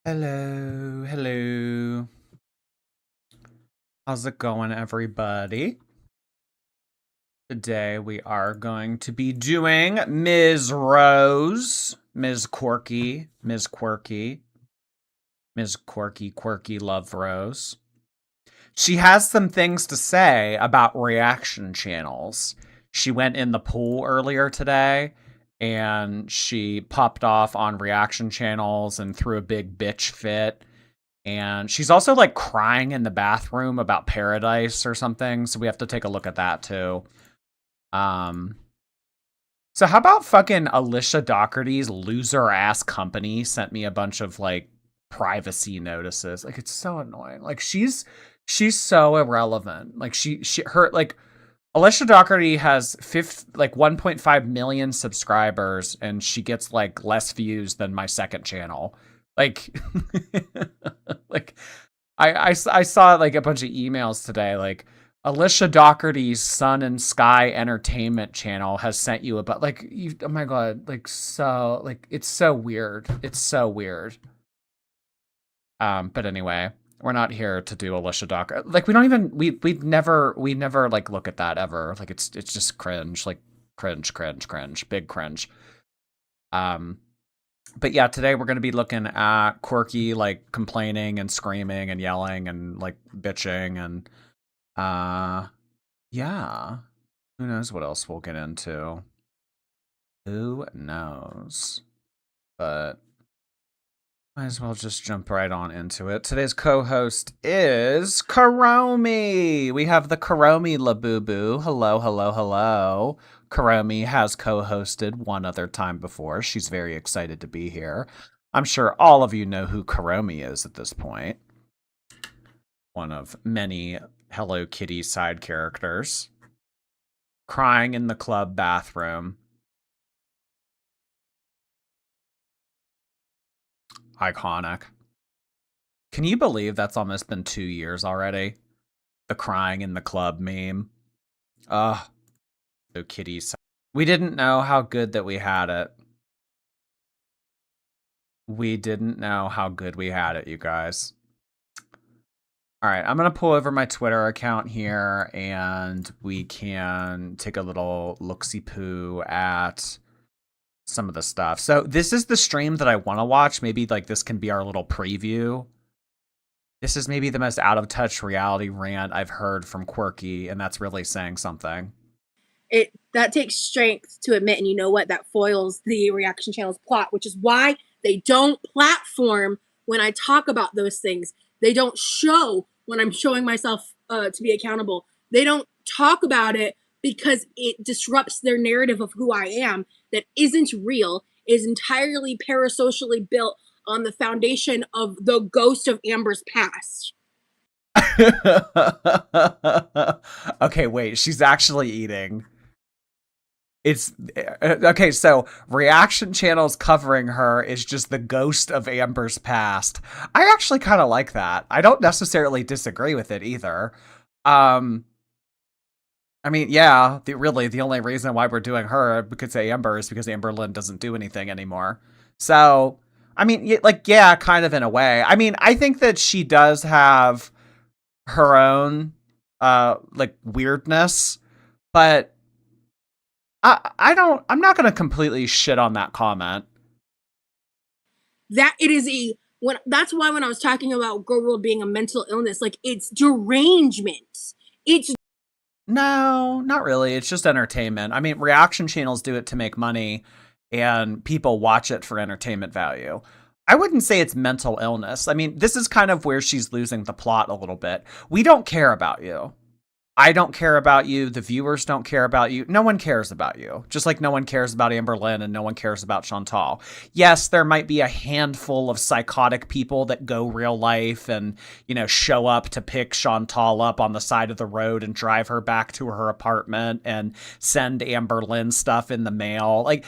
Hello, hello. How's it going, everybody? Today we are going to be doing Ms. Rose, Ms. Quirky, Ms. Quirky, Ms. Quirky, Quirky Love Rose. She has some things to say about reaction channels. She went in the pool earlier today and she popped off on reaction channels and threw a big bitch fit. And she's also like crying in the bathroom about paradise or something. So we have to take a look at that too. Um, so how about fucking Alicia Doherty's loser ass company sent me a bunch of like privacy notices. Like it's so annoying. Like she's so irrelevant. Like her like Alicia Doherty has 1.5 million subscribers and she gets like less views than my second channel. Like like I saw like a bunch of emails today like Alicia Doherty's Sun and Sky Entertainment channel has sent you about like you oh my god like so like it's so weird. It's so weird. But anyway, we're not here to do Alicia Doherty. Like we don't even we never like look at that ever. Like it's just cringe, like cringe, big cringe. Um but yeah, today we're going to be looking at Quirky like complaining and screaming and yelling and like bitching and yeah. Who knows what else we'll get into? Who knows? But might as well just jump right on into it. Today's co-host is Karomi. We have the Karomi Labubu. Hello, hello, hello. Karomi has co-hosted one other time before. She's very excited to be here. I'm sure all of you know who Karomi is at this point. One of many Hello Kitty side characters. Crying in the club bathroom. Iconic. Can you believe that's almost been 2 years already? The crying in the club meme. Ugh. So kitties. We didn't know how good that we had it. We didn't know how good we had it, you guys. All right, I'm going to pull over my Twitter account here and we can take a little look-see-poo at some of the stuff. So this is the stream that I want to watch. Maybe like this can be our little preview. This is maybe the most out-of-touch reality rant I've heard from Quirky, and that's really saying something. That takes strength to admit, and you know what? That foils the reaction channel's plot, which is why they don't platform when I talk about those things. They don't show when I'm showing myself to be accountable. They don't talk about it because it disrupts their narrative of who I am that isn't real, is entirely parasocially built on the foundation of the ghost of Amber's past. Okay, wait, she's actually eating. It's okay, so reaction channels covering her is just the ghost of Amber's past. I actually kind of like that. I don't necessarily disagree with it either. Um I mean, yeah, really the only reason why we're doing her because Amber is because Amber Lynn doesn't do anything anymore. So, I mean, like yeah, kind of in a way. I mean, I think that she does have her own like weirdness, but I'm not going to completely shit on that comment. That it is that's why when I was talking about Girl World being a mental illness, like it's derangement. It's No, not really. It's just entertainment. I mean, reaction channels do it to make money and people watch it for entertainment value. I wouldn't say it's mental illness. I mean, this is kind of where she's losing the plot a little bit. We don't care about you. I don't care about you. The viewers don't care about you. No one cares about you. Just like no one cares about Amber Lynn and no one cares about Chantal. Yes, there might be a handful of psychotic people that go real life and, you know, show up to pick Chantal up on the side of the road and drive her back to her apartment and send Amber Lynn stuff in the mail. Like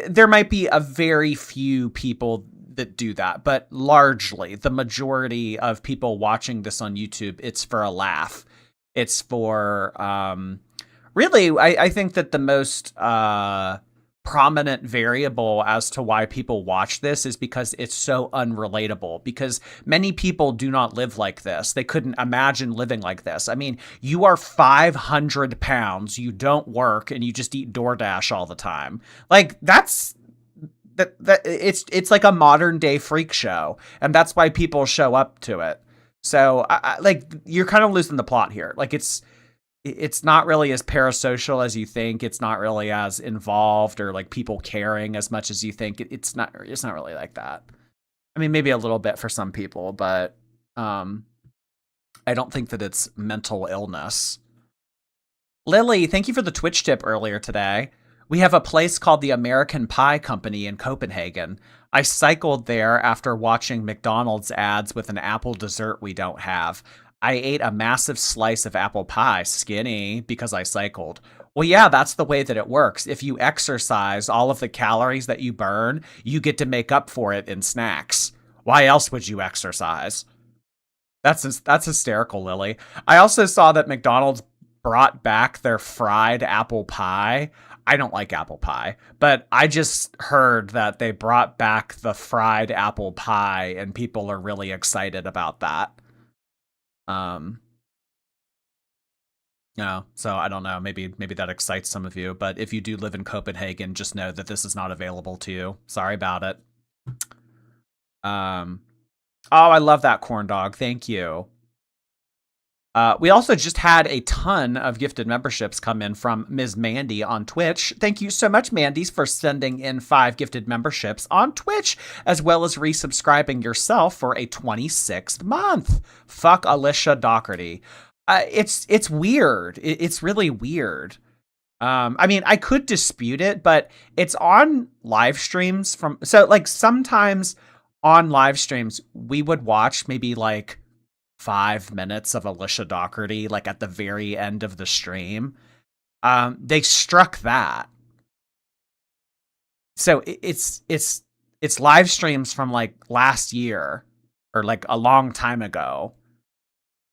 there might be a very few people that do that, but largely the majority of people watching this on YouTube, it's for a laugh. It's for really I think that the most prominent variable as to why people watch this is because it's so unrelatable, because many people do not live like this. They couldn't imagine living like this. I mean, you are 500 pounds, you don't work, and you just eat DoorDash all the time. Like, that it's like a modern day freak show, and that's why people show up to it. So like, you're kind of losing the plot here. Like, it's not really as parasocial as you think. It's not really as involved or like people caring as much as you think. It's not really like that. I mean, maybe a little bit for some people, but I don't think that it's mental illness. Lily, thank you for the Twitch tip earlier today. We have a place called the American Pie Company in Copenhagen. I cycled there after watching McDonald's ads with an apple dessert we don't have. I ate a massive slice of apple pie, skinny, because I cycled. Well, yeah, that's the way that it works. If you exercise, all of the calories that you burn, you get to make up for it in snacks. Why else would you exercise? That's hysterical, Lily. I also saw that McDonald's brought back their fried apple pie. I don't like apple pie, but I just heard that they brought back the fried apple pie and people are really excited about that. No, so I don't know. Maybe that excites some of you, but if you do live in Copenhagen, just know that this is not available to you. Sorry about it. Oh, I love that corn dog. Thank you. We also just had a ton of gifted memberships come in from Ms. Mandy on Twitch. Thank you so much, Mandy, for sending in 5 gifted memberships on Twitch, as well as resubscribing yourself for a 26th month. Fuck Alicia Doherty. It's weird. It's really weird. I mean, I could dispute it, but it's on live streams so like sometimes on live streams, we would watch maybe like 5 minutes of Alicia Doherty, like at the very end of the stream. They struck that. So it's live streams from like last year or like a long time ago.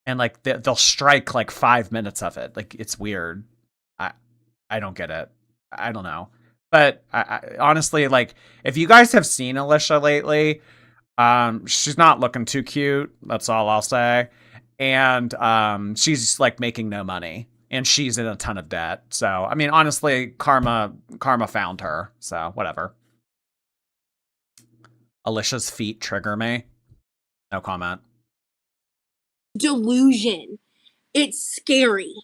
And like they'll strike like 5 minutes of it. Like, it's weird. I don't get it. I don't know. But I honestly, like, if you guys have seen Alicia lately, she's not looking too cute. That's all I'll say. And she's like making no money, and she's in a ton of debt. So, I mean, honestly, karma found her. So, whatever. Alicia's feet trigger me. No comment. Delusion. It's scary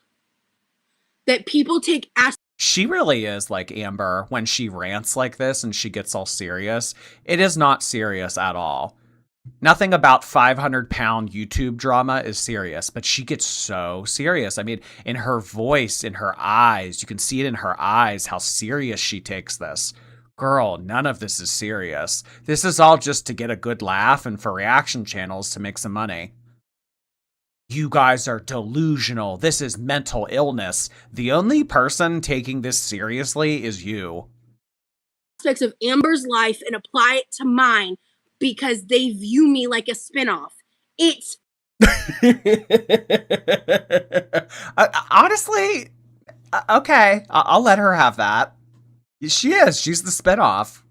that people take She really is like Amber when she rants like this and she gets all serious. It is not serious at all. Nothing about 500-pound YouTube drama is serious, but she gets so serious. I mean, in her voice, in her eyes, you can see it in her eyes how serious she takes this. Girl, none of this is serious. This is all just to get a good laugh and for reaction channels to make some money. You guys are delusional. This is mental illness. The only person taking this seriously is you. Aspects of Amber's life and apply it to mine because they view me like a spinoff. It's honestly, okay. I'll let her have that. She is. She's the spinoff.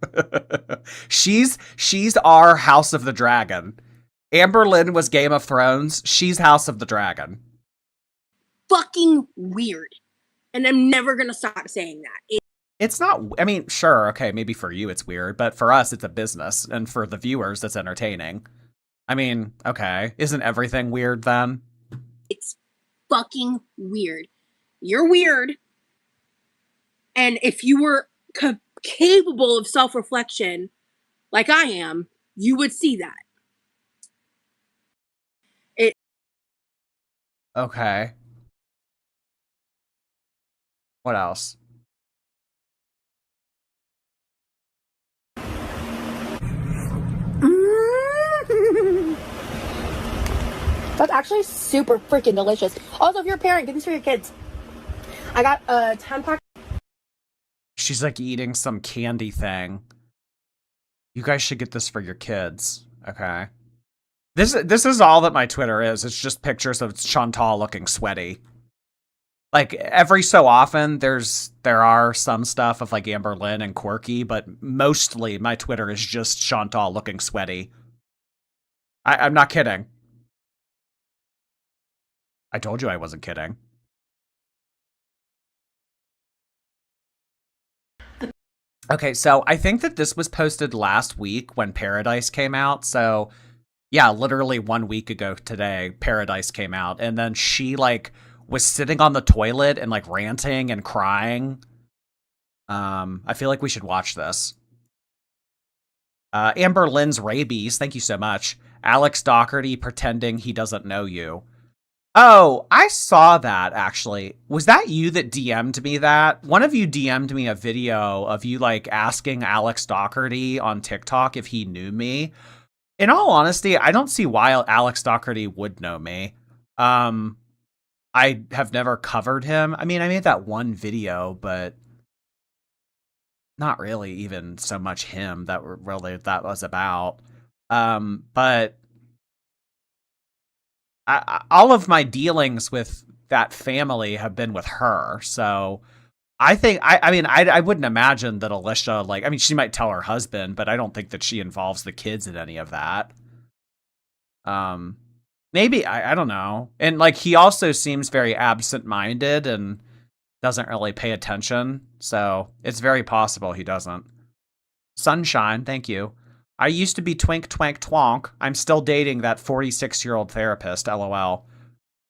She's our House of the Dragon. Amber Lynn was Game of Thrones. She's House of the Dragon. Fucking weird. And I'm never going to stop saying that. It's not, I mean, sure, okay, maybe for you it's weird, but for us it's a business, and for the viewers it's entertaining. I mean, okay, isn't everything weird then? It's fucking weird. You're weird. And if you were capable of self-reflection, like I am, you would see that. Okay. What else? That's actually super freaking delicious. Also, if you're a parent, get these for your kids. I got a 10-pack. She's like eating some candy thing. You guys should get this for your kids, okay? This is all that my Twitter is. It's just pictures of Chantal looking sweaty. Like every so often there are some stuff of like Amber Lynn and Quirky, but mostly my Twitter is just Chantal looking sweaty. I'm not kidding. I told you I wasn't kidding. Okay, so I think that this was posted last week when Paradise came out. So yeah, literally 1 week ago today, Paradise came out, and then she like was sitting on the toilet and like ranting and crying. I feel like we should watch this. Amber Lynn's rabies, thank you so much. Alex Doherty pretending he doesn't know you. Oh, I saw that actually. Was that you that DM'd me that? One of you DM'd me a video of you like asking Alex Doherty on TikTok if he knew me. In all honesty, I don't see why Alex Doherty would know me. I have never covered him. I mean, I made that one video, but not really even so much him that was about. But all of my dealings with that family have been with her. So I think, I mean, I wouldn't imagine that Alicia, like, I mean, she might tell her husband, but I don't think that she involves the kids in any of that. Maybe, I don't know. And like, he also seems very absent-minded and doesn't really pay attention. So it's very possible he doesn't. Sunshine, thank you. I used to be twink twank twonk. I'm still dating that 46-year-old therapist, lol.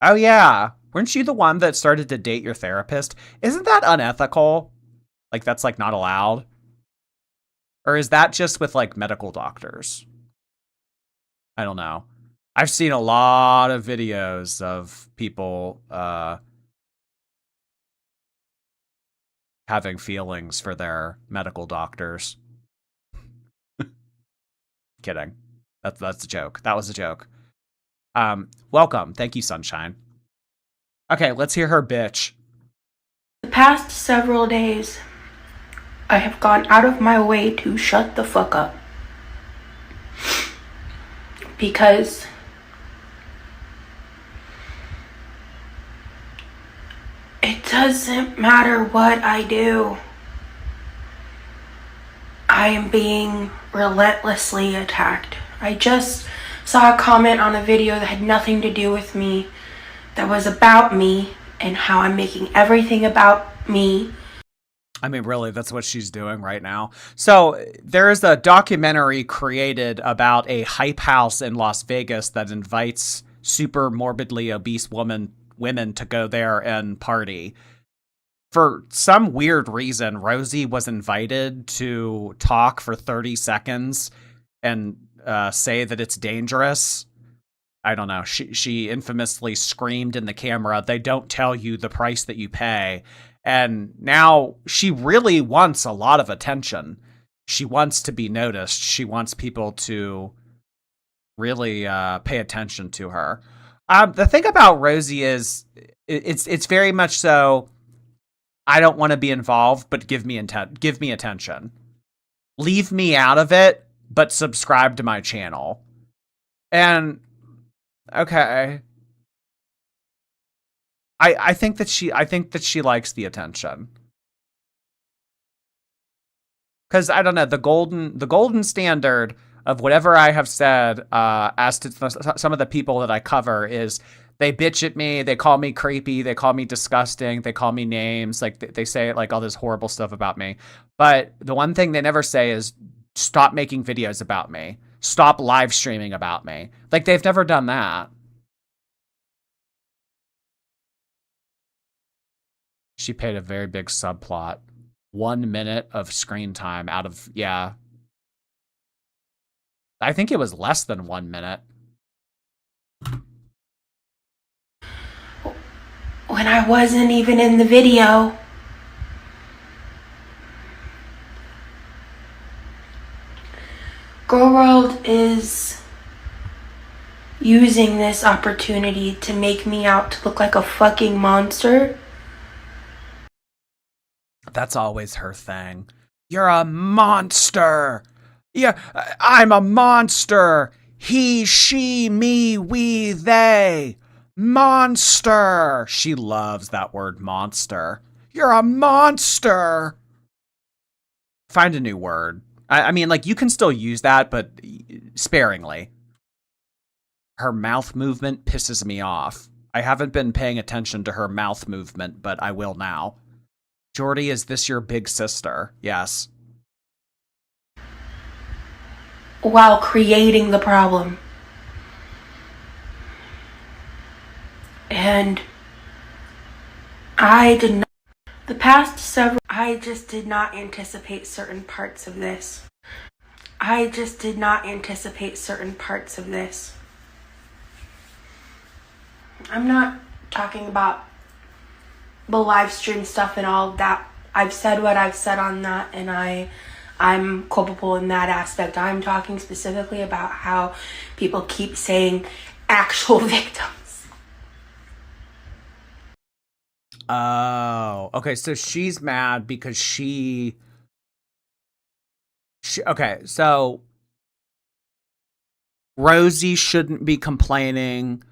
Oh yeah, weren't you the one that started to date your therapist? Isn't that unethical? Like that's like not allowed? Or is that just with like medical doctors? I don't know. I've seen a lot of videos of people having feelings for their medical doctors. Kidding. That's a joke. That was a joke. Welcome. Thank you, Sunshine. Okay, let's hear her bitch. The past several days, I have gone out of my way to shut the fuck up. Because it doesn't matter what I do. I am being relentlessly attacked. I just saw a comment on a video that had nothing to do with me, that was about me and how I'm making everything about me. I mean, really, that's what she's doing right now. So there is a documentary created about a hype house in Las Vegas that invites super morbidly obese women to go there and party. For some weird reason, Rosie was invited to talk for 30 seconds and say that it's dangerous. I don't know. She infamously screamed in the camera, "They don't tell you the price that you pay." And now she really wants a lot of attention. She wants to be noticed. She wants people to really pay attention to her. The thing about Rosie is it's very much so, I don't want to be involved, but give me attention. Leave me out of it, but subscribe to my channel. And okay. I think that she likes the attention. Cuz I don't know, the golden standard of whatever I have said as to some of the people that I cover is they bitch at me, they call me creepy, they call me disgusting, they call me names, like they say like all this horrible stuff about me. But the one thing they never say is stop making videos about me. Stop live streaming about me. Like they've never done that. She paid a very big subplot. 1 minute of screen time out of, yeah. I think it was less than 1 minute. When I wasn't even in the video. Girl World is using this opportunity to make me out to look like a fucking monster. That's always her thing. You're a monster. Yeah, I'm a monster. He, she, me, we, they. Monster. She loves that word, monster. You're a monster. Find a new word. I mean, like, you can still use that, but sparingly. Her mouth movement pisses me off. I haven't been paying attention to her mouth movement, but I will now. Jordy, is this your big sister? Yes. While creating the problem. And I did not, the past several, I just did not anticipate certain parts of this. I'm not talking about the live stream stuff and all that. I've said what I've said on that, and I'm culpable in that aspect. I'm talking specifically about how people keep saying actual victims. Oh, okay. So she's mad because okay, so Rosie shouldn't be complaining.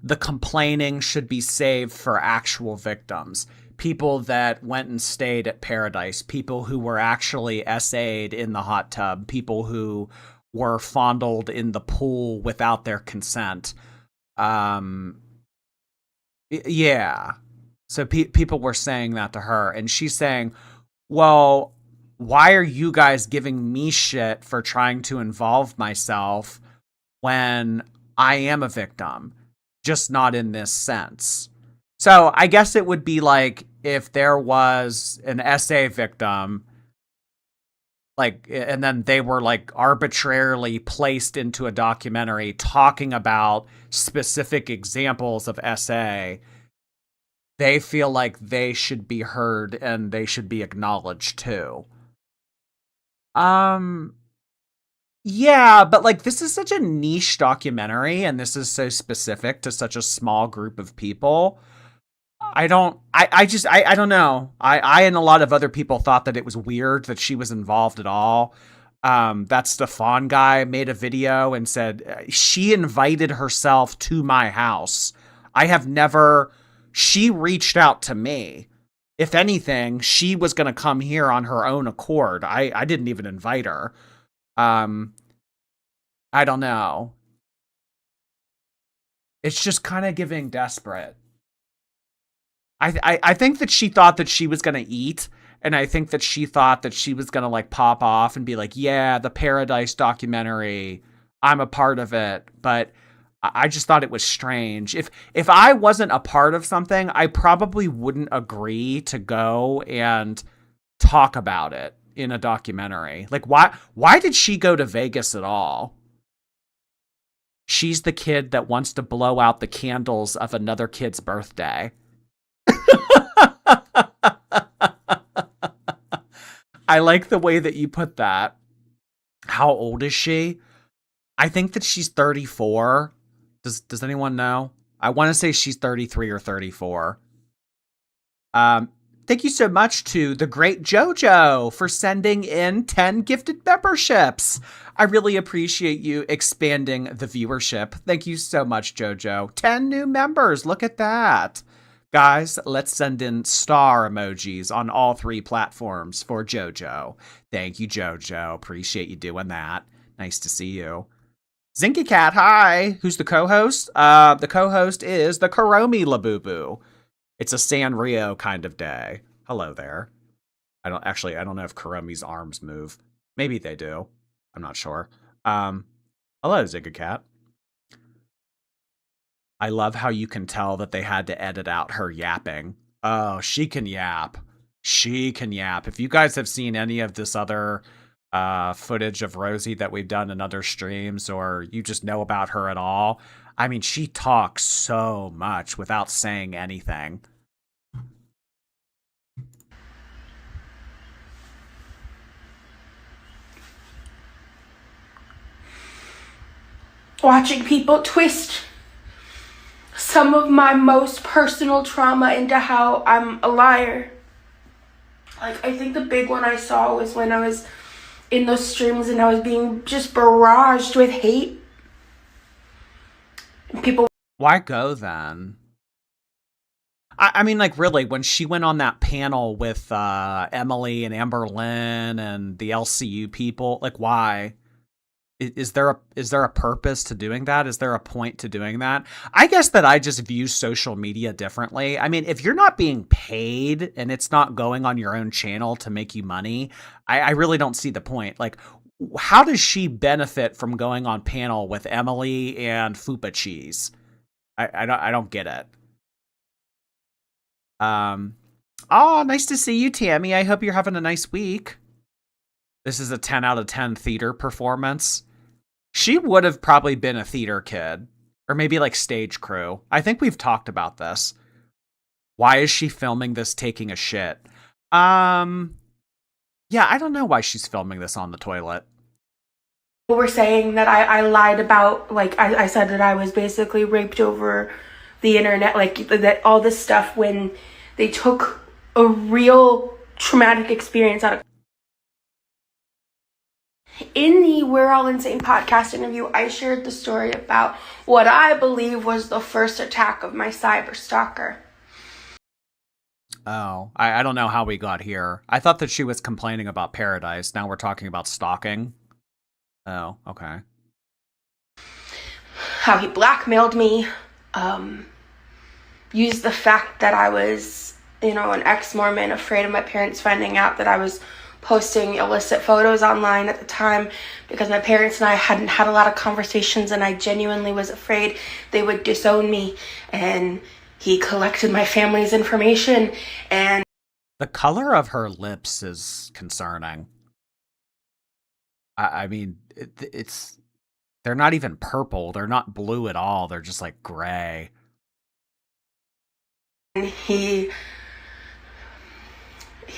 The complaining should be saved for actual victims. People that went and stayed at Paradise, people who were actually SA'd in the hot tub, people who were fondled in the pool without their consent. Yeah. So people were saying that to her, and she's saying, well, why are you guys giving me shit for trying to involve myself when I am a victim, just not in this sense? So I guess it would be like if there was an SA victim, like, and then they were like arbitrarily placed into a documentary talking about specific examples of SA. They feel like they should be heard and they should be acknowledged too. Yeah, but like, this is such a niche documentary and this is so specific to such a small group of people. I don't know. I and a lot of other people thought that it was weird that she was involved at all. That Stefan guy made a video and said she invited herself to my house. She reached out to me. If anything, she was going to come here on her own accord. I didn't even invite her. I don't know. It's just kind of giving desperate. I think that she thought that she was going to eat, and I think that she thought that she was going to like pop off and be like, yeah, the Paradise documentary, I'm a part of it. But I just thought it was strange. If I wasn't a part of something, I probably wouldn't agree to go and talk about it in a documentary. Like, why did she go to Vegas at all? She's the kid that wants to blow out the candles of another kid's birthday. I like the way that you put that. How old is she? I think that she's 34. Does anyone know? I want to say she's 33 or 34. Thank you so much to the great JoJo for sending in 10 gifted memberships. I really appreciate you expanding the viewership. Thank you so much, JoJo. 10 new members. Look at that. Guys, let's send in star emojis on all 3 platforms for JoJo. Thank you, JoJo. Appreciate you doing that. Nice to see you. Zinky Cat, hi. Who's the co-host? The co-host is the Karomi Labubu. It's a Sanrio kind of day. Hello there. I don't know if Karomi's arms move. Maybe they do. I'm not sure. Hello, Zinky Cat. I love how you can tell that they had to edit out her yapping. Oh, she can yap. She can yap. If you guys have seen any of this other footage of Rosie that we've done in other streams, or you just know about her at all, I mean, she talks so much without saying anything. Watching people twist some of my most personal trauma into how I'm a liar. Like, I think the big one I saw was when I was in those streams and I was being just barraged with hate. And people... Why go then? I mean, like, really, when she went on that panel with Emily and Amber Lynn and the LCU people, like, why? Is there a purpose to doing that? Is there a point to doing that? I guess that I just view social media differently. I mean, if you're not being paid and it's not going on your own channel to make you money, I really don't see the point. Like, how does she benefit from going on panel with Emily and Fupa Cheese? I don't get it. Oh, nice to see you, Tammy. I hope you're having a nice week. This is a 10 out of 10 theater performance. She would have probably been a theater kid, or maybe like stage crew. I think we've talked about this. Why is she filming this taking a shit? Yeah, I don't know why she's filming this on the toilet. Were saying that I lied about, like, I said that I was basically raped over the internet, like, that all this stuff, when they took a real traumatic experience out of. In the We're All Insane podcast interview, I shared the story about what I believe was the first attack of my cyber stalker. Oh, I don't know how we got here. I thought that she was complaining about Paradise. Now we're talking about stalking. Oh, okay. How he blackmailed me, used the fact that I was, an ex-Mormon, afraid of my parents finding out that I was posting illicit photos online at the time, because my parents and I hadn't had a lot of conversations, and I genuinely was afraid they would disown me. And he collected my family's information, and the color of her lips is concerning. I mean, it's they're not even purple. They're not blue at all. They're just like gray. And he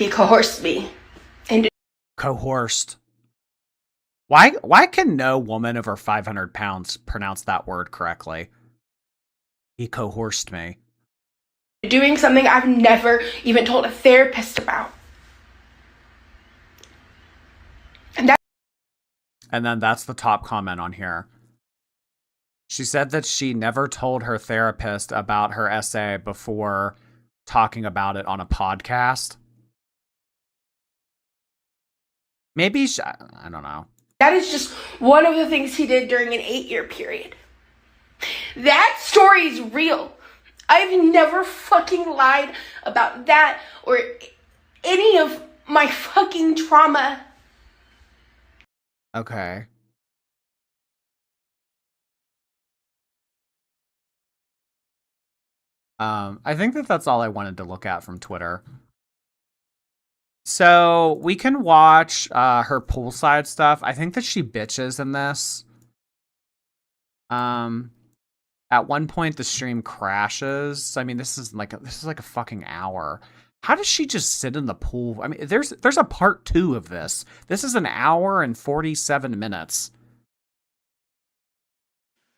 coerced me into. Coerced. Why can no woman over 500 pounds pronounce that word correctly? He coerced me. Doing something I've never even told a therapist about. And then that's the top comment on here. She said that she never told her therapist about her essay before talking about it on a podcast. Maybe I don't know. That is just one of the things he did during an 8-year period. That story is real. I've never fucking lied about that or any of my fucking trauma. Okay. I think that that's all I wanted to look at from Twitter. So we can watch her poolside stuff. I think that she bitches in this. At one point the stream crashes. I mean, this is like a fucking hour. How does she just sit in the pool? I mean, there's a part 2 of this. This is an hour and 47 minutes.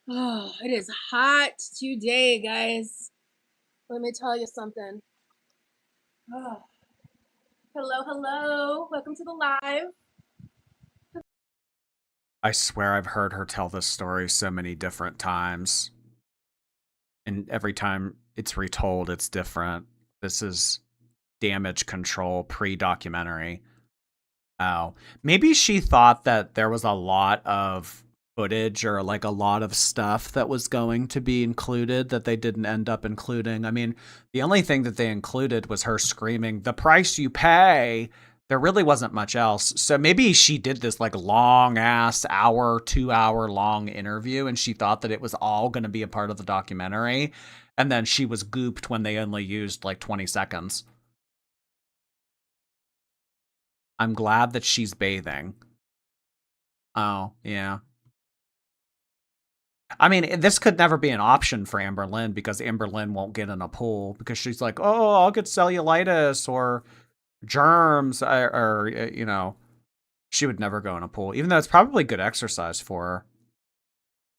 Oh, it is hot today, guys. Let me tell you something. Oh. Hello. Welcome to the live. I swear I've heard her tell this story so many different times. And every time it's retold, it's different. This is Damage Control pre-documentary. Oh, maybe she thought that there was a lot of footage or like a lot of stuff that was going to be included that they didn't end up including. I mean, the only thing that they included was her screaming, "The price you pay." There really wasn't much else. So maybe she did this like long ass 2-hour long interview and she thought that it was all going to be a part of the documentary. And then she was gooped when they only used like 20 seconds. I'm glad that she's bathing. Oh, yeah. I mean, this could never be an option for Amber Lynn because Amber Lynn won't get in a pool because she's like, oh, I'll get cellulitis or germs or she would never go in a pool, even though it's probably good exercise for her.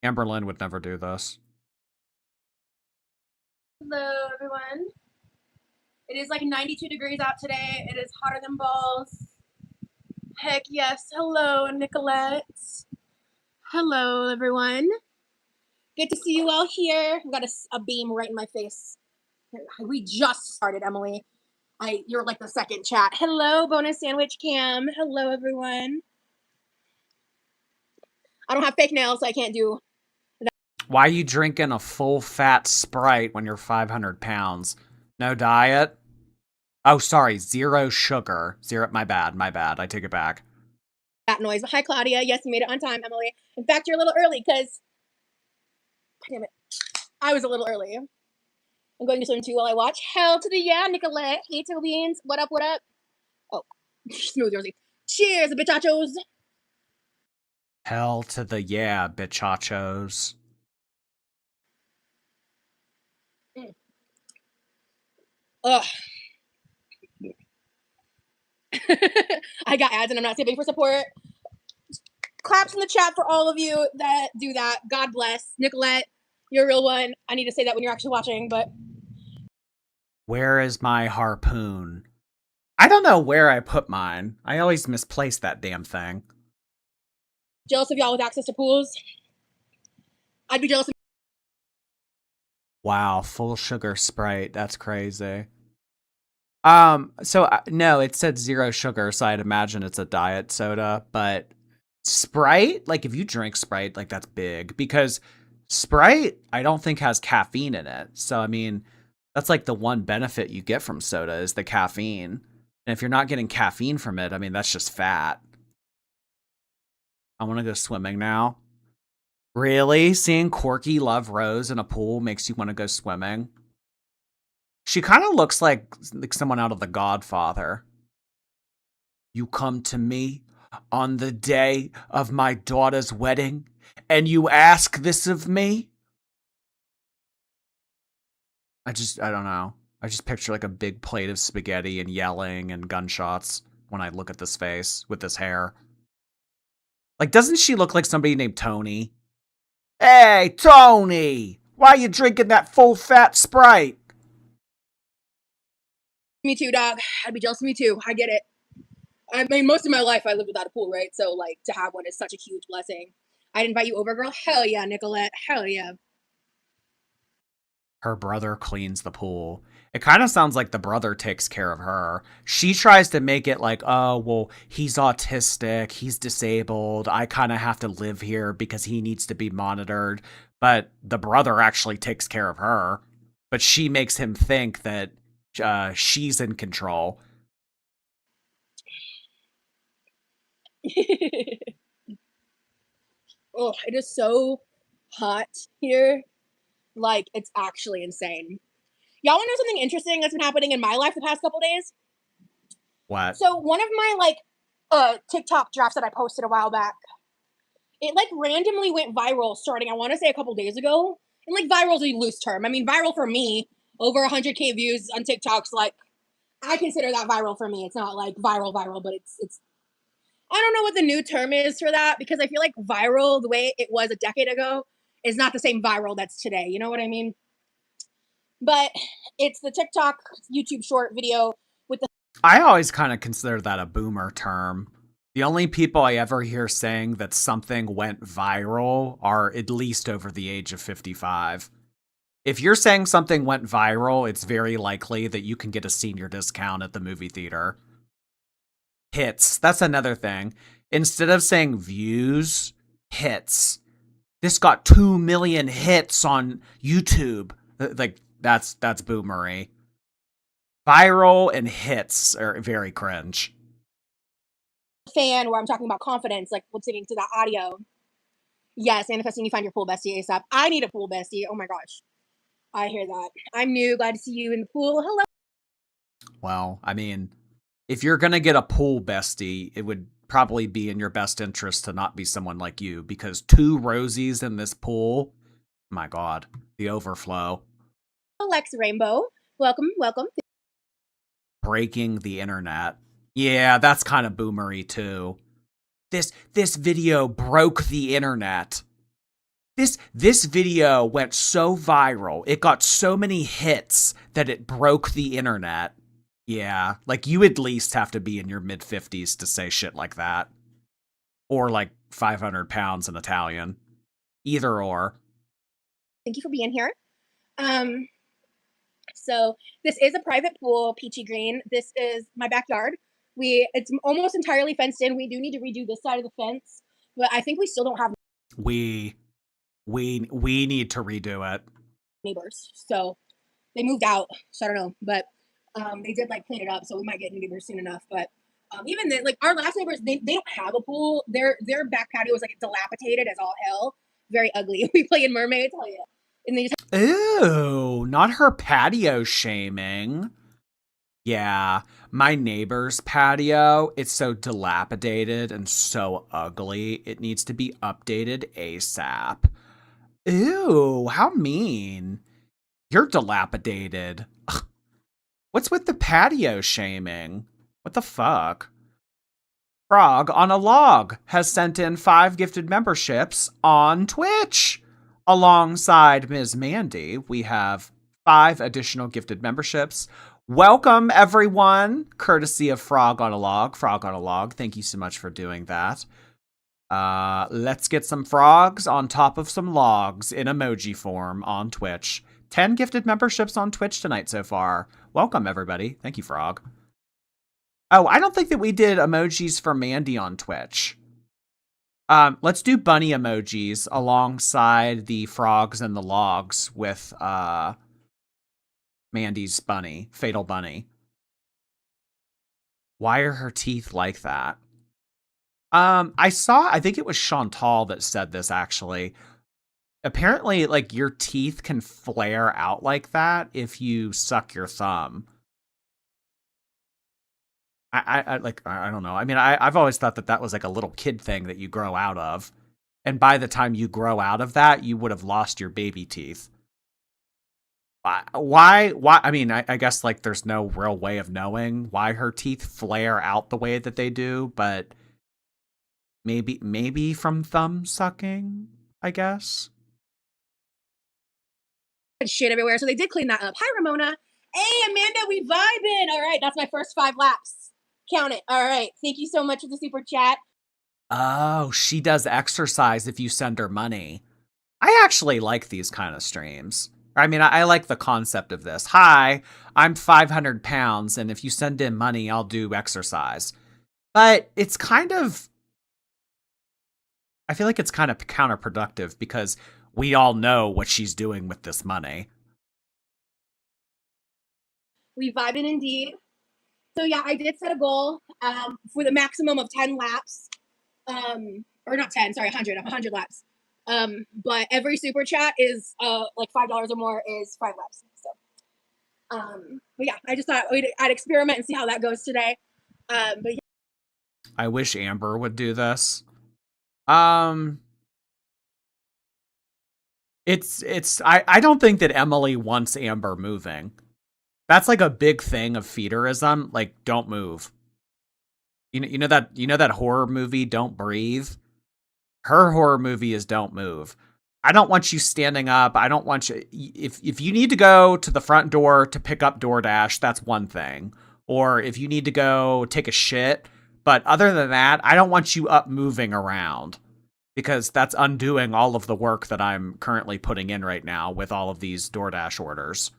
Amber Lynn would never do this. Hello, everyone. It is like 92 degrees out today. It is hotter than balls. Heck yes. Hello, Nicolette. Hello, everyone. Good to see you all here. I've got a beam right in my face. We just started, Emily. You're like the second chat. Hello, bonus sandwich cam. Hello, everyone. I don't have fake nails, so I can't do. Why are you drinking a full fat Sprite when you're 500 pounds? No diet? Oh, sorry, 0 sugar. My bad. I take it back. That noise. Hi, Claudia. Yes, you made it on time, Emily. In fact, you're a little early because, damn it, I was a little early. I'm going to swim too while I watch. Hell to the yeah, Nicolette. Hey, Toe Beans. What up, what up? Oh, smooth Rosie. Cheers, bitchachos. Hell to the yeah, bitchachos. Ugh. I got ads and I'm not saving for support. Claps in the chat for all of you that do that. God bless. Nicolette, you're a real one. I need to say that when you're actually watching, but. Where is my harpoon? I don't know where I put mine. I always misplace that damn thing. Jealous of y'all with access to pools. I'd be jealous of. Wow, full sugar Sprite. That's crazy. So no, it said 0 sugar, so I'd imagine it's a diet soda, but Sprite, like if you drink Sprite, like that's big because Sprite, I don't think has caffeine in it. So, I mean, that's like the one benefit you get from soda is the caffeine. And if you're not getting caffeine from it, I mean, that's just fat. I want to go swimming now. Really? Seeing Quirky love Rose in a pool makes you want to go swimming? She kind of looks like someone out of The Godfather. You come to me on the day of my daughter's wedding, and you ask this of me? I don't know. I just picture like a big plate of spaghetti and yelling and gunshots when I look at this face with this hair. Like, doesn't she look like somebody named Tony? Hey, Tony! Why are you drinking that full fat Sprite? Me too, dog. I'd be jealous of me too. I get it. I mean, most of my life I lived without a pool, right? So, like, to have one is such a huge blessing. I'd invite you over, girl. Hell yeah, Nicolette. Hell yeah. Her brother cleans the pool. It kind of sounds like the brother takes care of her. She tries to make it like, oh, well, he's autistic, he's disabled, I kind of have to live here because he needs to be monitored. But the brother actually takes care of her. But she makes him think that she's in control. Oh, it is so hot here. Like, it's actually insane. Y'all want to know something interesting that's been happening in my life the past couple days? What? So one of my TikTok drafts that I posted a while back, it like randomly went viral starting, I want to say a couple days ago. And like viral is a loose term. I mean, viral for me, over 100K views on TikTok's like, I consider that viral for me. It's not like viral, but it's I don't know what the new term is for that because I feel like viral, the way it was a decade ago, is not the same viral that's today. You know what I mean? But it's the TikTok YouTube short video with the. I always kind of consider that a boomer term. The only people I ever hear saying that something went viral are at least over the age of 55. If you're saying something went viral, it's very likely that you can get a senior discount at the movie theater. Hits. That's another thing. Instead of saying views, hits. This got 2 million hits on YouTube. Like, that's boomery. Viral and hits are very cringe. Fan where I'm talking about confidence, like lip syncing to that audio. Yes, manifesting you find your pool bestie ASAP. I need a pool bestie. Oh my gosh. I hear that. I'm new. Glad to see you in the pool. Hello. Well, I mean, if you're going to get a pool bestie, it would probably be in your best interest to not be someone like you because 2 Rosies in this pool, my God, the overflow. Alexa Rainbow. Welcome. Breaking the internet. Yeah, that's kind of boomery too. This video broke the internet. This video went so viral. It got so many hits that it broke the internet. Yeah, like you at least have to be in your mid-50s to say shit like that. Or like 500 pounds in Italian. Either or. Thank you for being here. So this is a private pool, Peachy Green. This is my backyard. It's almost entirely fenced in. We do need to redo this side of the fence, but I think we still don't have We need to redo it. neighbors. So they moved out, so I don't know, but they did like clean it up, so we might get new neighbors soon enough. But even then, like our last neighbors, they don't have a pool. Their back patio was like dilapidated as all hell, very ugly. We play in mermaids, oh yeah, and they just Ooh, not her patio shaming. Yeah, my neighbor's patio, it's so dilapidated and so ugly. It needs to be updated ASAP. Ew, how mean. You're dilapidated. Ugh. What's with the patio shaming? What the fuck? Frog on a Log has sent in 5 gifted memberships on Twitch. Alongside Ms. Mandy, we have 5 additional gifted memberships. Welcome, everyone, courtesy of Frog on a Log. Frog on a Log, thank you so much for doing that. Let's get some frogs on top of some logs in emoji form on Twitch. 10 gifted memberships on Twitch tonight so far. Welcome, everybody. Thank you, Frog. Oh, I don't think that we did emojis for Mandy on Twitch. Let's do bunny emojis alongside the frogs and the logs with Mandy's bunny, Fatal Bunny. Why are her teeth like that? I think it was Chantal that said this actually. Apparently, like, your teeth can flare out like that if you suck your thumb. I don't know. I mean, I've always thought that was like a little kid thing that you grow out of. And by the time you grow out of that, you would have lost your baby teeth. Why? I mean, I guess like there's no real way of knowing why her teeth flare out the way that they do, but maybe from thumb sucking, I guess. shit everywhere. So they did clean that up. Hi, Ramona. Hey, Amanda, we vibing. All right, that's my first 5 laps. Count it. All right. Thank you so much for the super chat. Oh, she does exercise if you send her money. I actually like these kind of streams. I mean, I like the concept of this. Hi, I'm 500 pounds, and if you send in money, I'll do exercise. But it's kind of... I feel like it's kind of counterproductive because we all know what she's doing with this money. We vibing indeed. So yeah, I did set a goal for the maximum of 10 laps. Or not 10, sorry, 100 laps. But every super chat is like $5 or more is 5 laps. So but yeah, I just thought I'd experiment and see how that goes today. But yeah. I wish Amber would do this. I don't think that Emily wants Amber moving. That's like a big thing of feederism. Like, don't move. You know that horror movie, Don't Breathe? Her horror movie is Don't Move. I don't want you standing up. I don't want you... If you need to go to the front door to pick up DoorDash, that's one thing. Or if you need to go take a shit. But other than that, I don't want you up moving around. Because that's undoing all of the work that I'm currently putting in right now with all of these DoorDash orders.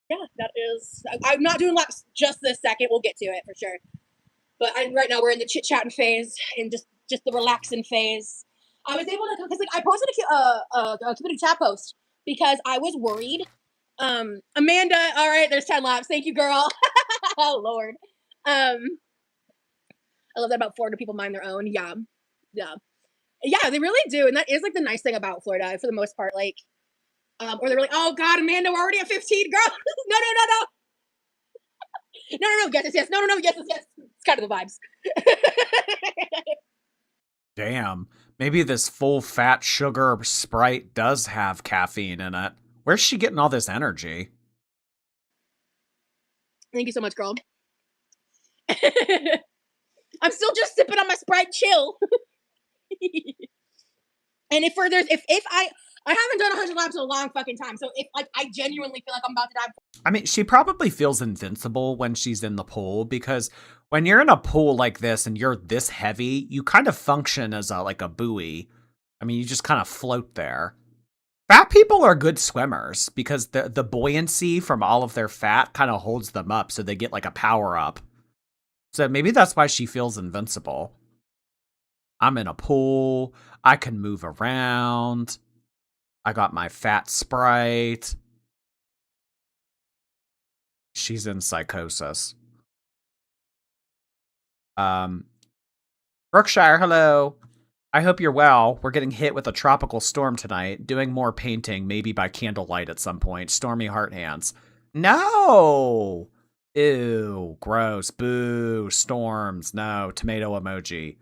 Yeah, that is... I'm not doing laps just this second. We'll get to it for sure. But right now we're in the chit-chatting phase and just the relaxing phase. I was able to... Because like, I posted a community chat post because I was worried. Amanda, all right, there's 10 laps. Thank you, girl. Oh, Lord. I love that about Florida people mind their own. Yeah. Yeah, they really do. And that is like the nice thing about Florida for the most part. Like, or they're like, oh God, Amanda, we're already at 15, girl. No. No, yes. No, yes. It's kind of the vibes. Damn, maybe this full fat sugar Sprite does have caffeine in it. Where's she getting all this energy? Thank you so much, girl. I'm still just sipping on my Sprite chill. And if I haven't done 100 laps in a long fucking time, so if like I genuinely feel like I'm about to die. I mean, she probably feels invincible when she's in the pool because when you're in a pool like this and you're this heavy, you kind of function as like a buoy. I mean, you just kind of float there. Fat people are good swimmers because the buoyancy from all of their fat kind of holds them up, so they get like a power up. So maybe that's why she feels invincible. I'm in a pool. I can move around. I got my fat Sprite. She's in psychosis. Brookshire, hello. I hope you're well. We're getting hit with a tropical storm tonight. Doing more painting, maybe by candlelight at some point. Stormy heart hands. No! Ew, gross. Boo. Storms. No. Tomato emoji.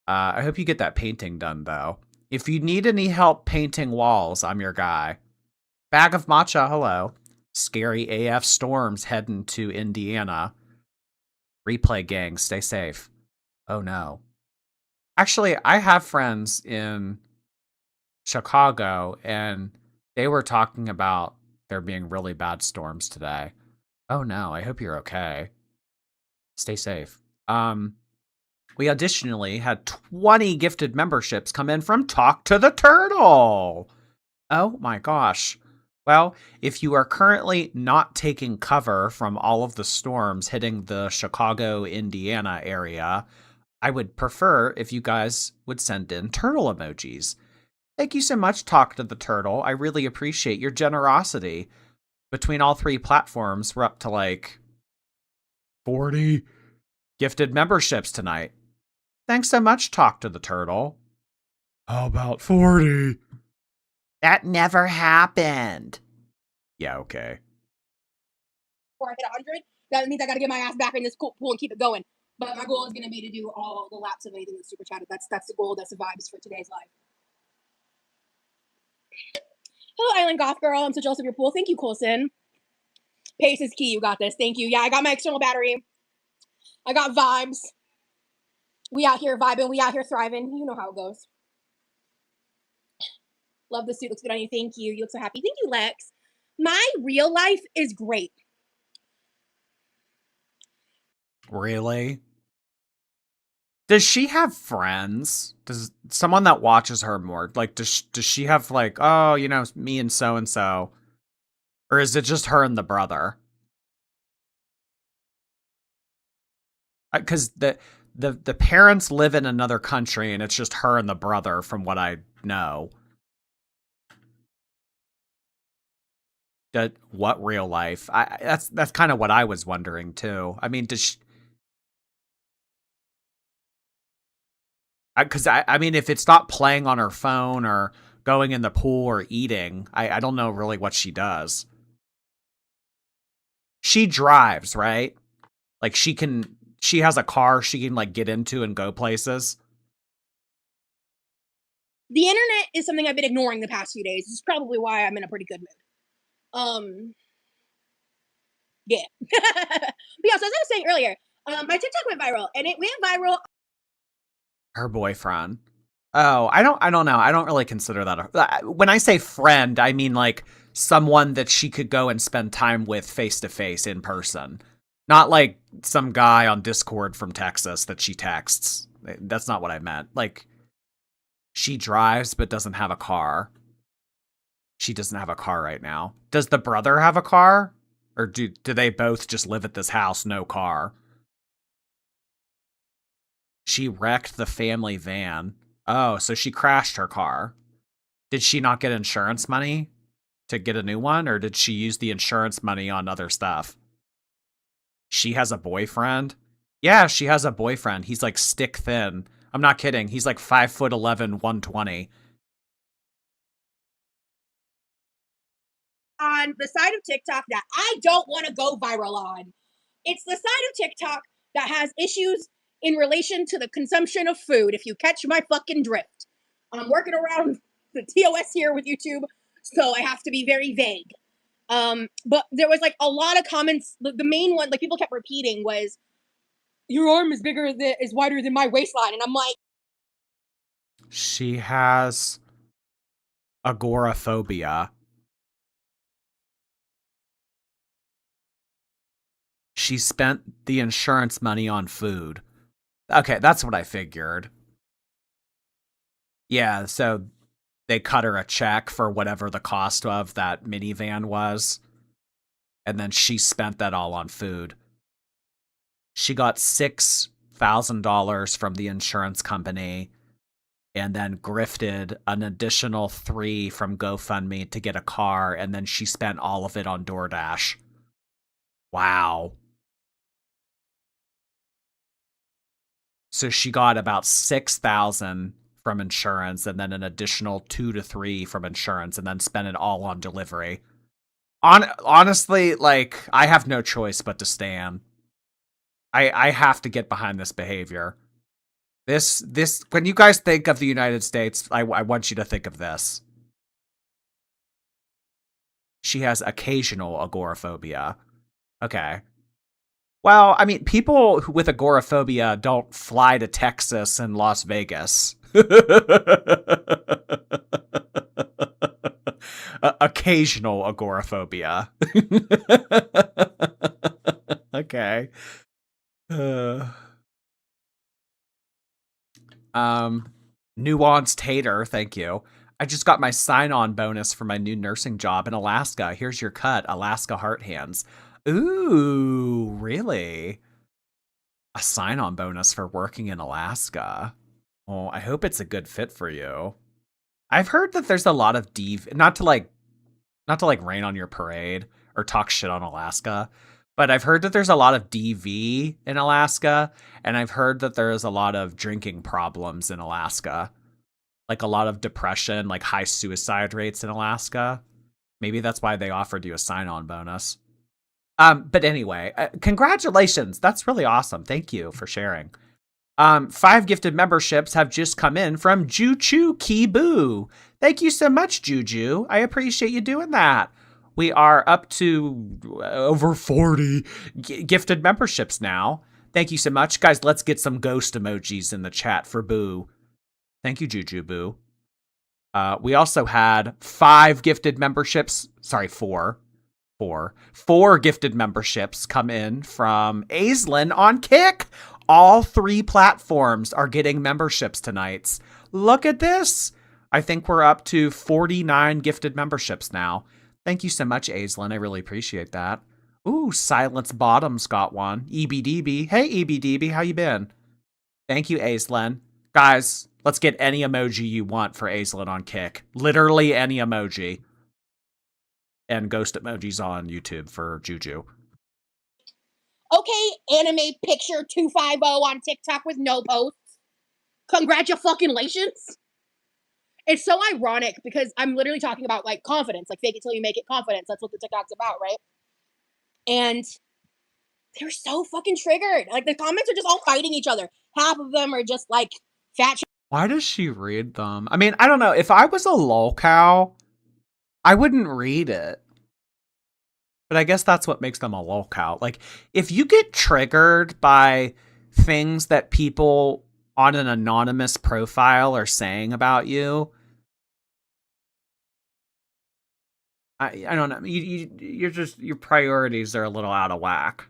I hope you get that painting done, though. If you need any help painting walls, I'm your guy. Bag of matcha, hello. Scary AF storms heading to Indiana. Replay gang, stay safe. Oh no. Actually, I have friends in Chicago, and they were talking about there being really bad storms today. Oh no, I hope you're okay. Stay safe. We additionally had 20 gifted memberships come in from Talk to the Turtle. Oh my gosh. Well, if you are currently not taking cover from all of the storms hitting the Chicago, Indiana area, I would prefer if you guys would send in turtle emojis. Thank you so much, Talk to the Turtle. I really appreciate your generosity. Between all three platforms, we're up to like 40 gifted memberships tonight. Thanks so much, Talk to the Turtle. How about 40? That never happened. Yeah, okay. Before I hit 100, that means I got to get my ass back in this pool and keep it going. But my goal is going to be to do all the laps of anything that's super chatted. That's the goal. That's the vibes for today's live. Hello, Island Goth Girl. I'm so jealous of your pool. Thank you, Coulson. Pace is key. You got this. Thank you. Yeah, I got my external battery. I got vibes. We out here vibing. We out here thriving. You know how it goes. Love the suit. Looks good on you. Thank you. You look so happy. Thank you, Lex. My real life is great. Really? Does she have friends? Does someone that watches her more, like, does she have, like, oh, you know, me and so? Or is it just her and the brother? Because the parents live in another country, and it's just her and the brother, from what I know. What real life? That's kind of what I was wondering too. I mean, does she? Because I mean, if it's not playing on her phone or going in the pool or eating, I don't know really what she does. She drives, right? Like she has a car she can like get into and go places. The internet is something I've been ignoring the past few days. This is probably why I'm in a pretty good mood. Yeah. But yeah, so as I was saying earlier, my TikTok went viral, and it went viral. Her boyfriend. Oh, I don't know. I don't really consider that when I say friend, I mean like someone that she could go and spend time with face to face in person. Not like some guy on Discord from Texas that she texts. That's not what I meant. Like she drives but doesn't have a car. She doesn't have a car right now. Does the brother have a car? Or do they both just live at this house, no car? She wrecked the family van. Oh, so she crashed her car. Did she not get insurance money to get a new one, or did she use the insurance money on other stuff? She has a boyfriend? Yeah, she has a boyfriend. He's like stick thin. I'm not kidding. He's like 5'11", 120. On the side of TikTok that I don't want to go viral on. It's the side of TikTok that has issues in relation to the consumption of food, if you catch my fucking drift. I'm working around the TOS here with YouTube, so I have to be very vague. But there was like a lot of comments. The main one, like people kept repeating, was your arm is wider than my waistline, and I'm like, she has agoraphobia. She spent the insurance money on food. Okay, that's what I figured. Yeah, so they cut her a check for whatever the cost of that minivan was. And then she spent that all on food. She got $6,000 from the insurance company and then grifted an additional $3,000 from GoFundMe to get a car, and then she spent all of it on DoorDash. Wow. So she got about $6,000 from insurance and then an additional $2,000 to $3,000 from insurance and then spent it all on delivery. Honestly, like, I have no choice but to stand. I have to get behind this behavior. This when you guys think of the United States, I want you to think of this. She has occasional agoraphobia. Okay. Well, I mean, people with agoraphobia don't fly to Texas and Las Vegas. Occasional agoraphobia. Okay. Nuanced hater, thank you. I just got my sign-on bonus for my new nursing job in Alaska. Here's your cut, Alaska Heart Hands. Ooh, really? A sign-on bonus for working in Alaska. Well, I hope it's a good fit for you. I've heard that there's a lot of not to rain on your parade or talk shit on Alaska, but I've heard that there's a lot of DV in Alaska, and I've heard that there is a lot of drinking problems in Alaska. Like a lot of depression, like high suicide rates in Alaska. Maybe that's why they offered you a sign-on bonus. But anyway, congratulations. That's really awesome. Thank you for sharing. 5 gifted memberships have just come in from Juchu Kibu. Thank you so much, Juju. I appreciate you doing that. We are up to over 40 gifted memberships now. Thank you so much. Guys, let's get some ghost emojis in the chat for Boo. Thank you, Juju Boo. We also had 5 gifted memberships. Sorry, 4. 4 gifted memberships come in from Aislinn on Kick. All 3 platforms are getting memberships tonight. Look at this. I think we're up to 49 gifted memberships now. Thank you so much, Aislinn. I really appreciate that. Ooh, Silence Bottoms got one. EBDB. Hey, EBDB, how you been? Thank you, Aislinn. Guys, let's get any emoji you want for Aislinn on Kick. Literally any emoji. And ghost emojis on YouTube for Juju. Okay, anime picture 250 on TikTok with no posts. Congratulations. It's so ironic because I'm literally talking about like confidence, like fake it till you make it confidence. That's what the TikTok's about, right? And they're so fucking triggered. Like the comments are just all fighting each other. Half of them are just like fat shit. Why does she read them? I mean, I don't know. If I was a lol cow, I wouldn't read it. But I guess that's what makes them a lol cow. Like, if you get triggered by things that people on an anonymous profile are saying about you, I don't know. You're just, your priorities are a little out of whack.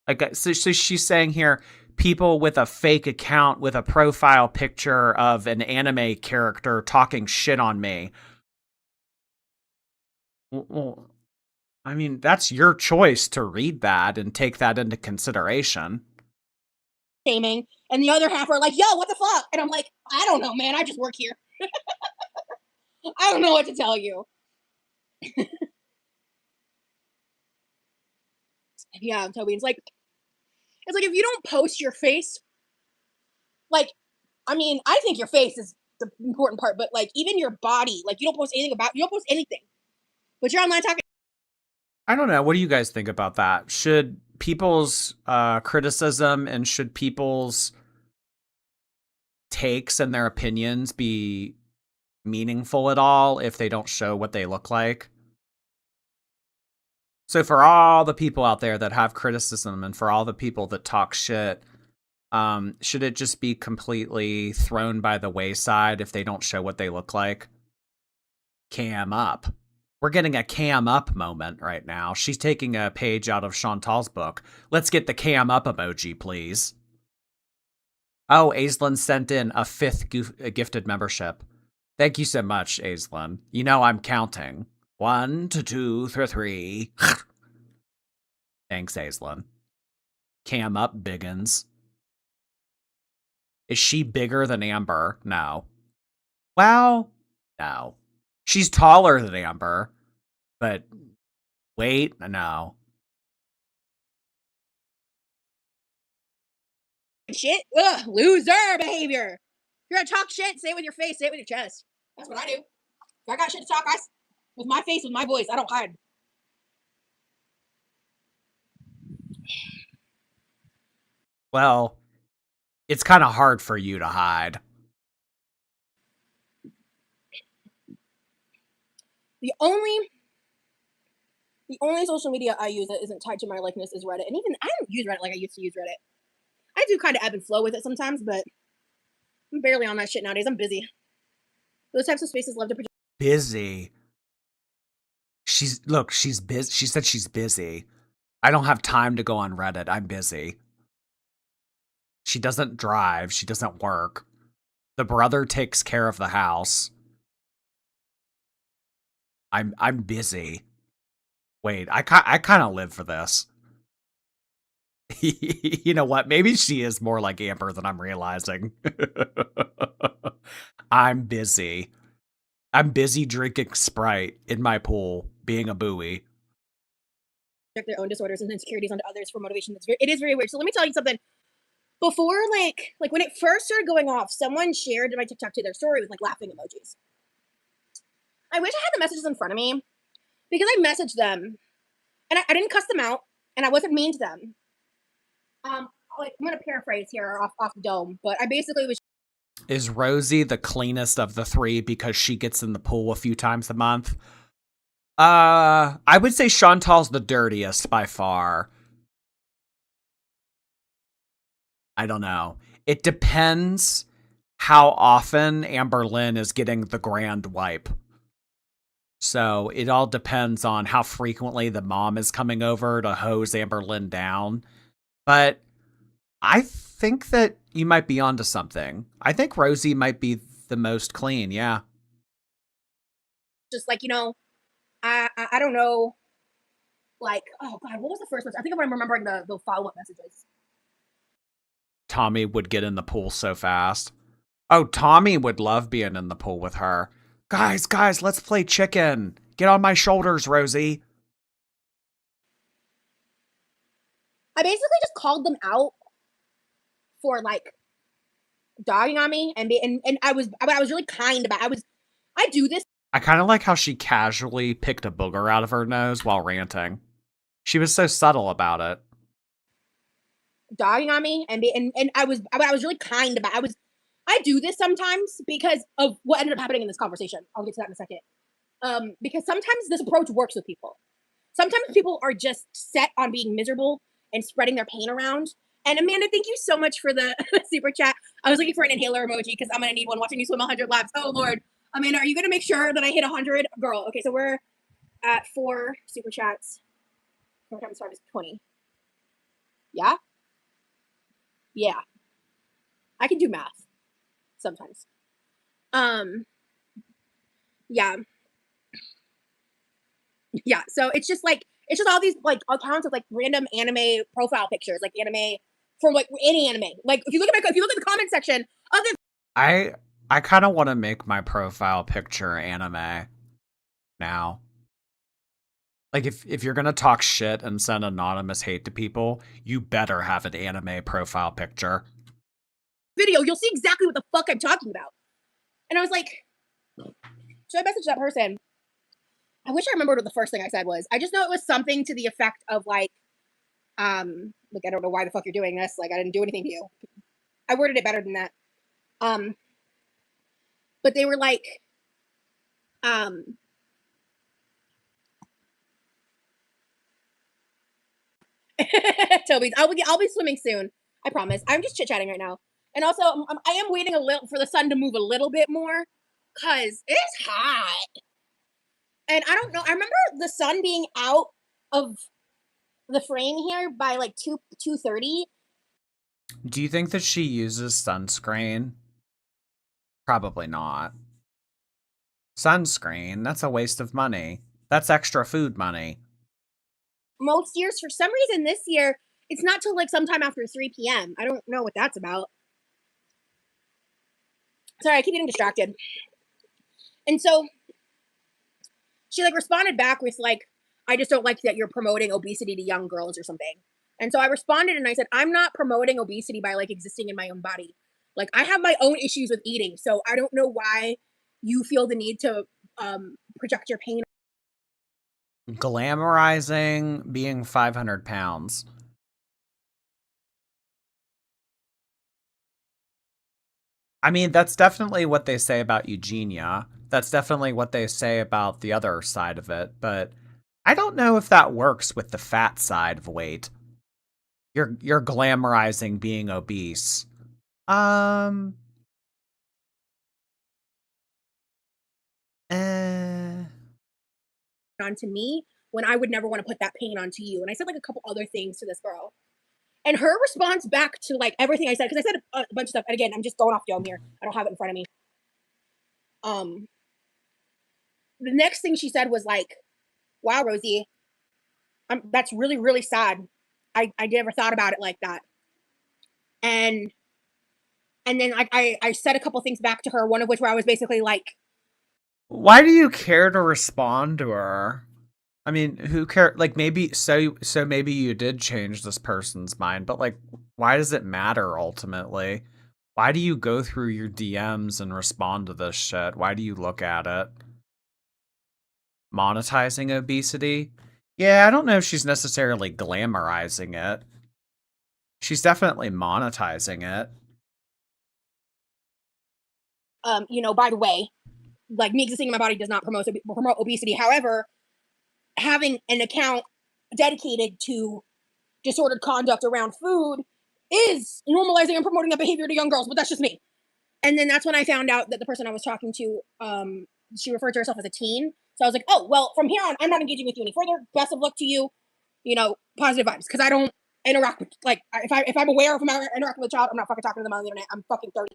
Like, so she's saying here, people with a fake account with a profile picture of an anime character talking shit on me. Well, I mean, that's your choice to read that and take that into consideration. Shaming, and the other half are like, yo, what the fuck? And I'm like, I don't know, man. I just work here. I don't know what to tell you. Yeah, Toby, it's like if you don't post your face, like, I mean, I think your face is the important part, but like even your body, like you don't post anything. But you're online talking. I don't know. What do you guys think about that? Should people's criticism and should people's takes and their opinions be meaningful at all if they don't show what they look like? So for all the people out there that have criticism and for all the people that talk shit, should it just be completely thrown by the wayside if they don't show what they look like? Cam up. We're getting a cam up moment right now. She's taking a page out of Chantal's book. Let's get the cam up emoji, please. Oh, Aislinn sent in a 5th gifted membership. Thank you so much, Aislinn. You know I'm counting. 1 to 2 to 3. Thanks, Aislinn. Cam up, Biggins. Is she bigger than Amber? No. Well, no. She's taller than Amber, but weight, no. Shit. Ugh, loser behavior. If you're gonna talk shit, say it with your face, say it with your chest. That's what I do. If I got shit to talk, with my face, with my voice, I don't hide. Well, it's kind of hard for you to hide. The only social media I use that isn't tied to my likeness is Reddit. And even I don't use Reddit like I used to use Reddit. I do kind of ebb and flow with it sometimes, but I'm barely on that shit nowadays. I'm busy. Those types of spaces love to project. Busy. She's busy. She said she's busy. I don't have time to go on Reddit. I'm busy. She doesn't drive. She doesn't work. The brother takes care of the house. I'm busy. Wait, I kind of live for this. You know what? Maybe she is more like Amber than I'm realizing. I'm busy. I'm busy drinking Sprite in my pool, being a buoy. Their own disorders and insecurities onto others for motivation. It is very weird. So let me tell you something. Before, like when it first started going off, someone shared my TikTok to their story with like laughing emojis. I wish I had the messages in front of me because I messaged them and I didn't cuss them out and I wasn't mean to them. I'm gonna paraphrase here off the dome, but I basically was. Is Rosie the cleanest of the 3 because she gets in the pool a few times a month? I would say Chantal's the dirtiest by far. I don't know. It depends how often Amber Lynn is getting the grand wipe. So it all depends on how frequently the mom is coming over to hose Amber Lynn down. But I think that you might be onto something. I think Rosie might be the most clean, yeah. Just like, I don't know. Like, oh God, what was the first one? I think I'm remembering the follow-up messages. Tommy would get in the pool so fast. Oh, Tommy would love being in the pool with her. Guys, let's play chicken. Get on my shoulders, Rosie. I basically just called them out for like dogging on me and I was really kind about it. I do this. I kind of like how she casually picked a booger out of her nose while ranting. She was so subtle about it. Dogging on me and I was really kind about it. I do this sometimes because of what ended up happening in this conversation. I'll get to that in a second. Because sometimes this approach works with people. Sometimes people are just set on being miserable and spreading their pain around. And Amanda, thank you so much for the super chat. I was looking for an inhaler emoji because I'm going to need one watching you swim 100 laps. Oh, Lord. Amanda, are you going to make sure that I hit 100? Girl, okay, so we're at 4 super chats. 4 times 5 is 20. Yeah? Yeah. I can do math sometimes. Yeah. Yeah, so it's just all these like accounts of like random anime profile pictures, like anime from like any anime. Like if you look at the comment section of the I kind of want to make my profile picture anime now. Like if you're gonna talk shit and send anonymous hate to people, you better have an anime profile picture. video, you'll see exactly what the fuck I'm talking about. And I was like, so I messaged that person. I wish I remembered what the first thing I said was. I just know it was something to the effect of like I don't know why the fuck you're doing this. Like I didn't do anything to you. I worded it better than that. But they were like, Toby's. I'll be swimming soon. I promise. I'm just chit chatting right now, and also I am waiting a little for the sun to move a little bit more, cause it's hot. And I don't know. I remember the sun being out of the frame here by like 2:30. Do you think that she uses sunscreen? Probably not. Sunscreen, that's a waste of money. That's extra food money. Most years, for some reason, this year, it's not till like sometime after 3 p.m. I don't know what that's about. Sorry, I keep getting distracted. And so she like responded back with like, I just don't like that you're promoting obesity to young girls or something. And so I responded and I said, I'm not promoting obesity by like existing in my own body. Like I have my own issues with eating. So I don't know why you feel the need to project your pain. Glamorizing being 500 pounds. I mean, that's definitely what they say about Eugenia. That's definitely what they say about the other side of it, but I don't know if that works with the fat side of weight. You're glamorizing being obese. Eh. Onto me when I would never want to put that pain onto you. And I said like a couple other things to this girl. And her response back to like everything I said, because I said a bunch of stuff. And again, I'm just going off dome here. I don't have it in front of me. The next thing she said was like, wow, Rosie, that's really, really sad. I never thought about it like that. And then I said a couple things back to her, one of which where I was basically like, why do you care to respond to her? I mean, who cares? Like maybe maybe you did change this person's mind, but like why does it matter ultimately? Why do you go through your DMs and respond to this shit? Why do you look at it? Monetizing obesity? Yeah, I don't know if she's necessarily glamorizing it. She's definitely monetizing it. by the way, like me existing in my body does not promote obesity. However, having an account dedicated to disordered conduct around food is normalizing and promoting that behavior to young girls, but that's just me. And then that's when I found out that the person I was talking to, she referred to herself as a teen. So I was like, oh, well, from here on, I'm not engaging with you any further. Best of luck to you. Positive vibes. Because I don't interact with, like, if I'm aware of I'm interacting with a child, I'm not fucking talking to them on the internet. I'm fucking 30.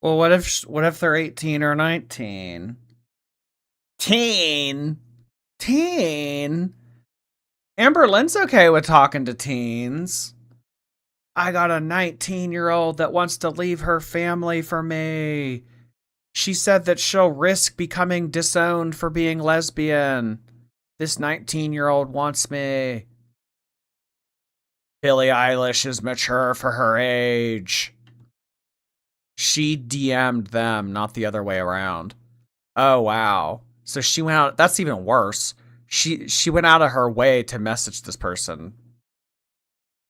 Well, what if they're 18 or 19? Teen? Amber Lynn's okay with talking to teens. I got a 19-year-old that wants to leave her family for me. She said that she'll risk becoming disowned for being lesbian. This 19-year-old wants me. Billie Eilish is mature for her age. She DM'd them, not the other way around. Oh, wow. So she went out. That's even worse. She went out of her way to message this person.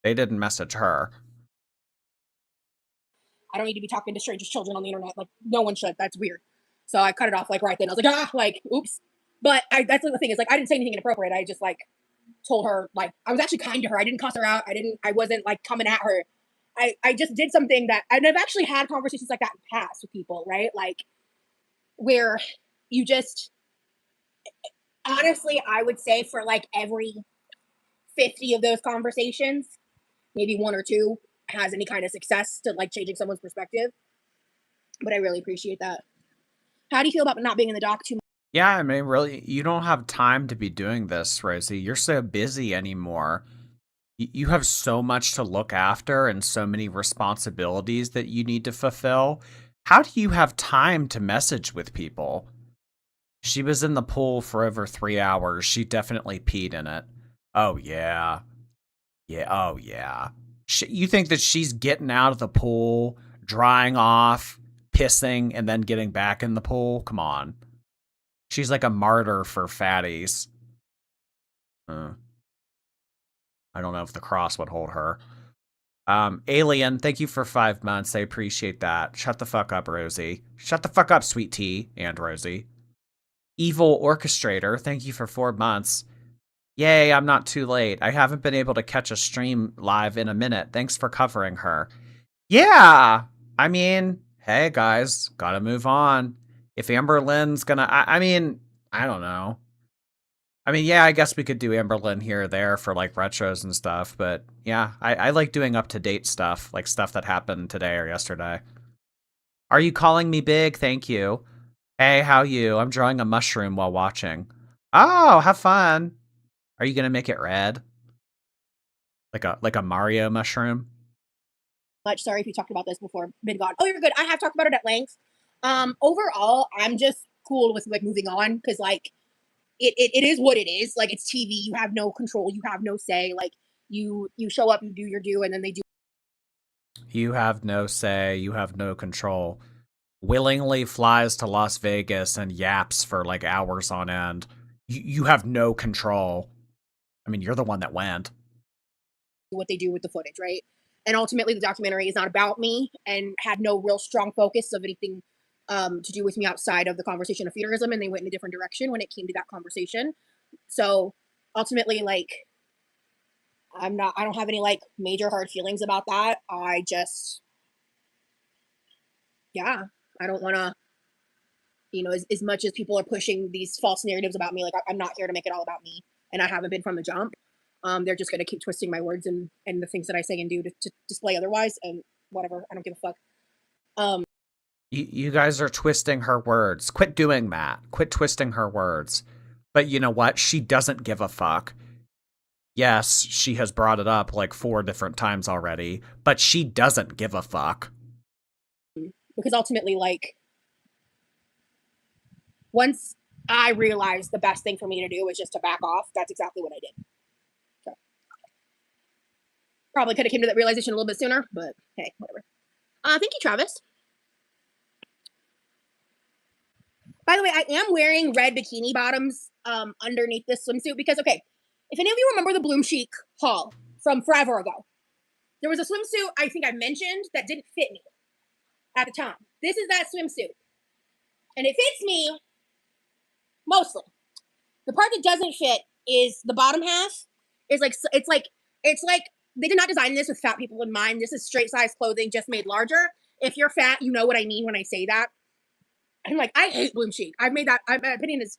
They didn't message her. I don't need to be talking to strangers' children on the internet. Like, no one should. That's weird. So I cut it off, like, right then. I was like, like, oops. But that's the thing is, like, I didn't say anything inappropriate. I just, like, told her, like, I was actually kind to her. I didn't cuss her out. I wasn't, like, coming at her. I just did something that, and I've actually had conversations like that in the past with people, right? Like, where you just, honestly, I would say for, like, every 50 of those conversations, maybe one or two has any kind of success to, like, changing someone's perspective. But I really appreciate that. How do you feel about not being in the doc too much? Yeah, I mean, really, you don't have time to be doing this, Rosie. You're so busy anymore. You have so much to look after and so many responsibilities that you need to fulfill. How do you have time to message with people? She was in the pool for over 3 hours. She definitely peed in it. Oh, yeah. Yeah, oh, yeah. You think that she's getting out of the pool, drying off, pissing, and then getting back in the pool? Come on. She's like a martyr for fatties. I don't know if the cross would hold her. Alien, thank you for 5 months. I appreciate that. Shut the fuck up, Rosie. Shut the fuck up, Sweet Tea and Rosie. Evil Orchestrator, thank you for 4 months. Yay, I'm not too late. I haven't been able to catch a stream live in a minute. Thanks for covering her. Yeah, I mean, hey guys, gotta move on. If Amber Lynn's gonna, I mean, I don't know. I mean, yeah, I guess we could do Amberlynn here or there for like retros and stuff, but yeah, I like doing up to date stuff, like stuff that happened today or yesterday. Are you calling me big? Thank you. Hey, how you? I'm drawing a mushroom while watching. Oh, have fun. Are you gonna make it red? Like a Mario mushroom? Much sorry if you talked about this before. Been gone. Oh, you're good. I have talked about it at length. Overall, I'm just cool with like moving on because like it is what it is. Like it's TV. You have no control. You have no say. Like you show up, you do your due, and then they do. You have no say, you have no control. Willingly flies to Las Vegas and yaps for like hours on end. You have no control. I mean, you're the one that went. What they do with the footage, right? And ultimately, the documentary is not about me and had no real strong focus of anything to do with me outside of the conversation of feudalism, and they went in a different direction when it came to that conversation. So ultimately, like, I don't have any like major hard feelings about that. I just, yeah, I don't want to, as much as people are pushing these false narratives about me, like, I'm not here to make it all about me, and I haven't been from the jump. They're just going to keep twisting my words and the things that I say and do to display otherwise, and whatever. I don't give a fuck. You guys are twisting her words. Quit doing that. Quit twisting her words. But you know what? She doesn't give a fuck. Yes, she has brought it up like 4 different times already, but she doesn't give a fuck. Because ultimately, like, once I realized the best thing for me to do was just to back off, that's exactly what I did. So, probably could have came to that realization a little bit sooner, but hey, whatever. Thank you, Travis. By the way, I am wearing red bikini bottoms underneath this swimsuit because, okay, if any of you remember the Bloom Chic haul from forever ago, there was a swimsuit I think I mentioned that didn't fit me at the time. This is that swimsuit. And it fits me mostly. The part that doesn't fit is the bottom half. It's like they did not design this with fat people in mind. This is straight size clothing just made larger. If you're fat, you know what I mean when I say that. I'm like, I hate Bloom Chic. I've made that. My opinion is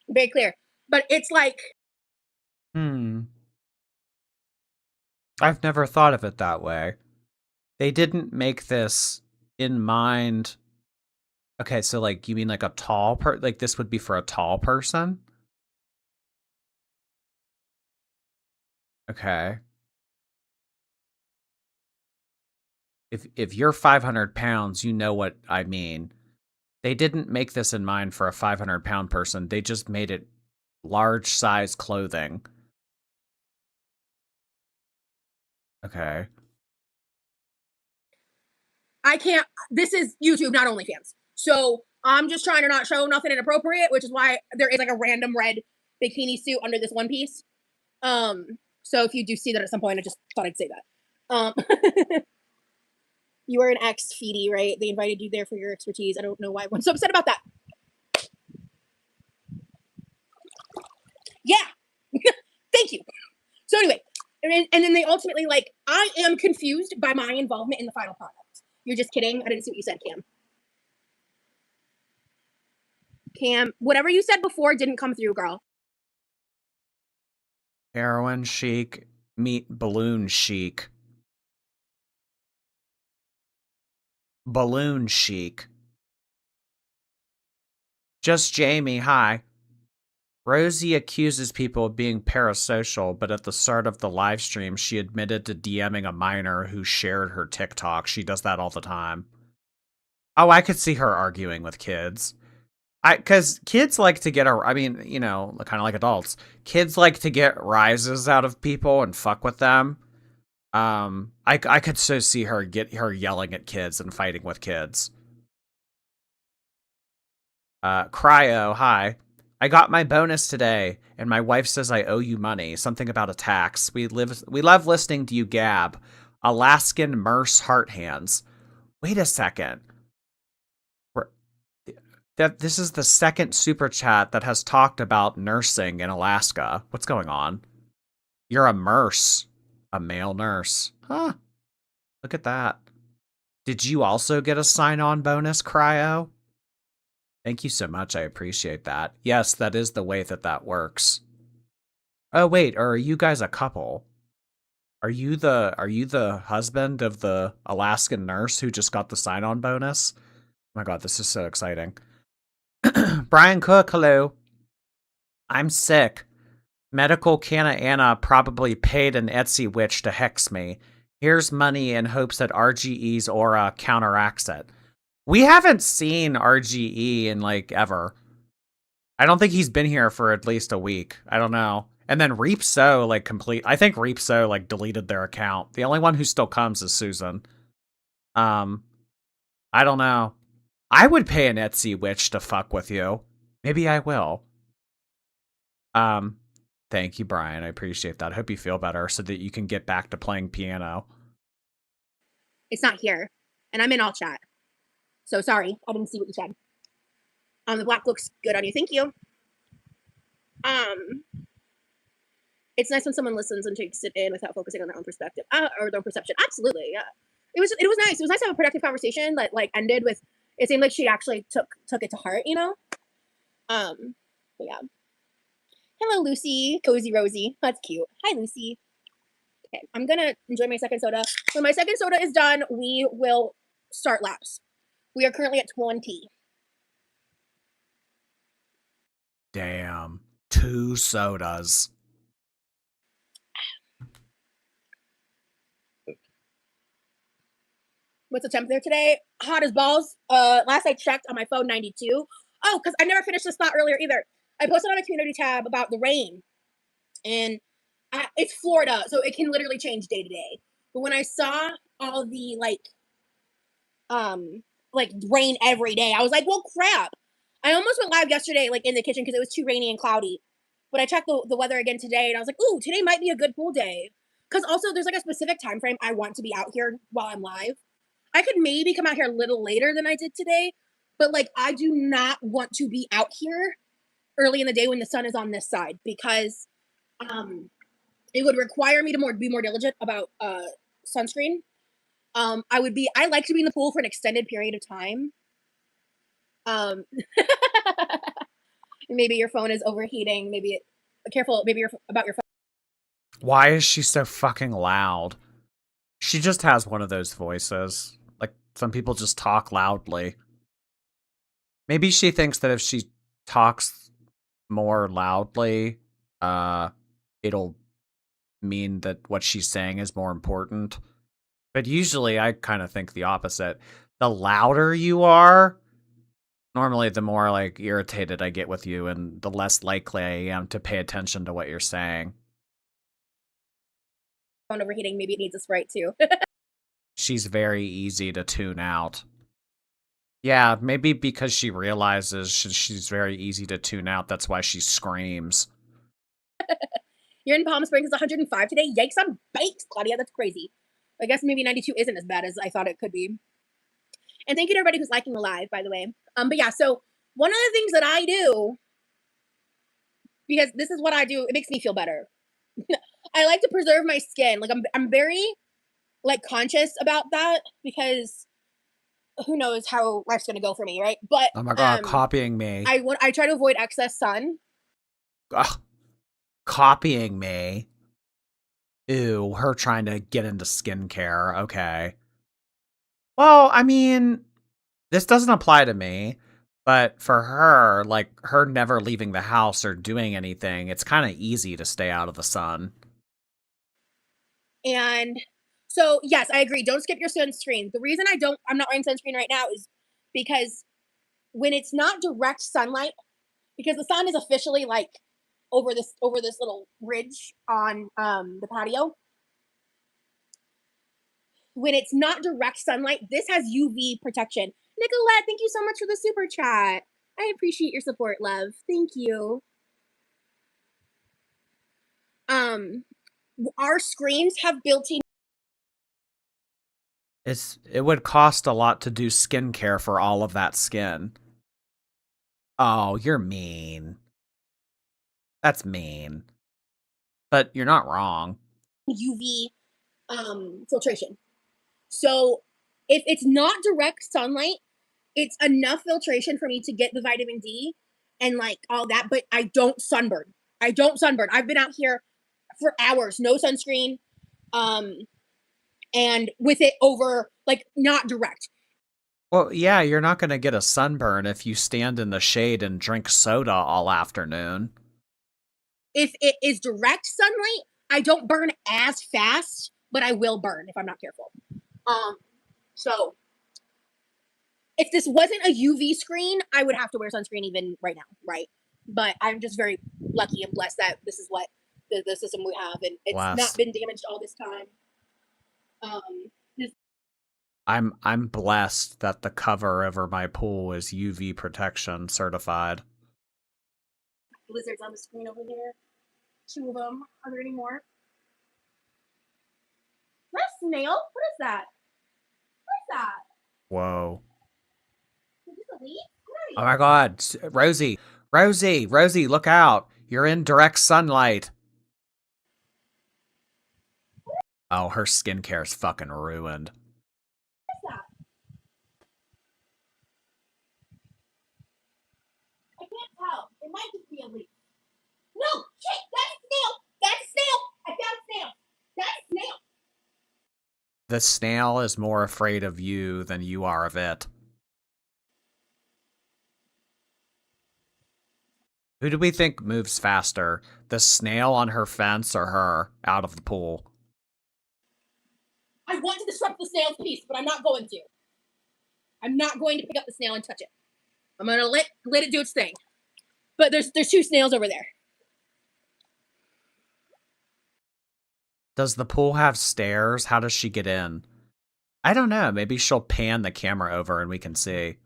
very clear. But it's like, I've never thought of it that way. They didn't make this in mind. Okay, so like you mean like a tall like this would be for a tall person? Okay. If you're 500 pounds, you know what I mean. They didn't make this in mind for a 500-pound person. They just made it large size clothing. Okay. I can't. This is YouTube, not OnlyFans. So I'm just trying to not show nothing inappropriate, which is why there is like a random red bikini suit under this one piece. So if you do see that at some point, I just thought I'd say that. You were an ex feedy, right? They invited you there for your expertise. I don't know why everyone's so upset about that. Yeah. Thank you. So anyway, and then they ultimately, like, I am confused by my involvement in the final product. You're just kidding? I didn't see what you said, Cam. Cam, whatever you said before didn't come through, girl. Heroin chic meet balloon chic. Balloon chic. Just Jamie, hi. Rosie accuses people of being parasocial, but at the start of the live stream, she admitted to DMing a minor who shared her TikTok. She does that all the time. Oh, I could see her arguing with kids. Because kids like to get kind of like adults. Kids like to get rises out of people and fuck with them. I could so see her yelling at kids and fighting with kids. Cryo, hi. I got my bonus today, and my wife says I owe you money. Something about a tax. We love listening to you gab. Alaskan Merce Heart Hands. Wait a second. This is the second super chat that has talked about nursing in Alaska. What's going on? You're a nurse. A male nurse. Huh. Look at that. Did you also get a sign-on bonus, Cryo? Thank you so much. I appreciate that. Yes, that is the way that works. Oh wait, or are you guys a couple? Are you the husband of the Alaskan nurse who just got the sign-on bonus? Oh my god, this is so exciting. Brian Cook, hello. I'm sick. Medical Canna Anna probably paid an Etsy witch to hex me. Here's money in hopes that RGE's aura counteracts it. We haven't seen RGE in like ever. I don't think he's been here for at least a week. I don't know. And then Reap So I think Reap So deleted their account. The only one who still comes is Susan. I don't know. I would pay an Etsy witch to fuck with you. Maybe I will. Thank you, Brian. I appreciate that. I hope you feel better so that you can get back to playing piano. It's not here. And I'm in all chat. So sorry, I didn't see what you said. The black looks good on you. Thank you. It's nice when someone listens and takes it in without focusing on their own perspective or their own perception. Absolutely, yeah. It was nice. It was nice to have a productive conversation that ended with. It seemed like she actually took it to heart, you know. But yeah. Hello, Lucy. Cozy Rosie. That's cute. Hi, Lucy. Okay, I'm gonna enjoy my second soda. When my second soda is done, we will start laps. We are currently at 20. Damn. 2 sodas. What's the temperature today? Hot as balls. Last I checked on my phone, 92. Oh, because I never finished this thought earlier either. I posted on a community tab about the rain. And it's Florida, so it can literally change day to day. But when I saw all the rain every day, I was like, well, crap. I almost went live yesterday, in the kitchen because it was too rainy and cloudy. But I checked the weather again today, and I was like, ooh, today might be a good pool day. Because also, there's a specific time frame I want to be out here while I'm live. I could maybe come out here a little later than I did today, but I do not want to be out here early in the day when the sun is on this side because it would require me to be more diligent about sunscreen. I like to be in the pool for an extended period of time. Maybe your phone is overheating. Careful. Maybe you're about your phone. Why is she so fucking loud? She just has one of those voices. Some people just talk loudly. Maybe she thinks that if she talks more loudly, it'll mean that what she's saying is more important. But usually I kind of think the opposite. The louder you are, normally the more irritated I get with you and the less likely I am to pay attention to what you're saying. Phone overheating, maybe it needs a Sprite too. She's very easy to tune out. Yeah, maybe because she realizes she's very easy to tune out. That's why she screams. You're in Palm Springs. It's 105 today. Yikes on bikes, Claudia. That's crazy. I guess maybe 92 isn't as bad as I thought it could be. And thank you to everybody who's liking the live, by the way. But yeah, so one of the things that I do, because this is what I do, it makes me feel better. I like to preserve my skin. I'm very conscious about that because who knows how life's gonna go for me, right? But oh my god, copying me. I try to avoid excess sun. Ugh, copying me. Ew, her trying to get into skincare. Okay. Well, I mean, this doesn't apply to me, but for her, her never leaving the house or doing anything, it's kind of easy to stay out of the sun. And so, yes, I agree. Don't skip your sunscreen. The reason I'm not wearing sunscreen right now is because when it's not direct sunlight, because the sun is officially over this little ridge on the patio. When it's not direct sunlight, this has UV protection. Nicolette, thank you so much for the super chat. I appreciate your support, love. Thank you. Our screens have built-in. It would cost a lot to do skincare for all of that skin. Oh, you're mean. That's mean. But you're not wrong. UV filtration. So if it's not direct sunlight, it's enough filtration for me to get the vitamin D and all that, but I don't sunburn. I don't sunburn. I've been out here for hours, no sunscreen, and with it over, like, not direct. Well, yeah, you're not going to get a sunburn if you stand in the shade and drink soda all afternoon. If it is direct sunlight, I don't burn as fast, but I will burn if I'm not careful. So if this wasn't a UV screen, I would have to wear sunscreen even right now, right? But I'm just very lucky and blessed that this is what the system we have, and it's not been damaged all this time. I'm blessed that the cover over my pool is UV protection certified. Lizards on the screen over there. 2 of them. Are there any more? Is that a snail? What is that? What is that? Whoa. Is this a leaf? Oh my god. Rosie, look out. You're in direct sunlight. Oh, her skincare's fucking ruined. What is that? I can't tell. It might just be a leaf. No! Shit! That's a snail! That's a snail! I found a snail! That's a snail! The snail is more afraid of you than you are of it. Who do we think moves faster? The snail on her fence or her out of the pool? I want to disrupt the snail's peace, but I'm not going to. I'm not going to pick up the snail and touch it. I'm gonna let it do its thing. But there's 2 snails over there. Does the pool have stairs? How does she get in? I don't know. Maybe she'll pan the camera over and we can see.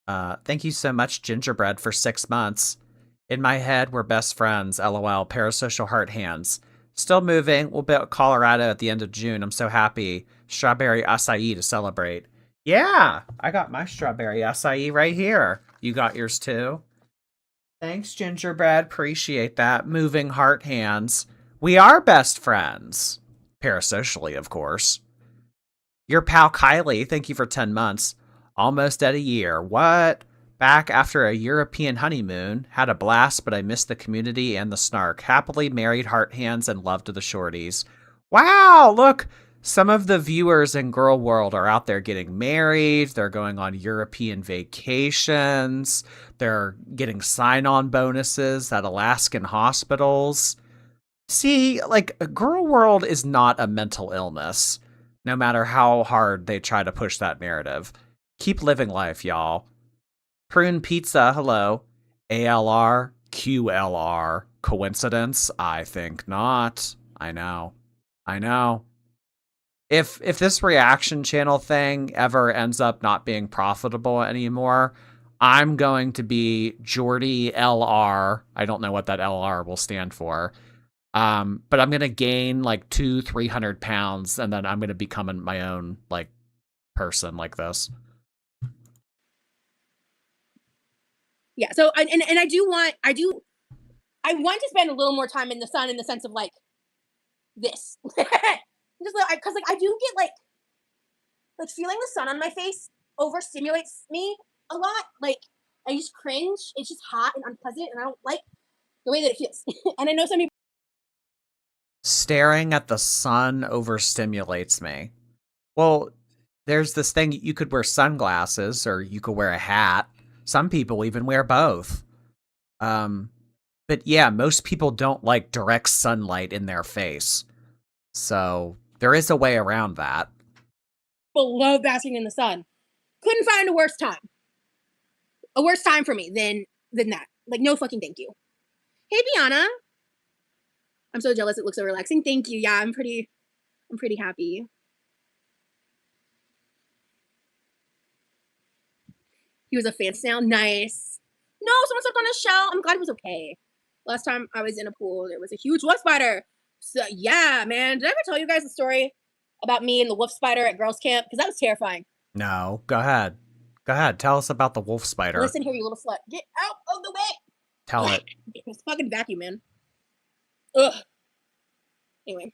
Thank you so much, Gingerbread, for 6 months. In my head, we're best friends. LOL. Parasocial heart hands. Still moving. We'll be at Colorado at the end of June. I'm so happy. Strawberry acai to celebrate. Yeah, I got my strawberry acai right here. You got yours too? Thanks, Gingerbread. Appreciate that. Moving heart hands. We are best friends. Parasocially, of course. Your pal Kylie, thank you for 10 months. Almost at a year. What? Back after a European honeymoon. Had a blast, but I missed the community and the snark. Happily married, heart hands, and love to the shorties. Wow, look. Some of the viewers in Girl World are out there getting married. They're going on European vacations. They're getting sign-on bonuses at Alaskan hospitals. See, like, Girl World is not a mental illness, no matter how hard they try to push that narrative. Keep living life, y'all. Prune Pizza, hello. ALR, QLR. Coincidence? I think not. I know. If this reaction channel thing ever ends up not being profitable anymore, I'm going to be Jordy LR. I don't know what that LR will stand for. But I'm going to gain like 200-300 pounds, and then I'm going to become my own like person like this. Yeah. So, I want to spend a little more time in the sun in the sense of like this. Just because like I do get like feeling the sun on my face overstimulates me a lot. Like I just cringe. It's just hot and unpleasant, and I don't like the way that it feels. And I know some people. Staring at the sun overstimulates me. Well, there's this thing, you could wear sunglasses or you could wear a hat. Some people even wear both. But yeah, most people don't like direct sunlight in their face. So there is a way around that. People love basking in the sun. Couldn't find a worse time. A worse time for me than that. Like, no fucking thank you. Hey, Bianna. I'm so jealous. It looks so relaxing. Thank you. Yeah, I'm pretty happy. He was a fan snail. Nice. No, someone stepped on his shell. I'm glad he was okay. Last time I was in a pool, there was a huge wolf spider. So yeah, man. Did I ever tell you guys the story about me and the wolf spider at girls' camp? Because that was terrifying. No. Go ahead. Tell us about the wolf spider. Listen here, you little slut. Get out of the way. Tell it. It's fucking vacuum, man. Ugh. Anyway.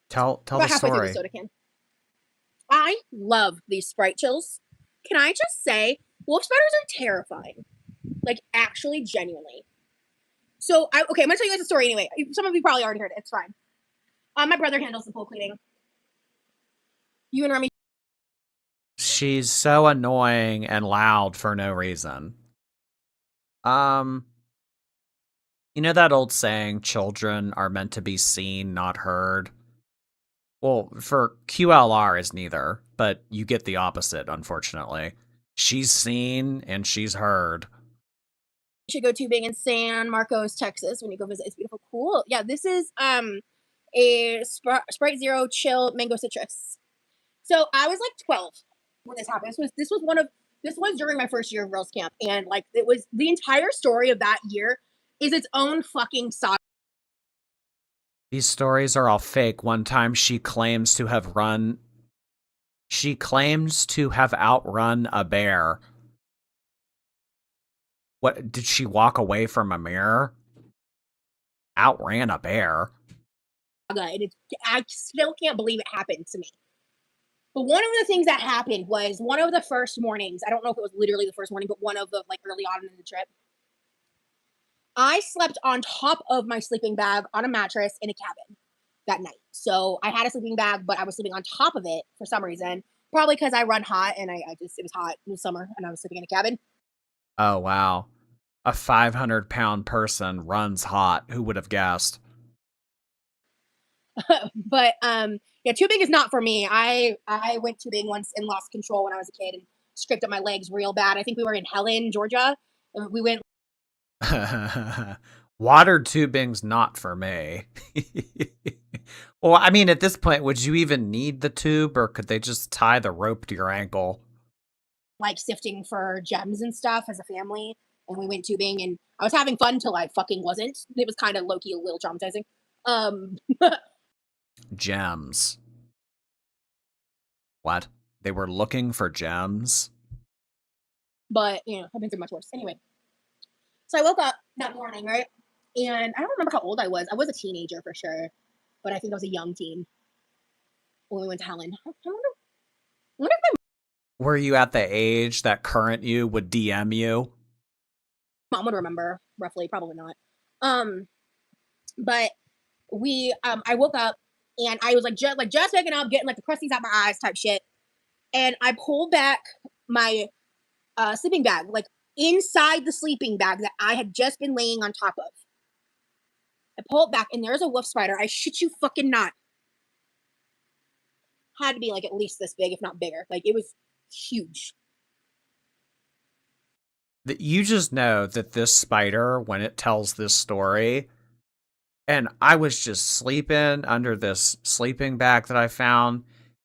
Tell the story. The soda can. I love these Sprite chills. Can I just say, wolf spiders are terrifying. Like, actually, genuinely. So I'm gonna tell you guys a story anyway. Some of you probably already heard it. It's fine. My brother handles the pool cleaning. You and Remy. She's so annoying and loud for no reason. You know that old saying, children are meant to be seen, not heard? Well, for QLR is neither, but you get the opposite, unfortunately. She's seen and she's heard. You should go tubing in San Marcos, Texas when you go visit. It's beautiful. Cool. Yeah, this is a Sprite Zero Chill Mango Citrus. So I was like 12 when this happened. This was during my first year of Girls Camp, and like it was the entire story of that year is its own fucking saga. These stories are all fake. One time she claims to have outrun a bear. What, did she walk away from a mirror? Outran a bear? And I still can't believe it happened to me. But one of the things that happened was one of the first mornings. I don't know if it was literally the first morning, but one of the like early on in the trip. I slept on top of my sleeping bag on a mattress in a cabin that night. So I had a sleeping bag, but I was sleeping on top of it for some reason. Probably because I run hot and it was hot. It was summer and I was sleeping in a cabin. Oh, wow. A 500-pound person runs hot. Who would have guessed? But yeah, tubing is not for me. I went tubing once and lost control when I was a kid and scraped up my legs real bad. I think we were in Helen, Georgia. We went. Water tubing's not for me. Well, I mean, at this point, would you even need the tube, or could they just tie the rope to your ankle? Like sifting for gems and stuff as a family, and we went tubing, and I was having fun till I fucking wasn't. It was kind of low-key a little traumatizing. Gems. What? They were looking for gems? But, you know, I've been through much worse. Anyway. So I woke up that morning, right? And I don't remember how old I was. I was a teenager for sure. But I think I was a young teen when we went to Helen. I wonder if Were you at the age that current you would DM you? my mom would remember, roughly. Probably not. But I woke up and I was like just waking up, getting like the crusties out my eyes type shit. And I pulled back my sleeping bag, like inside the sleeping bag that I had just been laying on top of. I pull it back and there's a wolf spider. I shit you fucking not. Had to be like at least this big, if not bigger. Like it was huge. You just know that this spider, when it tells this story, and I was just sleeping under this sleeping bag that I found,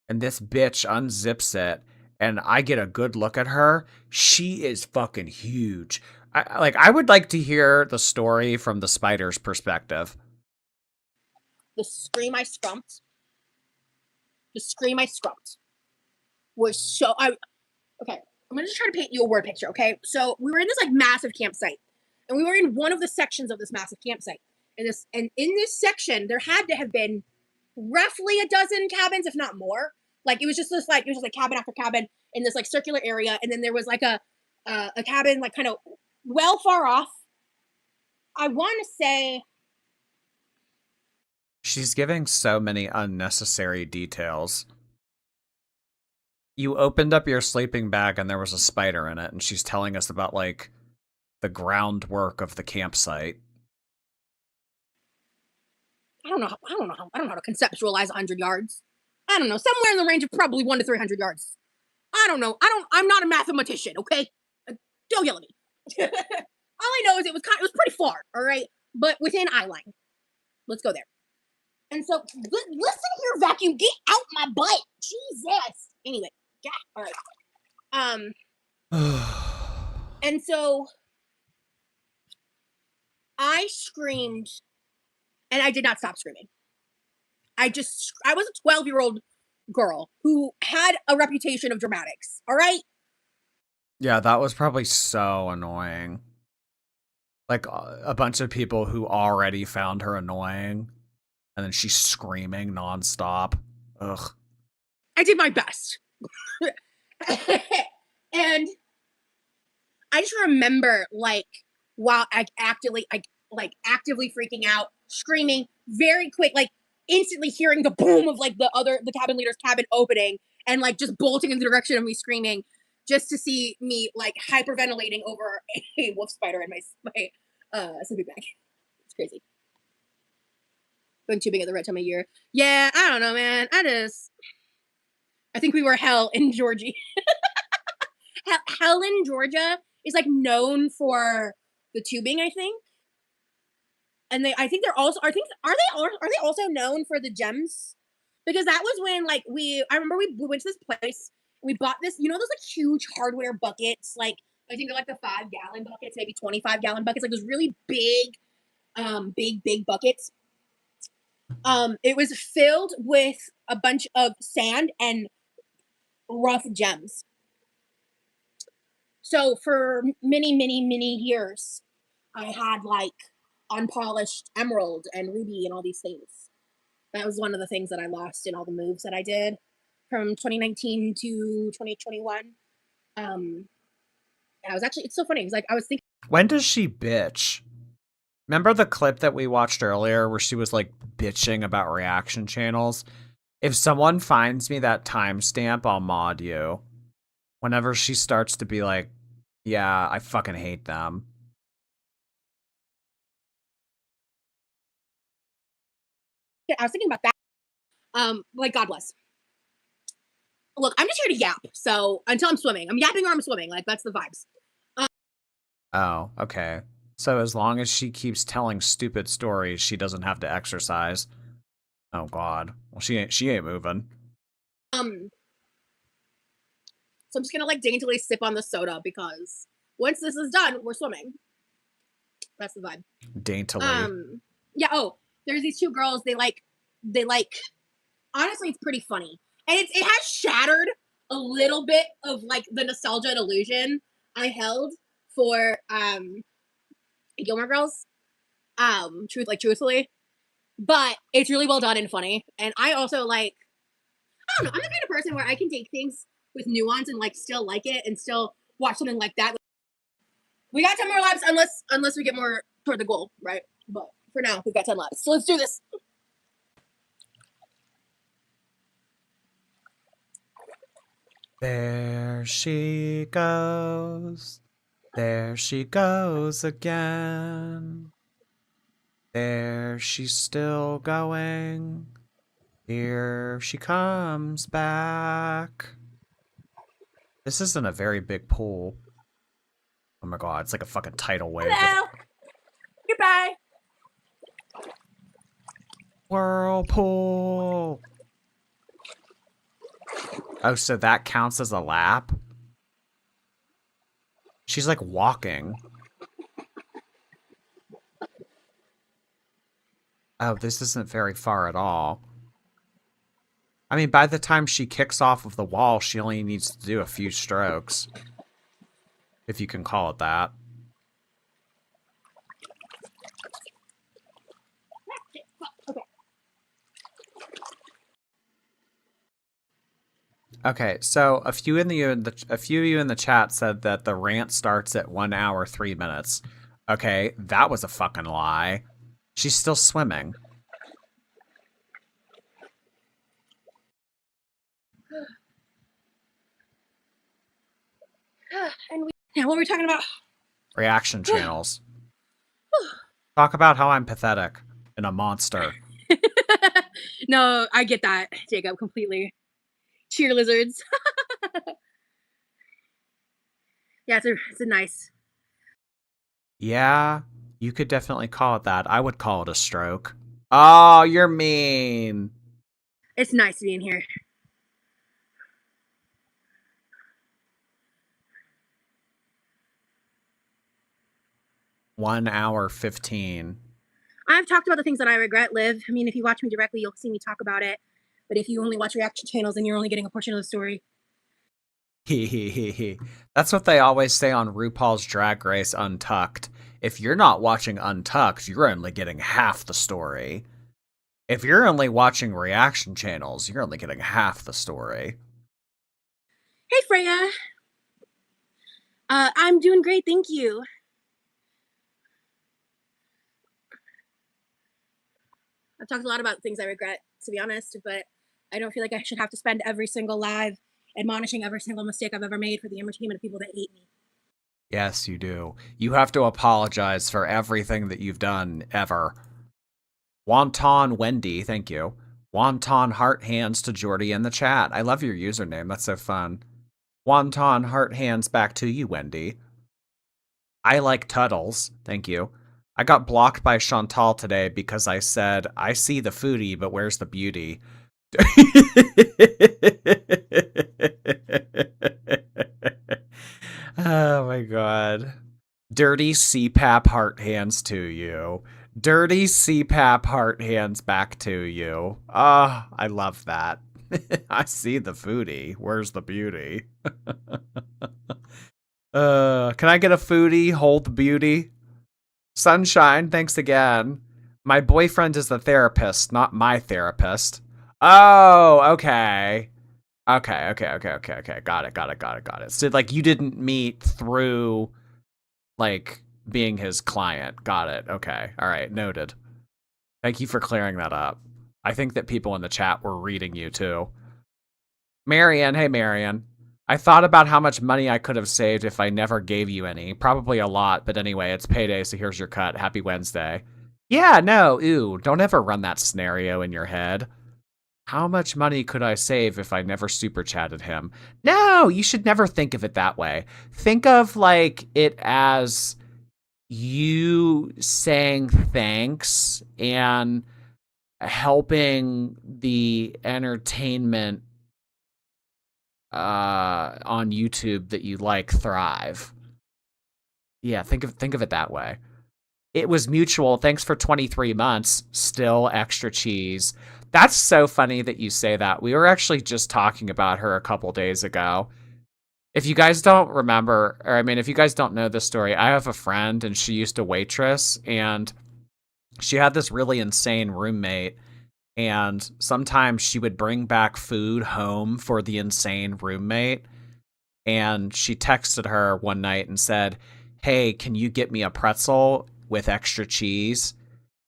and this bitch unzips it, and I get a good look at her. She is fucking huge. I would like to hear the story from the spider's perspective. The scream I scrumped was so okay. I'm gonna just try to paint you a word picture, okay? So we were in this like massive campsite, and we were in one of the sections of this massive campsite. And in this section, there had to have been roughly a dozen cabins, if not more. Like it was just cabin after cabin in this like circular area, and then there was like a cabin like kind of well far off. I want to say She's giving so many unnecessary details. You opened up your sleeping bag and there was a spider in it, and she's telling us about like the groundwork of the campsite. I don't know how to conceptualize 100 yards. I don't know, somewhere in the range of probably 1 to 300 yards. I don't know. I'm not a mathematician, okay? Don't yell at me. All I know is it was pretty far, all right? But within eye line. Let's go there. And so, listen here, vacuum, get out my butt. Jesus. Anyway, yeah, all right. And so I screamed, and I did not stop screaming. I was a 12-year-old girl who had a reputation of dramatics, all right? Yeah, that was probably so annoying. Like a bunch of people who already found her annoying, and then she's screaming nonstop. Ugh. I did my best. And I just remember, like, while I actively, like actively freaking out, screaming, very quick, like instantly hearing the boom of like the cabin leader's cabin opening and like just bolting in the direction of me screaming, just to see me like hyperventilating over a wolf spider in my sleeping bag. It's crazy. Going tubing at the right time of year. Yeah, I don't know, man. I think we were hell in Georgia. Hell in Georgia is like known for the tubing, I think. And I think they're also, are they also known for the gems? Because that was when like I remember we went to this place, we bought this, those like huge hardware buckets, like I think they're like the 5-gallon buckets, maybe 25-gallon buckets, like those really big, big buckets. It was filled with a bunch of sand and rough gems. So for many, many, many years, I had like unpolished emerald and ruby and all these things. That was one of the things that I lost in all the moves that I did from 2019 to 2021. I was actually, it's so funny. It's like I was thinking. When does she bitch? Remember the clip that we watched earlier where she was like bitching about reaction channels? If someone finds me that timestamp, I'll mod you. Whenever she starts to be like, yeah, I fucking hate them. I was thinking about that. Like, God bless. Look, I'm just here to yap. So until I'm swimming, I'm yapping or I'm swimming. Like, that's the vibes. Oh, okay. So as long as she keeps telling stupid stories, she doesn't have to exercise. Oh God. Well, she ain't moving. So I'm just gonna like daintily sip on the soda because once this is done, we're swimming. That's the vibe. Daintily. Yeah. Oh, there's these two girls. They like. Honestly, it's pretty funny, and it has shattered a little bit of like the nostalgia and illusion I held for Gilmore Girls. Truthfully, but it's really well done and funny. And I also like. I don't know. I'm the kind of person where I can take things with nuance and like still like it and still watch something like that. We got 10 more laps unless we get more toward the goal, right? But for now, we've got 10 laps. So let's do this. There she goes. There she goes again. There she's still going. Here she comes back. This isn't a very big pool. Oh my God, it's like a fucking tidal wave. Hello. Goodbye. Whirlpool. Oh, so that counts as a lap? She's like walking. Oh, this isn't very far at all. I mean, by the time she kicks off of the wall, she only needs to do a few strokes. If you can call it that. Okay, so a few of you in the chat said that the rant starts at 1 hour 3 minutes. Okay, that was a fucking lie. She's still swimming. Now, what were we talking about? Reaction channels. Talk about how I'm pathetic and a monster. No, I get that, Jacob, completely. Cheer lizards. Yeah, it's a nice. Yeah, you could definitely call it that. I would call it a stroke. Oh, you're mean. It's nice being here. One hour 15. I've talked about the things that I regret, Liv. I mean, if you watch me directly, you'll see me talk about it. But if you only watch reaction channels, then you're only getting a portion of the story. That's what they always say on RuPaul's Drag Race Untucked. If you're not watching Untucked, you're only getting half the story. If you're only watching reaction channels, you're only getting half the story. Hey, Freya. I'm doing great, thank you. talked a lot about things I regret, to be honest, but I don't feel like I should have to spend every single live admonishing every single mistake I've ever made for the entertainment of people that hate me. Yes, you do. You have to apologize for everything that you've done ever. Wonton Wendy, thank you. Wonton heart hands to Jordy in the chat. I love your username. That's so fun. Wonton heart hands back to you, Wendy. I like Tuddles. Thank you. I got blocked by Chantal today because I said, I see the foodie, but where's the beauty? Oh my god. Dirty CPAP heart hands to you. Dirty CPAP heart hands back to you. Ah, I love that. I see the foodie. Where's the beauty? Can I get a foodie? Hold the beauty. Sunshine, thanks again. My boyfriend is the therapist, not my therapist. Oh, okay. Okay. Got it. So, like, you didn't meet through, like, being his client. Got it. Okay. All right. Noted. Thank you for clearing that up. I think that people in the chat were reading you, too. Marianne. Hey, Marianne. I thought about how much money I could have saved if I never gave you any. Probably a lot, but anyway, it's payday, so here's your cut. Happy Wednesday. Yeah, no, ew. Don't ever run that scenario in your head. How much money could I save if I never super chatted him? No, you should never think of it that way. Think of like it as you saying thanks and helping the entertainment on YouTube that you like thrive. Yeah, think of it that way. It was mutual. Thanks for 23 months. Still extra cheese. That's so funny that you say that. We were actually just talking about her a couple days ago. If you guys don't remember, or I mean, if you guys don't know this story, I have a friend and she used to waitress and she had this really insane roommate. And sometimes she would bring back food home for the insane roommate. And she texted her one night and said, hey, can you get me a pretzel with extra cheese?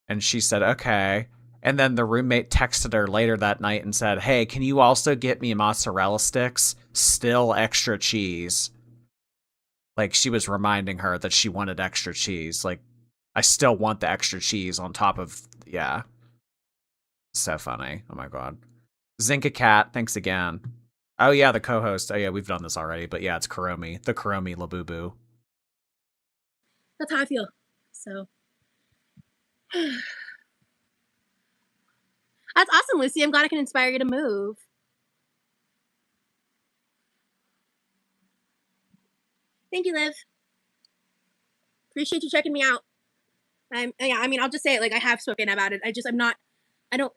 And she said, okay. And then the roommate texted her later that night and said, hey, can you also get me mozzarella sticks? Still extra cheese. Like, she was reminding her that she wanted extra cheese. Like, I still want the extra cheese on top of, yeah. So funny. Oh my god. Zinka Cat, thanks again. Oh yeah, the co-host. Oh yeah, we've done this already, but yeah, it's Kuromi. The Kuromi Labubu. That's how I feel. So that's awesome, Lucy. I'm glad I can inspire you to move. Thank you, Liv. Appreciate you checking me out. I mean, I'll just say it, like, I have spoken about it. I don't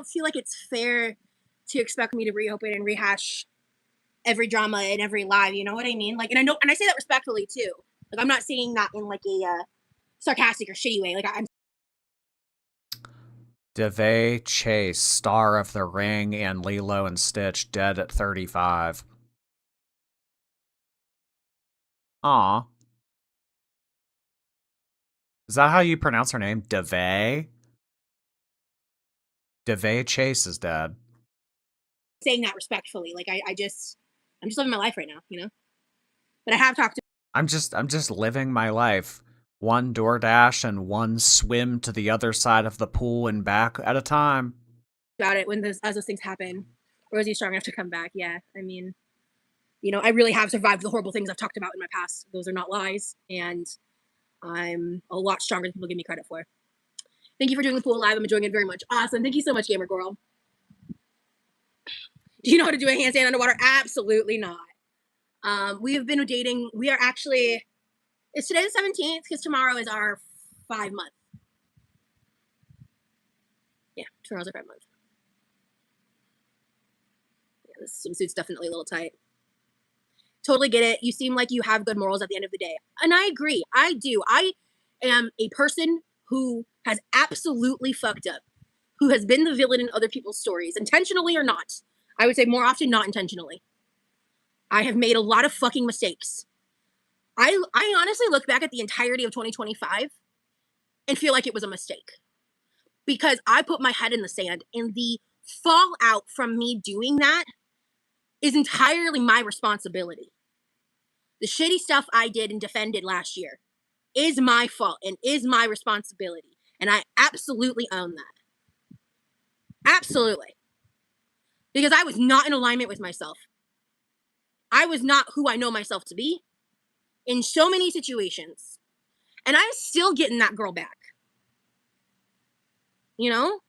feel like it's fair to expect me to reopen and rehash every drama in every live, you know what I mean? Like, and I say that respectfully too. Like, I'm not saying that in like a sarcastic or shitty way. Like, I'm DeVay Chase, star of The Ring and Lilo and Stitch, dead at 35. Aw. Is that how you pronounce her name? DeVay? DeVay Chase is dead. saying that respectfully. Like, I'm just living my life right now, you know? But I have talked to I'm just living my life. One DoorDash and one swim to the other side of the pool and back at a time. about it as those things happen. Or is he strong enough to come back? Yeah. I mean, you know, I really have survived the horrible things I've talked about in my past. Those are not lies. And I'm a lot stronger than people give me credit for. Thank you for doing the pool live. I'm enjoying it very much. Awesome. Thank you so much, Gamer Girl. Do you know how to do a handstand underwater? Absolutely not. We have been dating. We are actually, it's today the 17th because tomorrow is our 5 month. Yeah, tomorrow's our 5 month. Yeah, this swimsuit's definitely a little tight. Totally get it. You seem like you have good morals at the end of the day. And I agree. I do. I am a person who has absolutely fucked up, who has been the villain in other people's stories, intentionally or not. I would say more often not intentionally. I have made a lot of fucking mistakes. I honestly look back at the entirety of 2025 and feel like it was a mistake. Because I put my head in the sand, and the fallout from me doing that is entirely my responsibility. The shitty stuff I did and defended last year is my fault and is my responsibility. And I absolutely own that. Absolutely. Because I was not in alignment with myself. I was not who I know myself to be in so many situations. And I'm still getting that girl back. You know?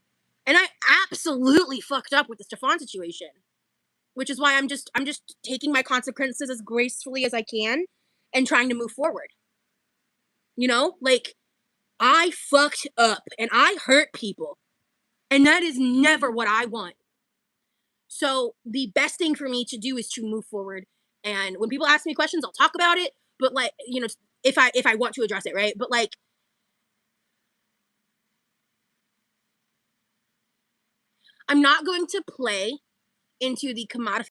And I absolutely fucked up with the Stefan situation. Which is why I'm just taking my consequences as gracefully as I can and trying to move forward. You know? Like, I fucked up and I hurt people. And that is never what I want. So the best thing for me to do is to move forward. And when people ask me questions, I'll talk about it. But like, you know, if I want to address it, right? But like, I'm not going to play into the commodification.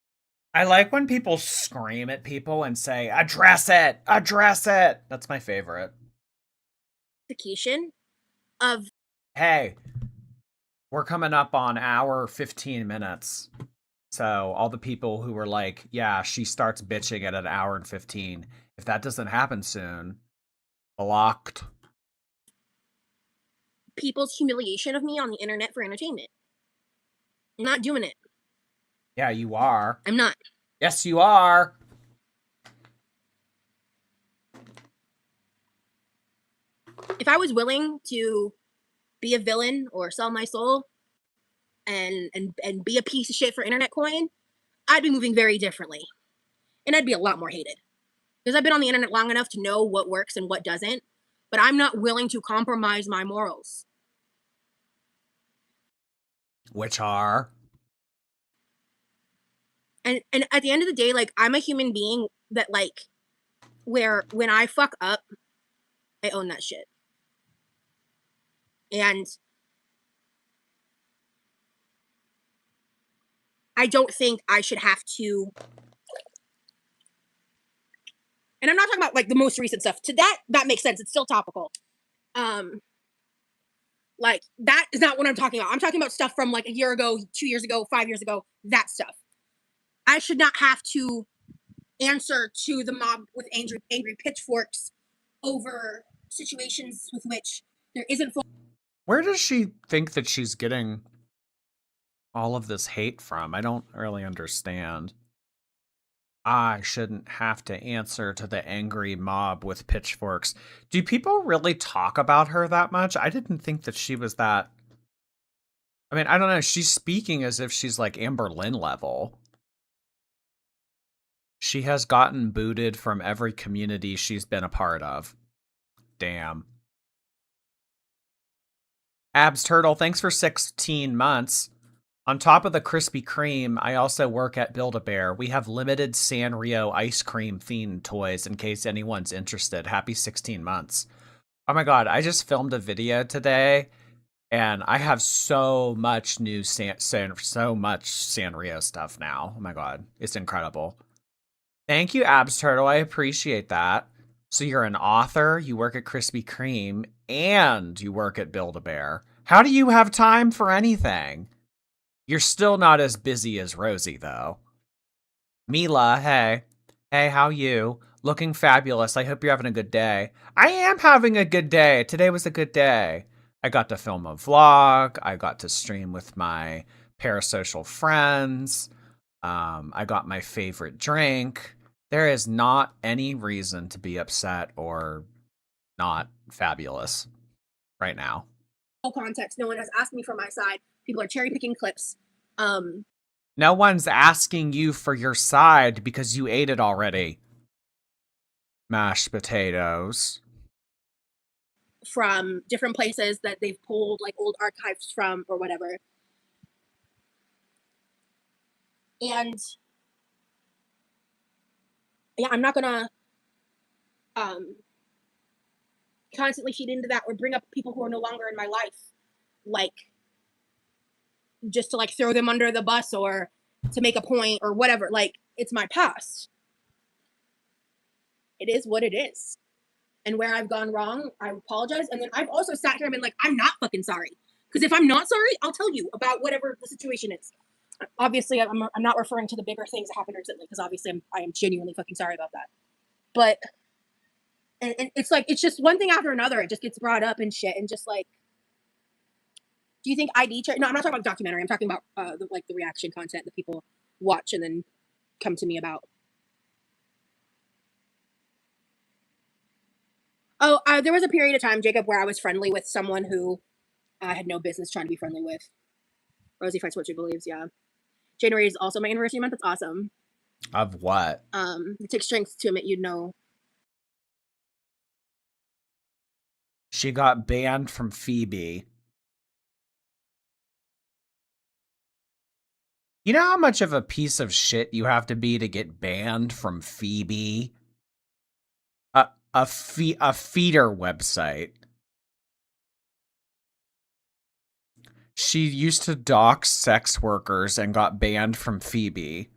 I like when people scream at people and say, address it, address it. That's my favorite. Of, hey, we're coming up on hour 15 minutes. So all the people who were like, yeah, she starts bitching at an hour and 15. If that doesn't happen soon, blocked. People's humiliation of me on the internet for entertainment. I'm not doing it. Yeah, you are. I'm not. Yes, you are. If I was willing to be a villain or sell my soul and be a piece of shit for internet coin, I'd be moving very differently. And I'd be a lot more hated. Because I've been on the internet long enough to know what works and what doesn't. But I'm not willing to compromise my morals. Which are? And at the end of the day, like, I'm a human being that, like, where when I fuck up, I own that shit. And I don't think I should have to. And I'm not talking about like the most recent stuff. To that makes sense. It's still topical. Like, that is not what I'm talking about. I'm talking about stuff from like a year ago, 2 years ago, 5 years ago, that stuff. I should not have to answer to the mob with angry pitchforks over situations with which there isn't. Where does she think that she's getting all of this hate from? I don't really understand. I shouldn't have to answer to the angry mob with pitchforks. Do people really talk about her that much? I didn't think that she was that. I mean, I don't know. She's speaking as if she's like Amber Lynn level. She has gotten booted from every community she's been a part of. Damn. Abs Turtle, thanks for 16 months. On top of the Krispy Kreme, I also work at Build-A-Bear. We have limited Sanrio ice cream themed toys in case anyone's interested. Happy 16 months. Oh my god, I just filmed a video today and I have so much new so much Sanrio stuff now. Oh my god, it's incredible. Thank you, Abs Turtle. I appreciate that. So you're an author, you work at Krispy Kreme, and you work at Build-A-Bear. How do you have time for anything? You're still not as busy as Rosie, though. Mila, hey. Hey, how you? Looking fabulous. I hope you're having a good day. I am having a good day. Today was a good day. I got to film a vlog. I got to stream with my parasocial friends. I got my favorite drink. There is not any reason to be upset or not fabulous right now. No context. No one has asked me for my side. People are cherry picking clips. No one's asking you for your side because you ate it already. Mashed potatoes. From different places that they've pulled like old archives from or whatever. And yeah, I'm not gonna constantly feed into that or bring up people who are no longer in my life, like just to like throw them under the bus or to make a point or whatever. Like, it's my past. It is what it is. and where I've gone wrong, I apologize. And then I've also sat here and been like, I'm not fucking sorry. Because if I'm not sorry, I'll tell you about whatever the situation is. Obviously, I'm not referring to the bigger things that happened recently, because obviously I am genuinely fucking sorry about that. But and it's like, it's just one thing after another. It just gets brought up and shit, and just like, do you think ID check? No, I'm not talking about documentary. I'm talking about the reaction content that people watch and then come to me about. Oh, there was a period of time, Jacob, where I was friendly with someone who I had no business trying to be friendly with. Rosie fights what she believes. Yeah, January is also my anniversary month. That's awesome. Of what? It takes strength to admit you know. She got banned from Phoebe. You know how much of a piece of shit you have to be to get banned from Phoebe? A feeder website. She used to dox sex workers and got banned from Phoebe.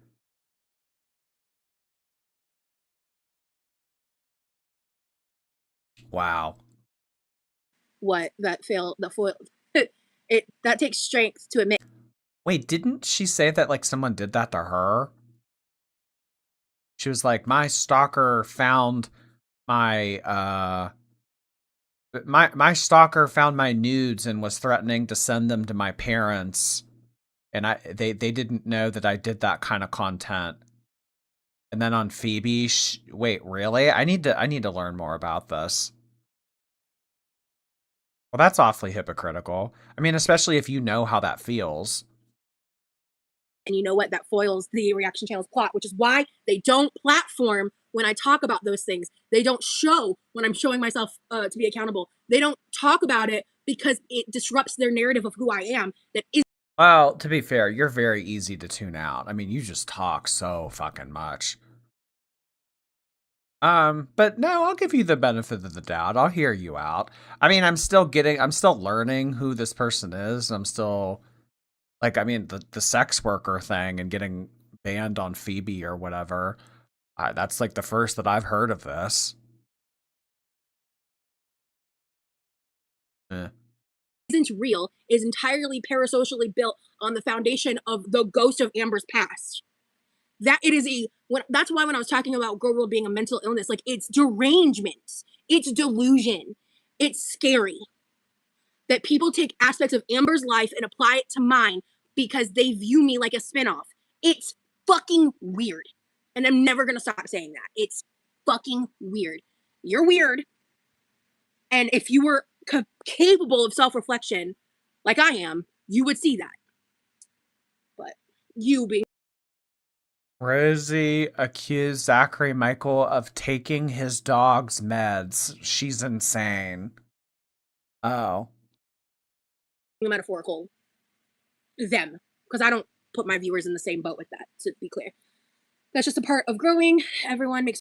Wow. What that failed, that foiled. That takes strength to admit. Wait, didn't she say that like someone did that to her? She was like, my stalker found my stalker found my nudes and was threatening to send them to my parents, and they didn't know that I did that kind of content. And then on Phoebe, wait, really? I need to learn more about this. Well, that's awfully hypocritical. I mean, especially if you know how that feels. And you know what? That foils the reaction channel's plot, which is why they don't platform when I talk about those things. They don't show when I'm showing myself to be accountable. They don't talk about it because it disrupts their narrative of who I am. That is. Well, to be fair, you're very easy to tune out. I mean, you just talk so fucking much. But no, I'll give you the benefit of the doubt. I'll hear you out. I mean, I'm still learning who this person is. I'm still, like, I mean, the sex worker thing and getting banned on Phoebe or whatever. That's like the first that I've heard of this. Isn't real, is entirely parasocially built on the foundation of the ghost of Amber's past. That it is that's why when I was talking about Girl World being a mental illness, like, it's derangement, it's delusion, it's scary that people take aspects of Amber's life and apply it to mine because they view me like a spinoff. It's fucking weird. And I'm never gonna stop saying that. It's fucking weird. You're weird. And if you were capable of self-reflection like I am, you would see that. But you being Rosie accused Zachary Michael of taking his dog's meds. She's insane. Oh. metaphorical them, because I don't put my viewers in the same boat with that, to be clear. That's just a part of growing. Everyone makes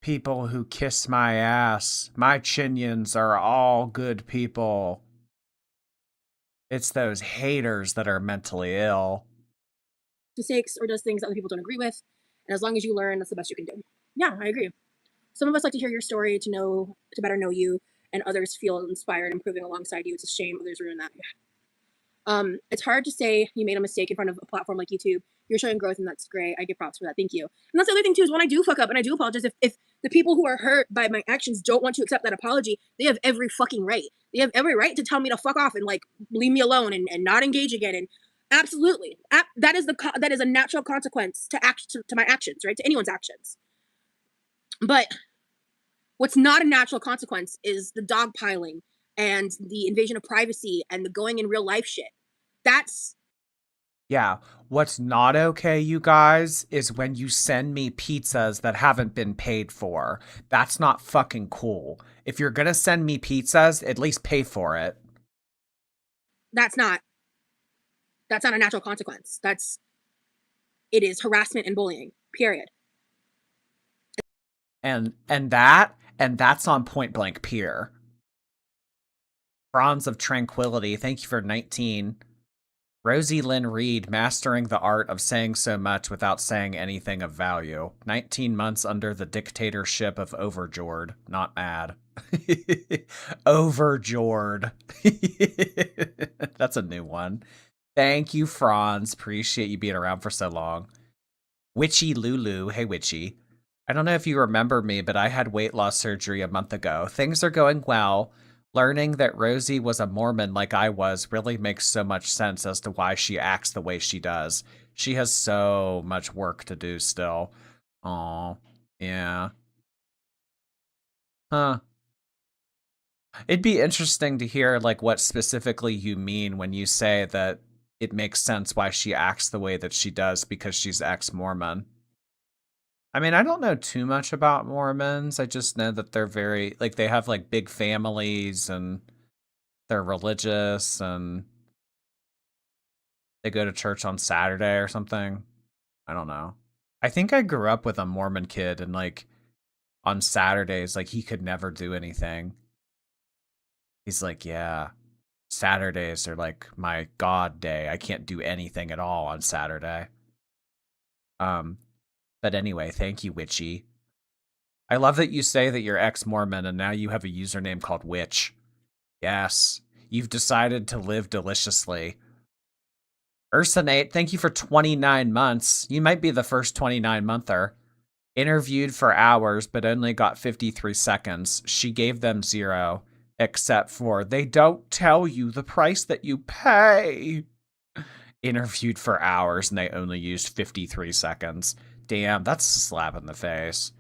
People who kiss my ass. My chinions are all good people. It's those haters that are mentally ill. mistakes or does things that other people don't agree with. And as long as you learn, that's the best you can do. Yeah, I agree. Some of us like to hear your story to better know you, and others feel inspired improving alongside you. It's a shame others ruin that. It's hard to say you made a mistake in front of a platform like YouTube. You're showing growth, and that's great. I give props for that. Thank you. And that's the other thing too, is when I do fuck up and I do apologize, if the people who are hurt by my actions don't want to accept that apology, they have every fucking right. They have every right to tell me to fuck off and like leave me alone and not engage again. And absolutely, that is a natural consequence to my actions, right? To anyone's actions. But what's not a natural consequence is the dogpiling and the invasion of privacy and the going in real life shit. That's... Yeah, what's not okay, you guys, is when you send me pizzas that haven't been paid for. That's not fucking cool. If you're gonna send me pizzas, at least pay for it. That's not a natural consequence. It is harassment and bullying, period. And that's on Point Blank Pier. Bronze of Tranquility, thank you for 19. Rosie Lynn Reed, mastering the art of saying so much without saying anything of value. 19 months under the dictatorship of Overjord. Not mad. Overjord. That's a new one. Thank you, Franz. Appreciate you being around for so long. Witchy Lulu. Hey, Witchy. I don't know if you remember me, but I had weight loss surgery a month ago. Things are going well. Learning that Rosie was a Mormon like I was really makes so much sense as to why she acts the way she does. She has so much work to do still. Aw, yeah. Huh. It'd be interesting to hear like what specifically you mean when you say that it makes sense why she acts the way that she does because she's ex-Mormon. I mean, I don't know too much about Mormons. I just know that they're very like they have like big families and they're religious and they go to church on Saturday or something. I don't know. I think I grew up with a Mormon kid and like on Saturdays like he could never do anything. He's like, "Yeah, Saturdays are like my god day. I can't do anything at all on Saturday." Um but anyway, thank you, Witchy. I love that you say that you're ex-Mormon and now you have a username called Witch. Yes, you've decided to live deliciously. Ursinate, thank you for 29 months. You might be the first 29-monther. Interviewed for hours, but only got 53 seconds. She gave them 0, except for, they don't tell you the price that you pay. Interviewed for hours, and they only used 53 seconds. Damn, that's a slap in the face.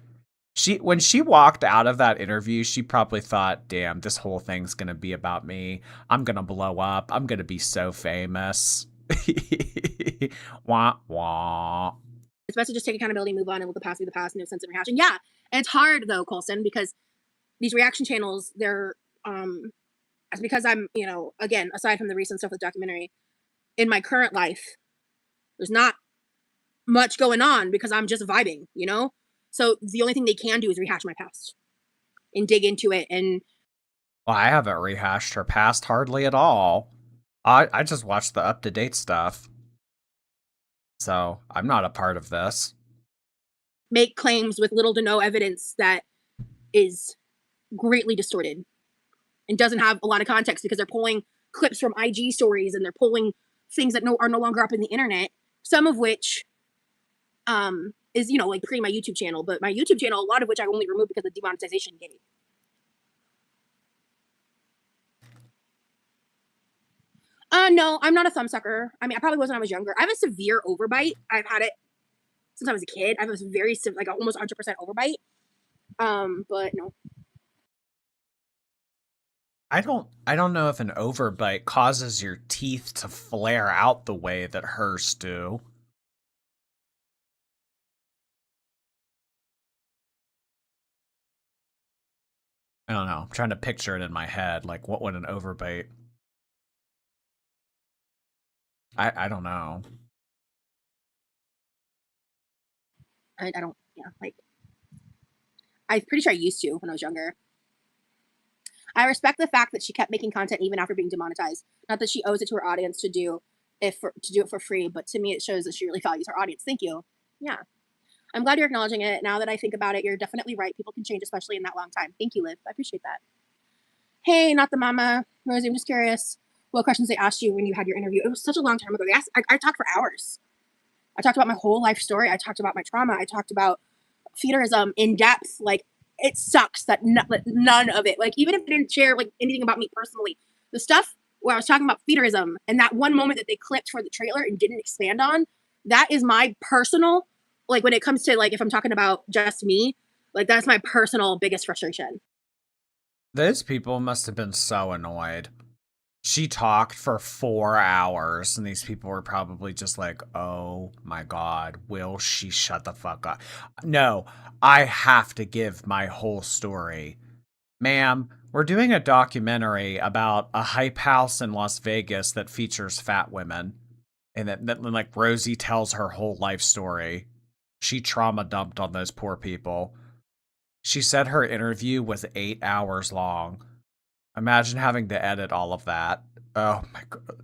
When she walked out of that interview, she probably thought, damn, this whole thing's gonna be about me. I'm gonna blow up. I'm gonna be so famous. Wah wah. It's best to just take accountability, move on, and let the past be the past, no sense of rehashing. Yeah, and it's hard though, Colson, because these reaction channels, they're it's because I'm, again, aside from the recent stuff with the documentary, in my current life, there's not much going on because I'm just vibing, So the only thing they can do is rehash my past and dig into it. And well, I haven't rehashed her past hardly at all. I just watched the up-to-date stuff. So I'm not a part of this. Make claims with little to no evidence that is greatly distorted and doesn't have a lot of context because they're pulling clips from IG stories and they're pulling things that are no longer up in the internet, some of which is, like creating my YouTube channel, but my YouTube channel, a lot of which I only removed because of demonetization gate. No, I'm not a thumbsucker. I mean, I probably was when I was younger. I have a severe overbite. I've had it since I was a kid. I have a very, like almost 100% overbite. But no. I don't know if an overbite causes your teeth to flare out the way that hers do. I don't know. I'm trying to picture it in my head. Like, what would an overbite? I don't know. I don't, like, I'm pretty sure I used to when I was younger. I respect the fact that she kept making content even after being demonetized. Not that she owes it to her audience to do it for free, but to me it shows that she really values her audience. Thank you. Yeah. I'm glad you're acknowledging it. Now that I think about it, you're definitely right. People can change, especially in that long time. Thank you, Liv. I appreciate that. Hey, not the mama. Rosie, I'm just curious what questions they asked you when you had your interview. It was such a long time ago. I talked for hours. I talked about my whole life story. I talked about my trauma. I talked about feederism in depth. Like, it sucks that none of it, like, even if they didn't share like anything about me personally, the stuff where I was talking about feederism and that one moment that they clipped for the trailer and didn't expand on, that is my personal, like, when it comes to like, if I'm talking about just me, like, that's my personal biggest frustration. Those people must have been so annoyed. She talked for 4 hours, and these people were probably just like, oh my god, will she shut the fuck up? No, I have to give my whole story. Ma'am, we're doing a documentary about a hype house in Las Vegas that features fat women. And that like, Rosie tells her whole life story. She trauma dumped on those poor people. She said her interview was 8 hours long. Imagine having to edit all of that. Oh my god.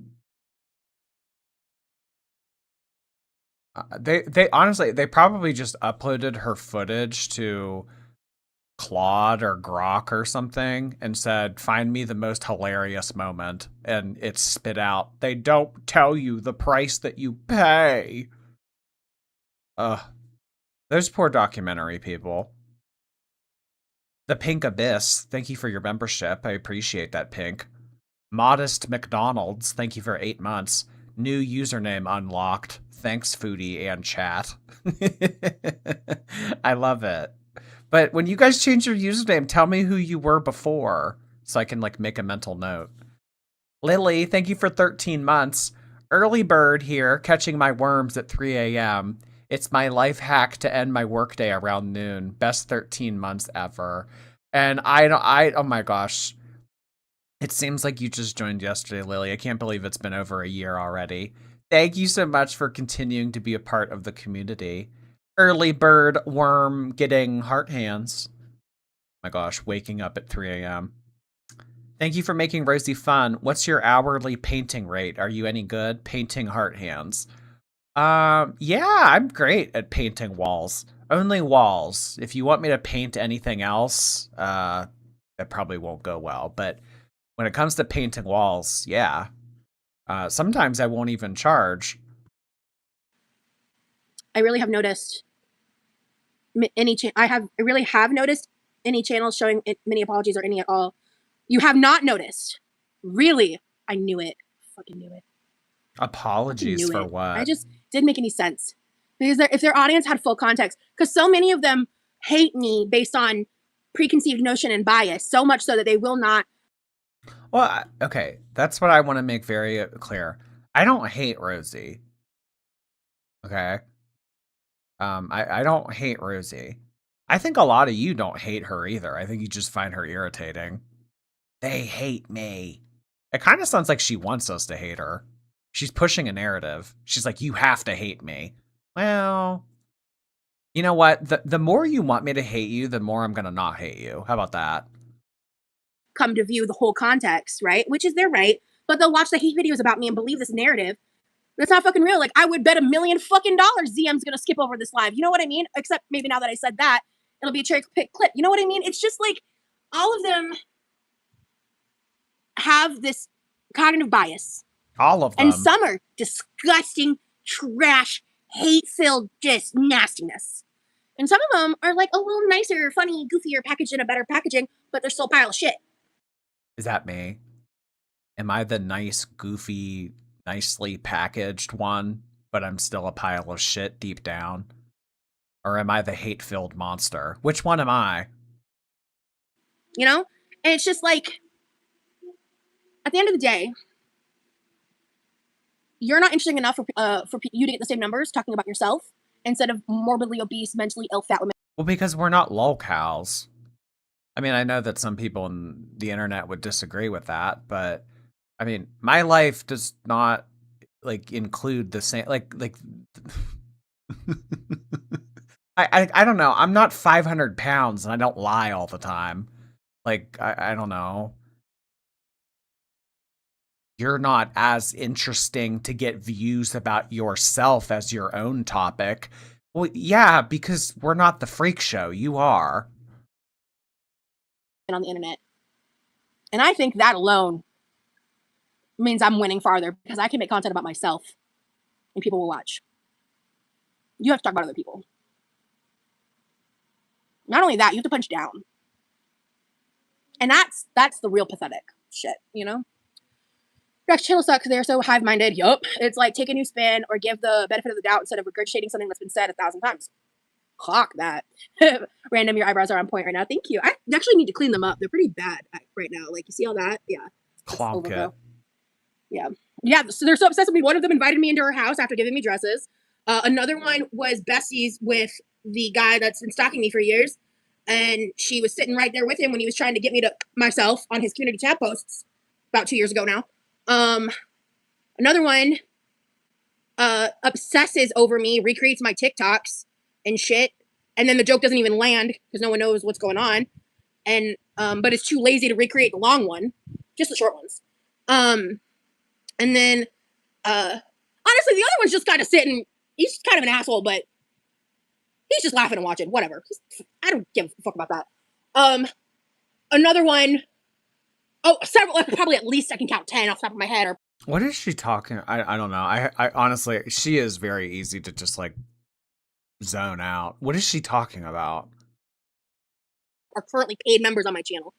They honestly, they probably just uploaded her footage to Claude or Grok or something and said, "Find me the most hilarious moment," and it spit out, "They don't tell you the price that you pay." Ugh, those poor documentary people. The Pink Abyss, thank you for your membership. I appreciate that, Pink. Modest McDonald's, thank you for 8 months. New username unlocked. Thanks, Foodie and chat. I love it. But when you guys change your username, tell me who you were before so I can like make a mental note. Lily, thank you for 13 months. Early bird here, catching my worms at 3 a.m. It's my life hack to end my workday around noon. Best 13 months ever. And oh my gosh. It seems like you just joined yesterday, Lily. I can't believe it's been over a year already. Thank you so much for continuing to be a part of the community. Early bird worm getting heart hands. My gosh, waking up at 3 a.m. Thank you for making Rosie fun. What's your hourly painting rate? Are you any good? Painting heart hands. Yeah, I'm great at painting walls. Only walls. If you want me to paint anything else, that probably won't go well. But when it comes to painting walls, yeah. Sometimes I won't even charge. I really have noticed I really have noticed any channels showing many apologies or any at all. You have not noticed. Really, I knew it. Fucking knew it. Apologies for what? I just didn't make any sense. Because if their audience had full context, because so many of them hate me based on preconceived notion and bias, so much so that they will not. Well, okay, that's what I want to make very clear. I don't hate Rosie. Okay? I don't hate Rosie. I think a lot of you don't hate her either. I think you just find her irritating. They hate me. It kind of sounds like she wants us to hate her. She's pushing a narrative. She's like, you have to hate me. Well, you know what? The more you want me to hate you, the more I'm going to not hate you. How about that? Come to view the whole context, right? Which is their right. But they'll watch the hate videos about me and believe this narrative. That's not fucking real. Like, I would bet $1 million fucking ZM's going to skip over this live. You know what I mean? Except maybe now that I said that, it'll be a cherry pick clip. You know what I mean? It's just like all of them have this cognitive bias. All of them. And some are disgusting, trash, hate-filled, just nastiness. And some of them are like a little nicer, funny, goofier, packaged in a better packaging, but they're still a pile of shit. Is that me? Am I the nice, goofy, nicely packaged one, but I'm still a pile of shit deep down? Or am I the hate-filled monster? Which one am I? You know? And it's just like, at the end of the day, you're not interesting enough for you to get the same numbers talking about yourself instead of morbidly obese, mentally ill, fat women. Well, because we're not lolcows. I mean, I know that some people on the internet would disagree with that, but I mean, my life does not like include the same like I don't know. I'm not 500 pounds and I don't lie all the time. Like, I don't know. You're not as interesting to get views about yourself as your own topic. Well, yeah, because we're not the freak show. You are. On the internet. And I think that alone means I'm winning farther because I can make content about myself and people will watch. You have to talk about other people. Not only that, you have to punch down. And that's the real pathetic shit, you know? Reaction channels suck because they're so hive-minded. Yup. It's like take a new spin or give the benefit of the doubt instead of regurgitating something that's been said 1,000 times. Fuck that. Random, your eyebrows are on point right now. Thank you. I actually need to clean them up. They're pretty bad right now. Like, you see all that? Yeah. Clonk it. Yeah. Yeah, so they're so obsessed with me. One of them invited me into her house after giving me dresses. Another one was besties with the guy that's been stalking me for years. And she was sitting right there with him when he was trying to get me to myself on his community tab posts about 2 years ago now. Another one obsesses over me, recreates my TikToks and shit, and then the joke doesn't even land because no one knows what's going on, and but it's too lazy to recreate the long one, just the short ones. And then honestly, the other ones just kind of sit and He's kind of an asshole, but he's just laughing and watching. Whatever. I don't give a fuck about that. Another one. Oh, several. Probably at least I can count 10 off the top of my head. Or What is she talking? I don't know. I honestly, she is very easy to just like zone out. What is she talking about? are currently paid members on my channel.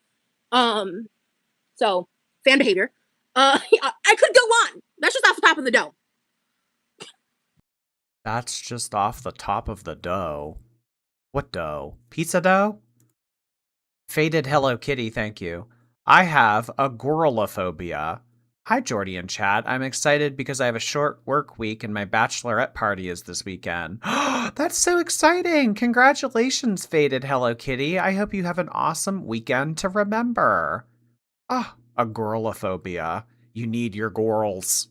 So fan behavior. I could go on. That's just off the top of the dome. That's just off the top of the dough. What dough? Pizza dough? Faded Hello Kitty, thank you. I have agoralophobia. Hi, Jordy and Chad. I'm excited because I have a short work week and my bachelorette party is this weekend. That's so exciting! Congratulations, Faded Hello Kitty. I hope you have an awesome weekend to remember. Agoralophobia. You need your gorals.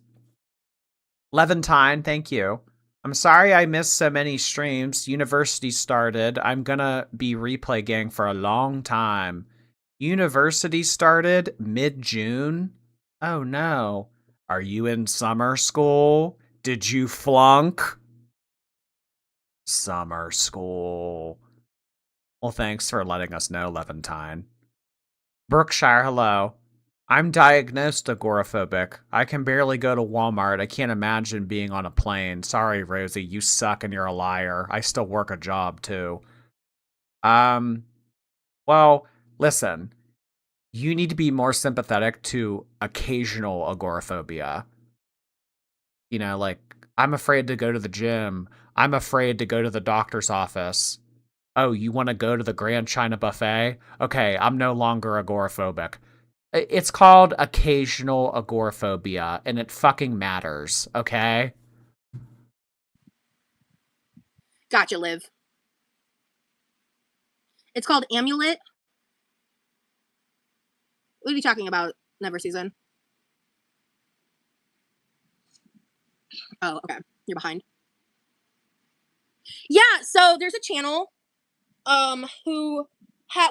Levantine, thank you. I'm sorry I missed so many streams. University started. I'm gonna be replay gang for a long time. University started mid-June? Oh no. Are you in summer school? Did you flunk? Summer school. Well, thanks for letting us know, Levantine. Brookshire, hello. I'm diagnosed agoraphobic. I can barely go to Walmart. I can't imagine being on a plane. Sorry, Rosie, you suck and you're a liar. I still work a job, too. Well, listen. You need to be more sympathetic to occasional agoraphobia. You know, like, I'm afraid to go to the gym. I'm afraid to go to the doctor's office. Oh, you want to go to the Grand China Buffet? Okay, I'm no longer agoraphobic. It's called occasional agoraphobia, and it fucking matters, okay? Gotcha, Liv. It's called Amulet. What are you talking about, Never Season? Oh, okay. You're behind. Yeah, so there's a channel who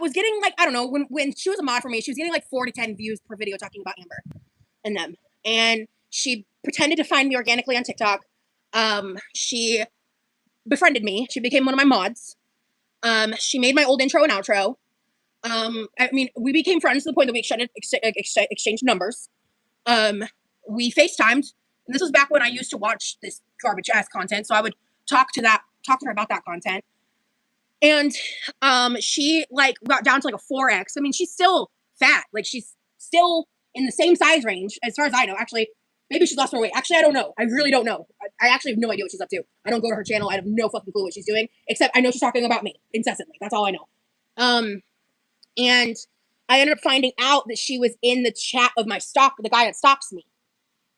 was getting like, I don't know, when she was a mod for me, she was getting like 4 to 10 views per video talking about Amber and them. And she pretended to find me organically on TikTok. She befriended me. She became one of my mods. She made my old intro and outro. I mean, we became friends to the point that we exchanged numbers. We FaceTimed, and this was back when I used to watch this garbage ass content, so I would talk to her about that content. And she like got down to like a 4X. I mean, she's still fat. Like, she's still in the same size range as far as I know. Actually, maybe she's lost her weight. Actually, I don't know. I really don't know. I actually have no idea what she's up to. I don't go to her channel. I have no fucking clue what she's doing, except I know she's talking about me incessantly. That's all I know. And I ended up finding out that she was in the chat of the guy that stalks me.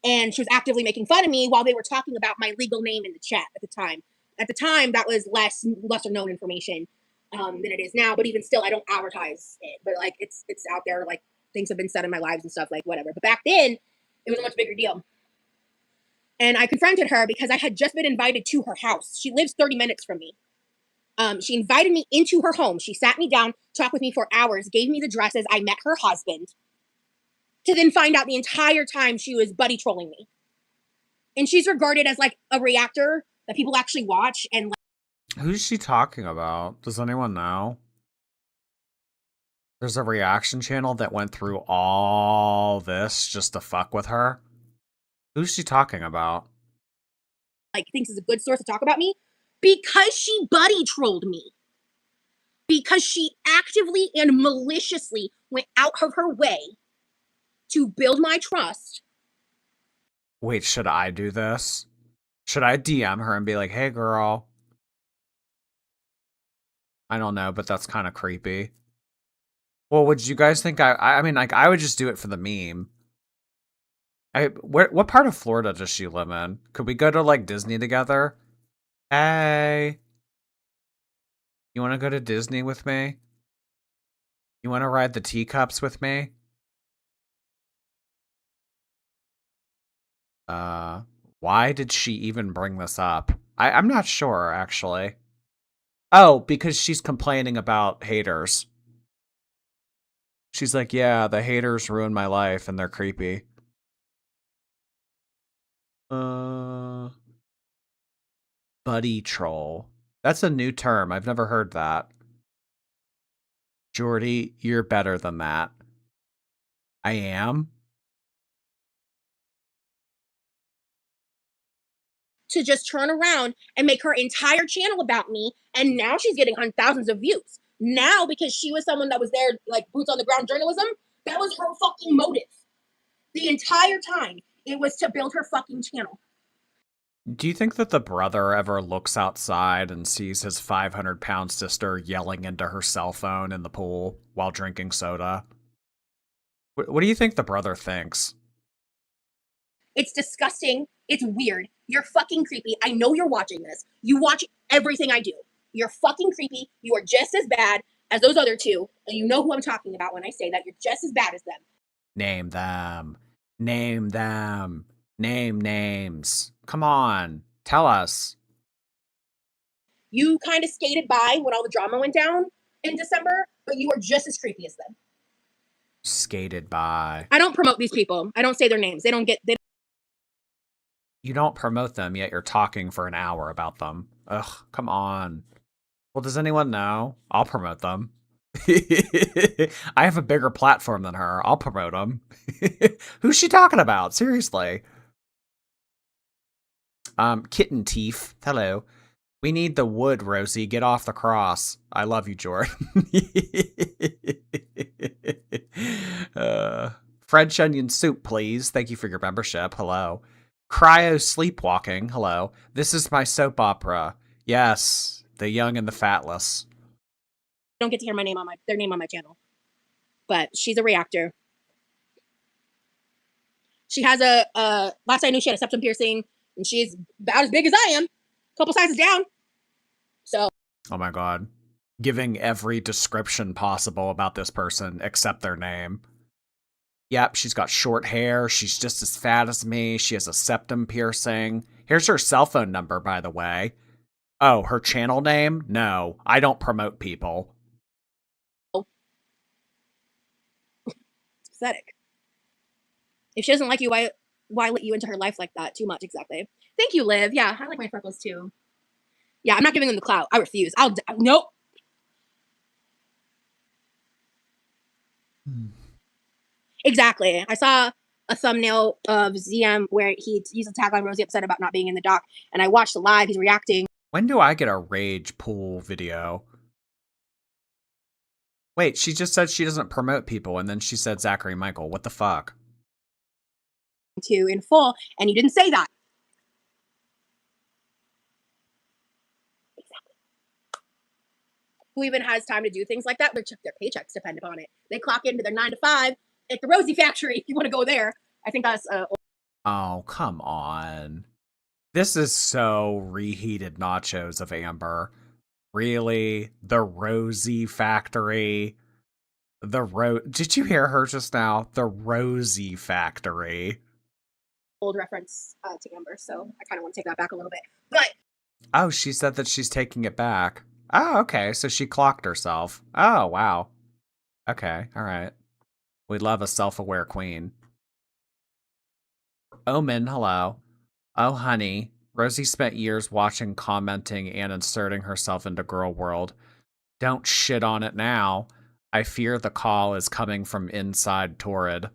And she was actively making fun of me while they were talking about my legal name in the chat at the time. At the time, that was lesser known information than it is now. But even still, I don't advertise it. But like, it's out there. Like, things have been said in my lives and stuff, like whatever. But back then, it was a much bigger deal. And I confronted her because I had just been invited to her house. She lives 30 minutes from me. She invited me into her home. She sat me down, talked with me for hours, gave me the dresses. I met her husband, to then find out the entire time she was buddy trolling me. And she's regarded as like a reactor that people actually watch. And like, who's she talking about? Does anyone know? There's a reaction channel that went through all this just to fuck with her. Who's she talking about? Like, thinks is a good source to talk about me because she buddy trolled me. Because she actively and maliciously went out of her way to build my trust. Wait, should I do this? Should I DM her and be like, hey girl? I don't know, but that's kind of creepy. Well, would you guys think I mean, like, I would just do it for the meme. What part of Florida does she live in? Could we go to, like, Disney together? Hey. You want to go to Disney with me? You want to ride the teacups with me? Why did she even bring this up? I'm not sure, actually. Oh, because she's complaining about haters. She's like, yeah, the haters ruined my life and they're creepy. Buddy troll. That's a new term. I've never heard that. Jordy, you're better than that. I am? To just turn around and make her entire channel about me, and now she's getting on thousands of views. Now, because she was someone that was there, like boots on the ground journalism, that was her fucking motive. The entire time, it was to build her fucking channel. Do you think that the brother ever looks outside and sees his 500-pound sister yelling into her cell phone in the pool while drinking soda? What do you think the brother thinks? It's disgusting. It's weird. You're fucking creepy. I know you're watching this. You watch everything I do. You're fucking creepy. You are just as bad as those other two. And you know who I'm talking about when I say that. You're just as bad as them. Name them. Name them. Name names. Come on. Tell us. You kind of skated by when all the drama went down in December, but you are just as creepy as them. Skated by. I don't promote these people. I don't say their names. You don't promote them, yet you're talking for an hour about them. Ugh, come on. Well, does anyone know? I'll promote them. I have a bigger platform than her. I'll promote them. Who's she talking about? Seriously. Kitten Teeth. Hello. We need the wood, Rosie. Get off the cross. I love you, Jordan. French onion soup, please. Thank you for your membership. Hello. Cryo sleepwalking. Hello. This is my soap opera. Yes. The young and the fatless. I don't get to hear their name on my channel. But she's a reactor. She has last I knew she had a septum piercing, and she's about as big as I am. A couple sizes down. So. Oh my god. Giving every description possible about this person except their name. Yep, she's got short hair. She's just as fat as me. She has a septum piercing. Here's her cell phone number, by the way. Oh, her channel name? No, I don't promote people. It's pathetic. If she doesn't like you, why let you into her life like that? Too much, exactly. Thank you, Liv. Yeah, I like my freckles too. Yeah, I'm not giving them the clout. I refuse. Nope. Exactly. I saw a thumbnail of ZM where he's a tagline Rosie upset about not being in the doc, and I watched the live. He's reacting. When do I get a rage pool video? Wait, she just said she doesn't promote people, and then she said Zachary Michael. What the fuck? To in full, and you didn't say that. Exactly. Who even has time to do things like that? Their paychecks depend upon it. They clock into their 9 to 5 at the Rosie factory. If you want to go there, I think that's. Oh, come on. This is so reheated nachos of Amber. Really? The Rosie factory? Did you hear her just now? The Rosie factory. Old reference to Amber, so I kind of want to take that back a little bit. But oh, she said that she's taking it back. Oh, okay, so she clocked herself. Oh, wow. Okay, all right. We love a self-aware queen. Omen, hello. Oh, honey. Rosie spent years watching, commenting, and inserting herself into girl world. Don't shit on it now. I fear the call is coming from inside Torrid.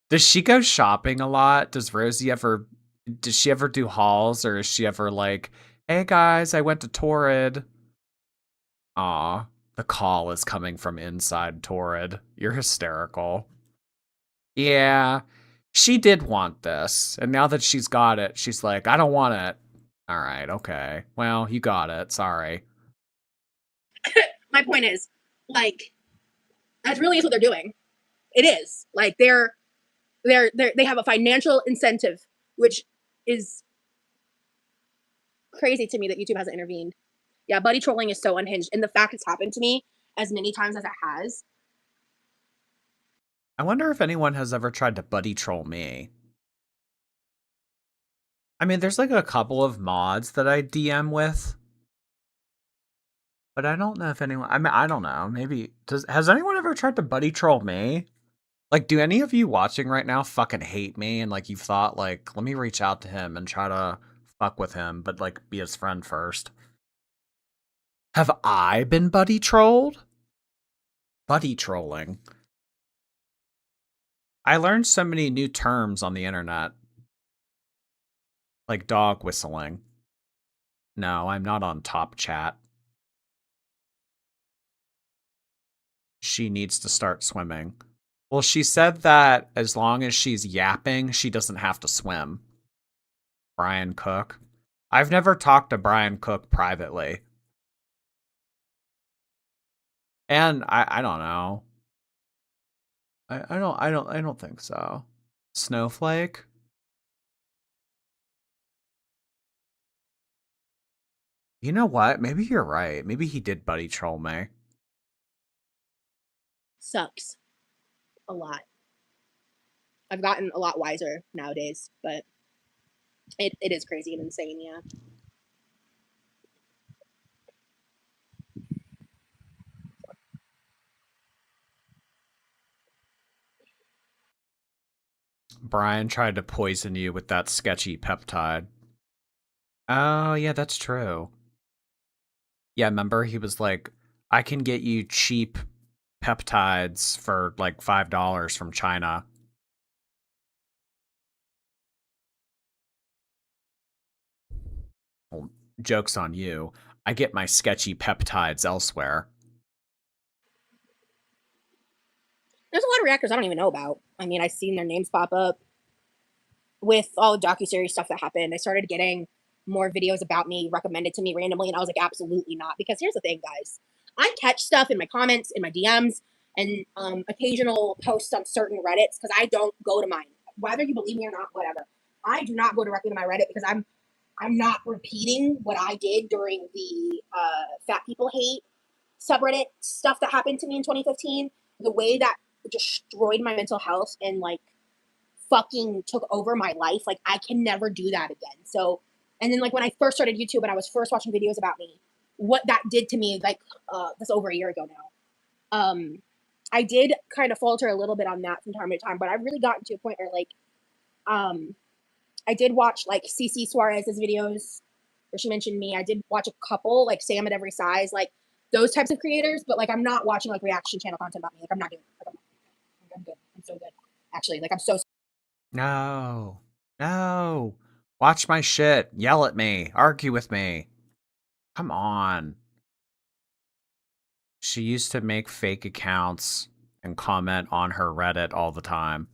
Does she go shopping a lot? Does she ever do hauls, or is she ever like, hey guys, I went to Torrid? Aw, the call is coming from inside Torrid. You're hysterical. Yeah, she did want this, and now that she's got it, she's like, I don't want it. All right, okay. Well, you got it. Sorry. My point is, like, that really is what they're doing. It is. Like, they have a financial incentive, which is crazy to me that YouTube hasn't intervened. Yeah, buddy trolling is so unhinged. And the fact it's happened to me as many times as it has. I wonder if anyone has ever tried to buddy troll me. I mean, there's like a couple of mods that I DM with. But I don't know if anyone... I mean, I don't know. Maybe... Has anyone ever tried to buddy troll me? Like, do any of you watching right now fucking hate me and like you've thought like, let me reach out to him and try to fuck with him, but like be his friend first? Have I been buddy trolled? Buddy trolling. I learned so many new terms on the internet. Like dog whistling. No, I'm not on Top Chat. She needs to start swimming. Well, she said that as long as she's yapping, she doesn't have to swim. Brian Cook. I've never talked to Brian Cook privately. And I don't know. I don't think so. Snowflake? You know what? Maybe you're right. Maybe he did buddy troll me. Sucks. A lot. I've gotten a lot wiser nowadays, but it is crazy and insane, yeah. Brian tried to poison you with that sketchy peptide. Oh, yeah, that's true. Yeah, remember he was like, I can get you cheap peptides for like $5 from China. Well, joke's on you. I get my sketchy peptides elsewhere. There's a lot of reactors I don't even know about. I mean, I've seen their names pop up with all the docuseries stuff that happened. I started getting more videos about me recommended to me randomly, and I was like, absolutely not. Because here's the thing, guys. I catch stuff in my comments, in my DMs, and occasional posts on certain Reddits because I don't go to mine. Whether you believe me or not, whatever. I do not go directly to my Reddit because I'm not repeating what I did during the fat people hate subreddit stuff that happened to me in 2015. The way that destroyed my mental health and like fucking took over my life. Like I can never do that again. So, and then like when I first started YouTube and I was first watching videos about me, what that did to me, like that's over a year ago now. I did kind of falter a little bit on that from time to time, but I've really gotten to a point where like, I did watch like CC Suarez's videos where she mentioned me. I did watch a couple like Sam at Every Size, like those types of creators, but like I'm not watching like reaction channel content about me. Like I'm not doing it. Like, I'm good. I'm so good. Actually, like I'm so. No. No. Watch my shit. Yell at me. Argue with me. Come on. She used to make fake accounts and comment on her Reddit all the time.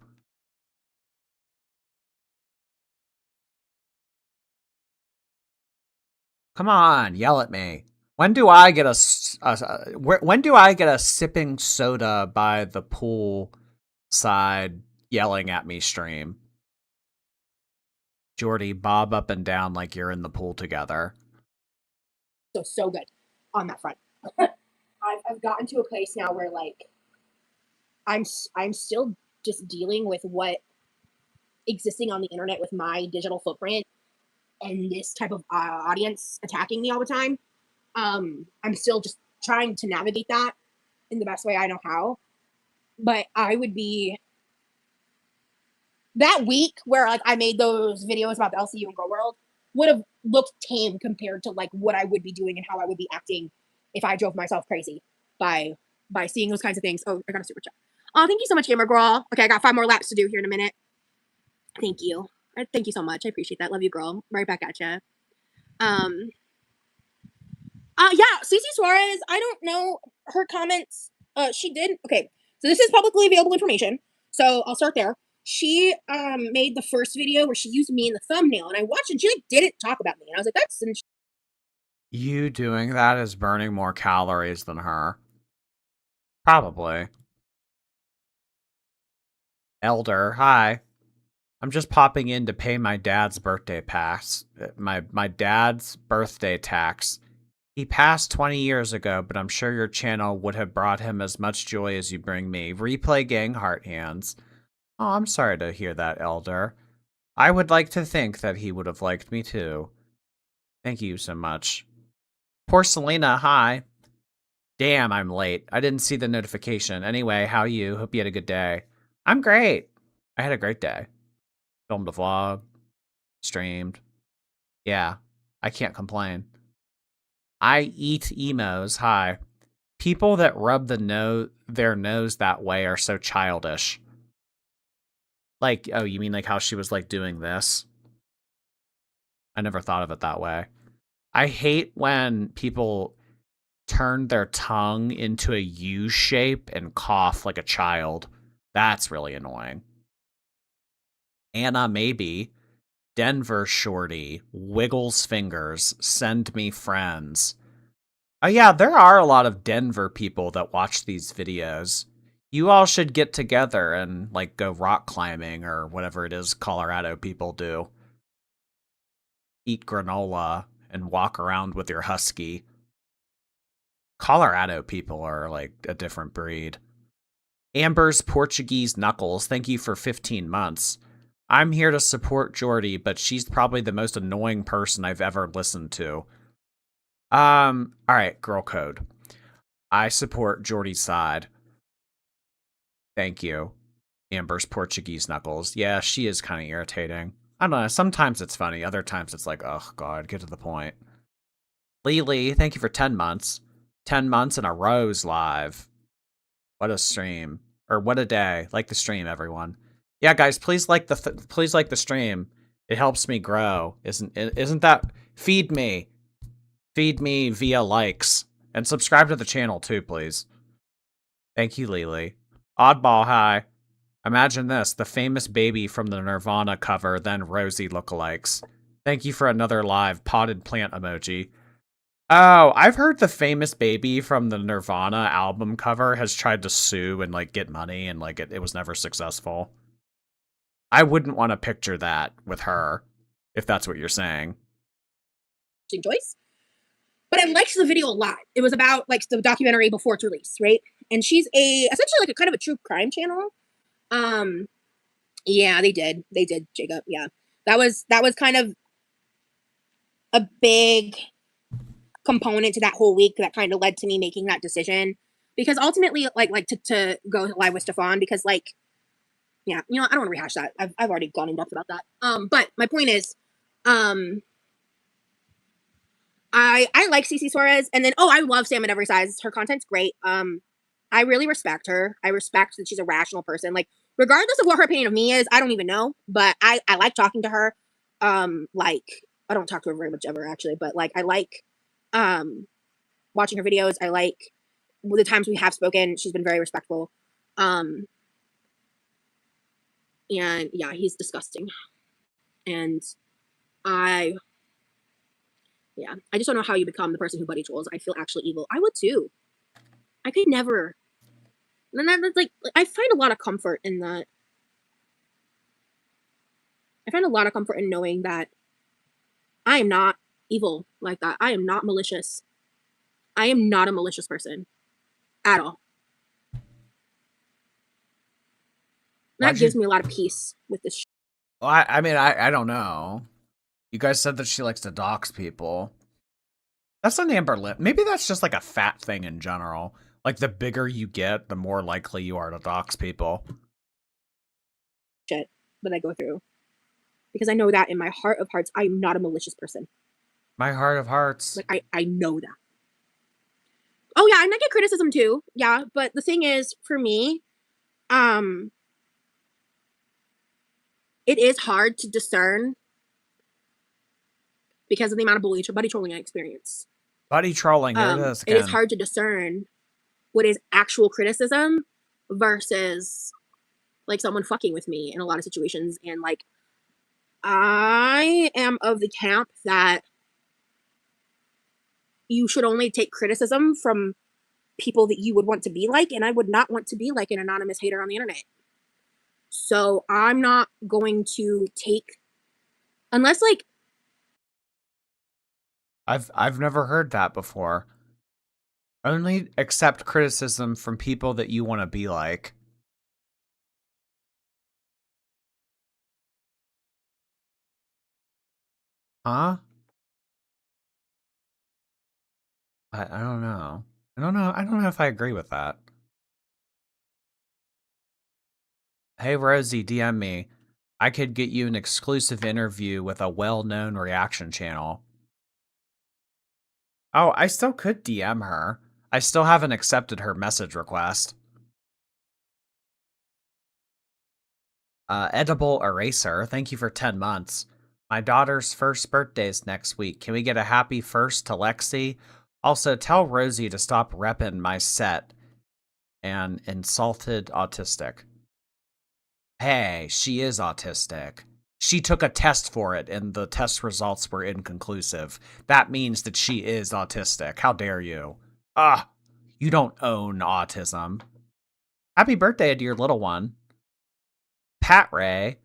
Come on, yell at me. When do I get when do I get a sipping soda by the pool side yelling at me stream? Jordy, bob up and down like you're in the pool together. So good on that front. I've gotten to a place now where like I'm still just dealing with what existing on the internet with my digital footprint and this type of audience attacking me all the time. I'm still just trying to navigate that in the best way I know how. But I would be that week where like I made those videos about the LCU and Girl World would have looked tame compared to like what I would be doing and how I would be acting if I drove myself crazy by seeing those kinds of things. Oh, I got a super chat. Oh, thank you so much, Gamer Girl. Okay, I got 5 more laps to do here in a minute. Thank you. Thank you so much. I appreciate that. Love you, girl. Right back at you. Yeah, Cece Suarez, I don't know her comments. She did. Okay, so this is publicly available information. So I'll start there. She made the first video where she used me in the thumbnail, and I watched it, and she like didn't talk about me. And I was like, that's You doing that is burning more calories than her. Probably. Elder, hi. I'm just popping in to pay my dad's birthday pass. My dad's birthday tax. He passed 20 years ago, but I'm sure your channel would have brought him as much joy as you bring me. Replay gang heart hands. Oh, I'm sorry to hear that, Elder. I would like to think that he would have liked me too. Thank you so much. Poor Selena, hi. Damn, I'm late. I didn't see the notification. Anyway, how you? Hope you had a good day. I'm great. I had a great day. Filmed a vlog, streamed. Yeah, I can't complain. I eat emos. Hi. People that rub their nose that way are so childish. Like, oh, you mean like how she was like doing this? I never thought of it that way. I hate when people turn their tongue into a U shape and cough like a child. That's really annoying. Anna maybe. Denver shorty. Wiggles fingers. Send me friends. Oh yeah, there are a lot of Denver people that watch these videos. You all should get together and like go rock climbing or whatever it is Colorado people do. Eat granola and walk around with your husky. Colorado people are like a different breed. Amber's Portuguese Knuckles, thank you for 15 months. I'm here to support Jordy, but she's probably the most annoying person I've ever listened to. Alright, girl code. I support Jordy's side. Thank you. Amber's Portuguese Knuckles. Yeah, she is kind of irritating. I don't know, sometimes it's funny, other times it's like, oh god, get to the point. Lily, thank you for 10 months. 10 months in a row's live. What a stream. Or what a day. Like the stream, everyone. Yeah, guys, please like the stream. It helps me grow. Isn't that feed me? Feed me via likes. And subscribe to the channel too, please. Thank you, Lily. Oddball, hi. Imagine this, the famous baby from the Nirvana cover, then Rosie lookalikes. Thank you for another live potted plant emoji. Oh, I've heard the famous baby from the Nirvana album cover has tried to sue and like get money and like it was never successful. I wouldn't want to picture that with her, if that's what you're saying. Choice. But I liked the video a lot. It was about like the documentary before its release, right? And she's essentially like a kind of a true crime channel. Yeah, they did, Jacob. Yeah, that was kind of a big component to that whole week that kind of led to me making that decision, because ultimately like to go live with Stefan, because like, yeah, you know, I don't want to rehash that. I've already gone in depth about that. But my point is, I like Cece Suarez, and then I love Sam at Every Size. Her content's great. I really respect her. I respect that she's a rational person. Like, regardless of what her opinion of me is, I don't even know, but I like talking to her. Like, I don't talk to her very much ever actually, but like I like watching her videos. I like the times we have spoken. She's been very respectful. And yeah, he's disgusting. And I just don't know how you become the person who buddy trolls. I feel actually evil. I would too. I could never. And that's like, I find a lot of comfort in that. I find a lot of comfort in knowing that I am not evil like that. I am not malicious. I am not a malicious person at all. That gives me a lot of peace with this. Well, I mean, I don't know. You guys said that she likes to dox people. That's an Amber Lip. Maybe that's just like a fat thing in general. Like, the bigger you get, the more likely you are to dox people. Shit that I go through. Because I know that in my heart of hearts, I am not a malicious person. My heart of hearts. Like, I know that. Oh yeah, and I get criticism too. Yeah, but the thing is, for me, it is hard to discern because of the amount of buddy trolling I experience. Buddy trolling, there it is again. It is hard to discern what is actual criticism versus like someone fucking with me in a lot of situations. And like, I am of the camp that you should only take criticism from people that you would want to be like, and I would not want to be like an anonymous hater on the internet. So I'm not going to take, unless like, I've never heard that before. Only accept criticism from people that you want to be like. Huh? I don't know. I don't know if I agree with that. Hey, Rosie, DM me. I could get you an exclusive interview with a well-known reaction channel. Oh, I still could DM her. I still haven't accepted her message request. Edible Eraser, thank you for 10 months. My daughter's first birthday's next week. Can we get a happy first to Lexi? Also, tell Rosie to stop repping my set and insulted autistic. Hey, she is autistic. She took a test for it and the test results were inconclusive. That means that she is autistic. How dare you? Ah, you don't own autism. Happy birthday to your little one. Pat Ray.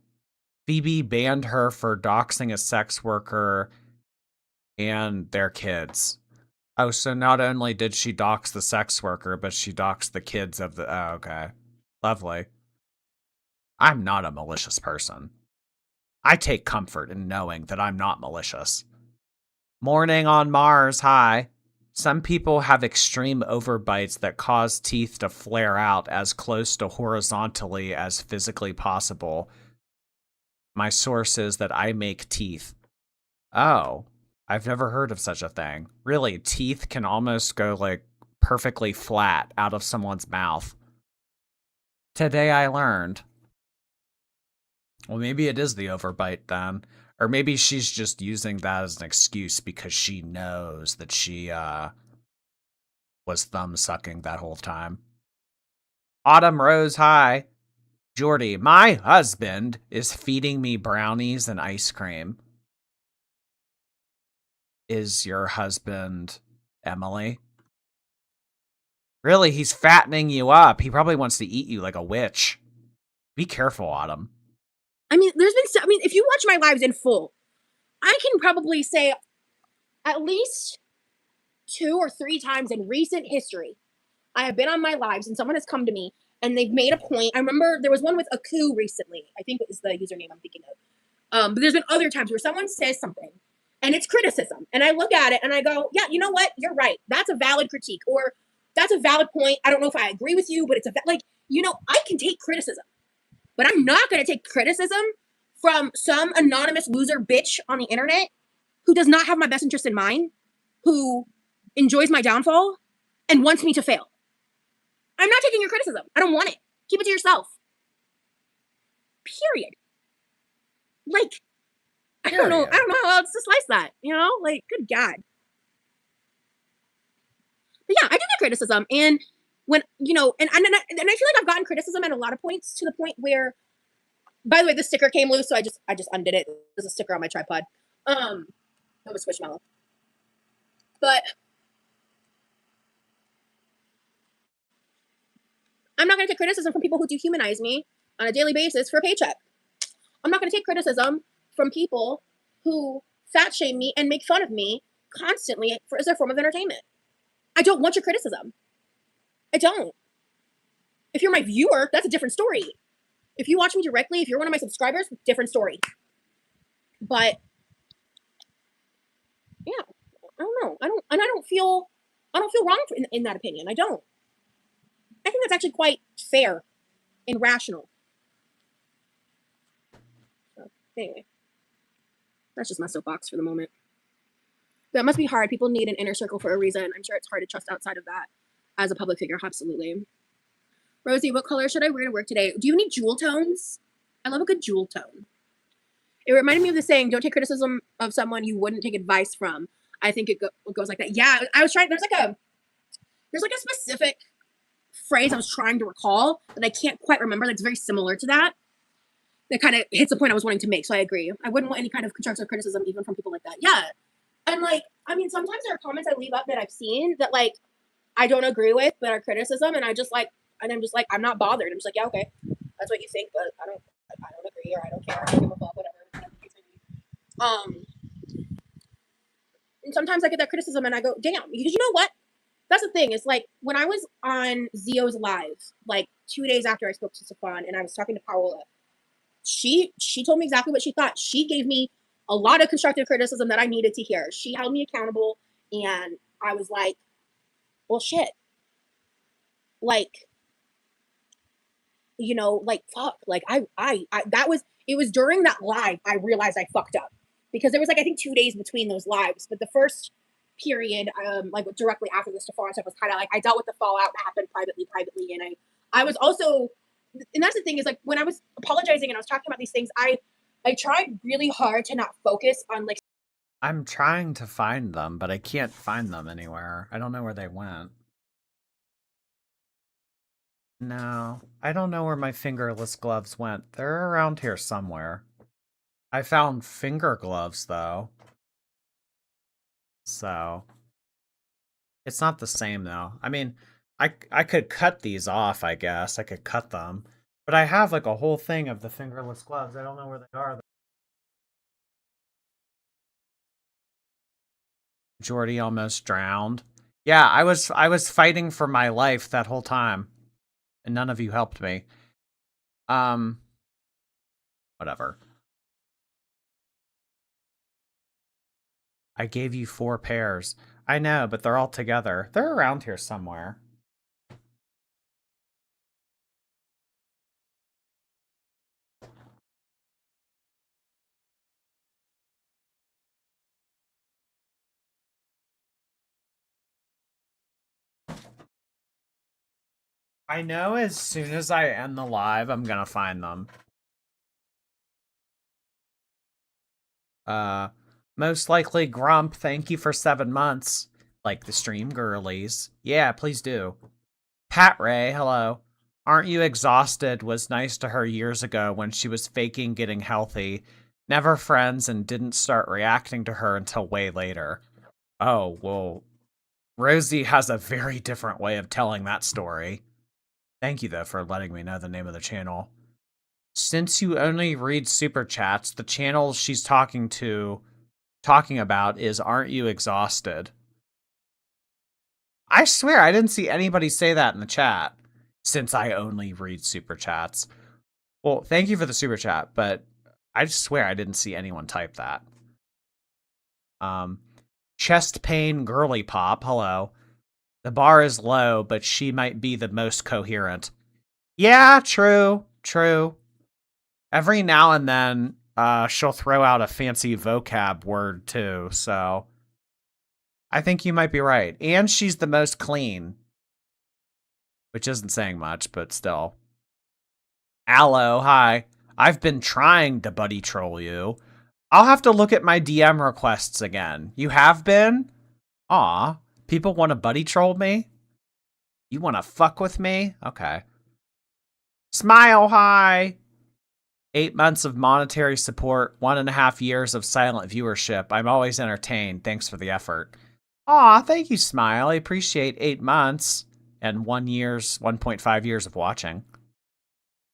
Phoebe banned her for doxing a sex worker and their kids. Oh, so not only did she dox the sex worker, but she doxed the kids of the... Oh, okay. Lovely. I'm not a malicious person. I take comfort in knowing that I'm not malicious. Morning on Mars, hi. Some people have extreme overbites that cause teeth to flare out as close to horizontally as physically possible. My source is that I make teeth. Oh, I've never heard of such a thing. Really, teeth can almost go like perfectly flat out of someone's mouth. Today I learned. Well, maybe it is the overbite then. Or maybe she's just using that as an excuse because she knows that she was thumb sucking that whole time. Autumn Rose, hi. Jordy, my husband is feeding me brownies and ice cream. Is your husband Emily? Really, he's fattening you up. He probably wants to eat you like a witch. Be careful, Autumn. I mean, if you watch my lives in full, I can probably say at least 2 or 3 times in recent history, I have been on my lives and someone has come to me and they've made a point. I remember there was one with Aku recently. I think it was the username I'm thinking of. But there's been other times where someone says something and it's criticism. And I look at it and I go, yeah, you know what? You're right. That's a valid critique, or that's a valid point. I don't know if I agree with you, but it's I can take criticism, but I'm not going to take criticism from some anonymous loser bitch on the internet who does not have my best interest in mind, who enjoys my downfall and wants me to fail. I'm not taking your criticism. I don't want it. Keep it to yourself. Period. Like, I don't know how else to slice that, Like, good God. But yeah, I do get criticism. And when, and I feel like I've gotten criticism at a lot of points, to the point where, by the way, the sticker came loose, so I just undid it. There's a sticker on my tripod. That was Squishmallow. But I'm not going to take criticism from people who dehumanize me on a daily basis for a paycheck. I'm not going to take criticism from people who fat shame me and make fun of me constantly as a form of entertainment. I don't want your criticism. I don't. If you're my viewer, that's a different story. If you watch me directly, if you're one of my subscribers, different story. But yeah, I don't know. I don't feel wrong in that opinion. I don't. I think that's actually quite fair and rational. So, anyway, that's just my soapbox for the moment. That must be hard. People need an inner circle for a reason. I'm sure it's hard to trust outside of that as a public figure. Absolutely. Rosie, what color should I wear to work today? Do you need jewel tones? I love a good jewel tone. It reminded me of the saying, don't take criticism of someone you wouldn't take advice from. I think it goes like that. Yeah, I was trying, there's like a specific phrase I was trying to recall that I can't quite remember that's very similar to that. That kind of hits the point I was wanting to make. So I agree. I wouldn't want any kind of constructive criticism even from people like that. Yeah. And sometimes there are comments I leave up that I've seen that I don't agree with, but are criticism, and I'm just like, I'm not bothered. I'm just like, yeah, okay, that's what you think, but I don't agree, or I don't care. I don't give a fuck, whatever. And sometimes I get that criticism, and I go, damn, because you know what? That's the thing. It's like when I was on Zio's live, 2 days after I spoke to Safan, and I was talking to Paola, she told me exactly what she thought. She gave me a lot of constructive criticism that I needed to hear. She held me accountable, and I was like, well, shit. you know, like fuck, like I that was it was during that live I realized I fucked up because there was like I think 2 days between those lives, but the first period, like directly after the Stefan stuff was kind of like I dealt with the fallout that happened privately, and I was also, and that's the thing is like when I was apologizing and I was talking about these things, I tried really hard to not focus on like I'm trying to find them, but I can't find them anywhere. I don't know where they went. No, I don't know where my fingerless gloves went. They're around here somewhere. I found finger gloves, though. So, it's not the same, though. I mean, I could cut these off, I guess. I could cut them. But I have, like, a whole thing of the fingerless gloves. I don't know where they are. Jordy almost drowned. Yeah, I was fighting for my life that whole time. And none of you helped me. Whatever. I gave you 4 pairs. I know, but they're all together. They're around here somewhere. I know as soon as I end the live, I'm gonna find them. Most likely Grump, thank you for 7 months. Like the stream girlies. Yeah, please do. Pat Ray, hello. Aren't you exhausted was nice to her years ago when she was faking getting healthy. Never friends and didn't start reacting to her until way later. Oh, well, Rosie has a very different way of telling that story. Thank you, though, for letting me know the name of the channel. Since you only read super chats, the channel she's talking about is Aren't You Exhausted? I swear I didn't see anybody say that in the chat. Since I only read super chats. Well, thank you for the super chat, but I just swear I didn't see anyone type that. Chest pain girly pop, hello. The bar is low, but she might be the most coherent. Yeah, true. Every now and then, she'll throw out a fancy vocab word too, so I think you might be right. And she's the most clean, which isn't saying much, but still. Aloe, hi. I've been trying to buddy troll you. I'll have to look at my DM requests again. You have been? Aw, people want to buddy troll me? You want to fuck with me? Okay. Smile, hi. 8 months of monetary support, 1.5 years of silent viewership. I'm always entertained. Thanks for the effort. Aw, thank you, Smile. I appreciate 8 months and 1.5 years of watching.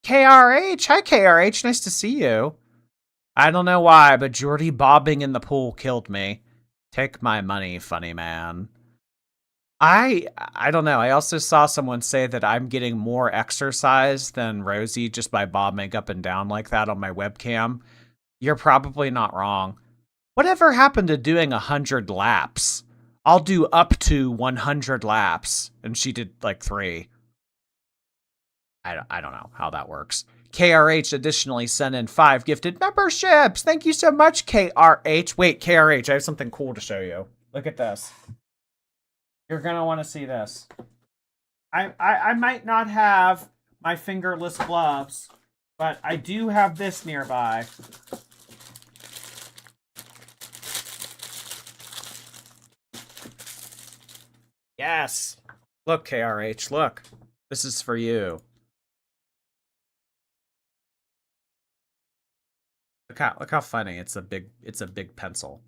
KRH, hi KRH, nice to see you. I don't know why, but Jordy bobbing in the pool killed me. Take my money, funny man. I don't know. I also saw someone say that I'm getting more exercise than Rosie just by bobbing up and down like that on my webcam. You're probably not wrong. Whatever happened to doing 100 laps? I'll do up to 100 laps. And she did like 3. I don't know how that works. KRH additionally sent in 5 gifted memberships. Thank you so much, KRH. Wait, KRH, I have something cool to show you. Look at this. You're going to want to see this. I might not have my fingerless gloves, but I do have this nearby. Yes. Look, KRH, look. This is for you. Look how funny. It's a big pencil.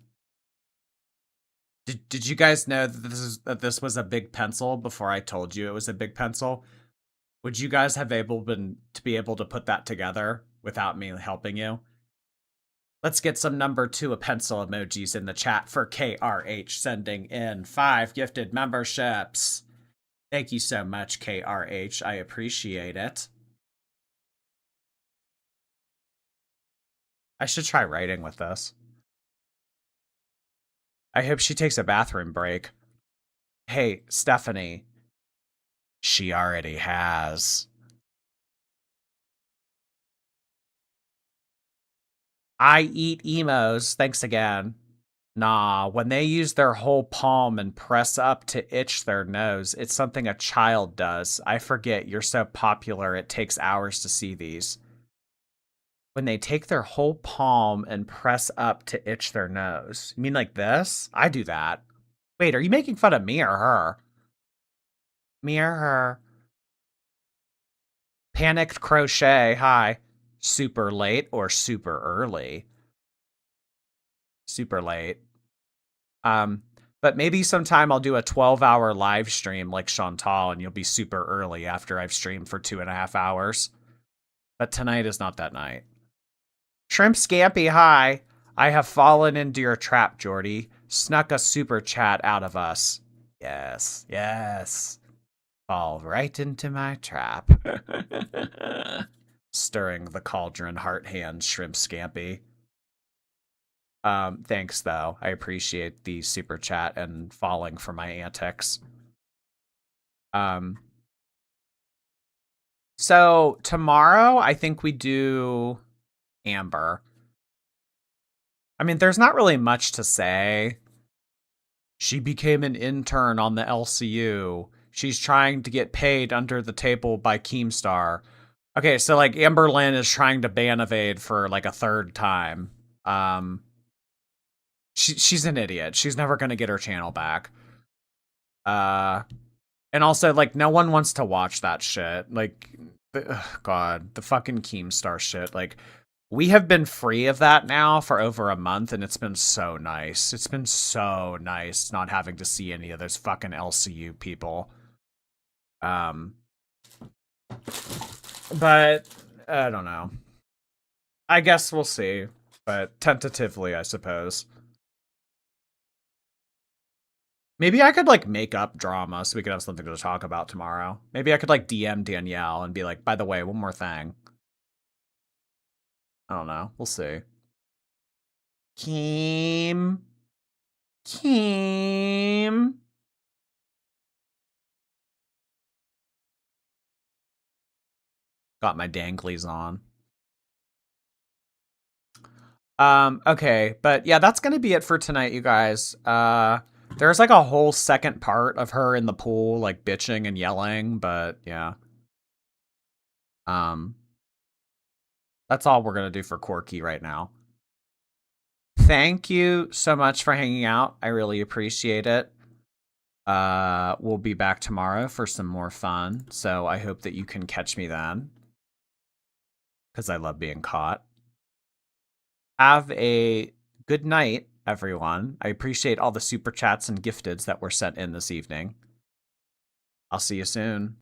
Did you guys know that this was a big pencil before I told you it was a big pencil? Would you guys have been able to put that together without me helping you? Let's get some number 2 pencil emojis in the chat for KRH sending in 5 gifted memberships. Thank you so much, KRH. I appreciate it. I should try writing with this. I hope she takes a bathroom break. Hey, Stephanie. She already has. I eat emos. Thanks again. Nah, when they use their whole palm and press up to itch their nose, it's something a child does. I forget, you're so popular, it takes hours to see these. When they take their whole palm and press up to itch their nose. You mean like this? I do that. Wait, are you making fun of me or her? Me or her? Panicked crochet, hi. Super late or super early? Super late. But maybe sometime I'll do a 12-hour live stream like Chantal and you'll be super early after I've streamed for 2.5 hours. But tonight is not that night. Shrimp Scampy, hi. I have fallen into your trap, Jordy. Snuck a super chat out of us. Yes, yes. Fall right into my trap. Stirring the cauldron, heart hands, Shrimp Scampy. Thanks though. I appreciate the super chat and falling for my antics. So tomorrow I think we do Amber. I mean, there's not really much to say. She became an intern on the LCU. She's trying to get paid under the table by Keemstar. Okay, so like Amber Lynn is trying to ban evade for like a third time. She's an idiot. She's never gonna get her channel back. And also like no one wants to watch that shit. Like, God, the fucking Keemstar shit. Like, we have been free of that now for over a month, and it's been so nice. It's been so nice not having to see any of those fucking LCU people. But I don't know. I guess we'll see. But tentatively, I suppose. Maybe I could, like, make up drama so we could have something to talk about tomorrow. Maybe I could, like, DM Danielle and be like, by the way, one more thing. I don't know. We'll see. Keem. Got my danglies on. Okay, but yeah, that's gonna be it for tonight, you guys. There's like a whole second part of her in the pool, like bitching and yelling, but yeah. That's all we're gonna do for Quirky right now. Thank you so much for hanging out. I really appreciate it. We'll be back tomorrow for some more fun, so I hope that you can catch me then. Because I love being caught. Have a good night, everyone. I appreciate all the super chats and gifteds that were sent in this evening. I'll see you soon.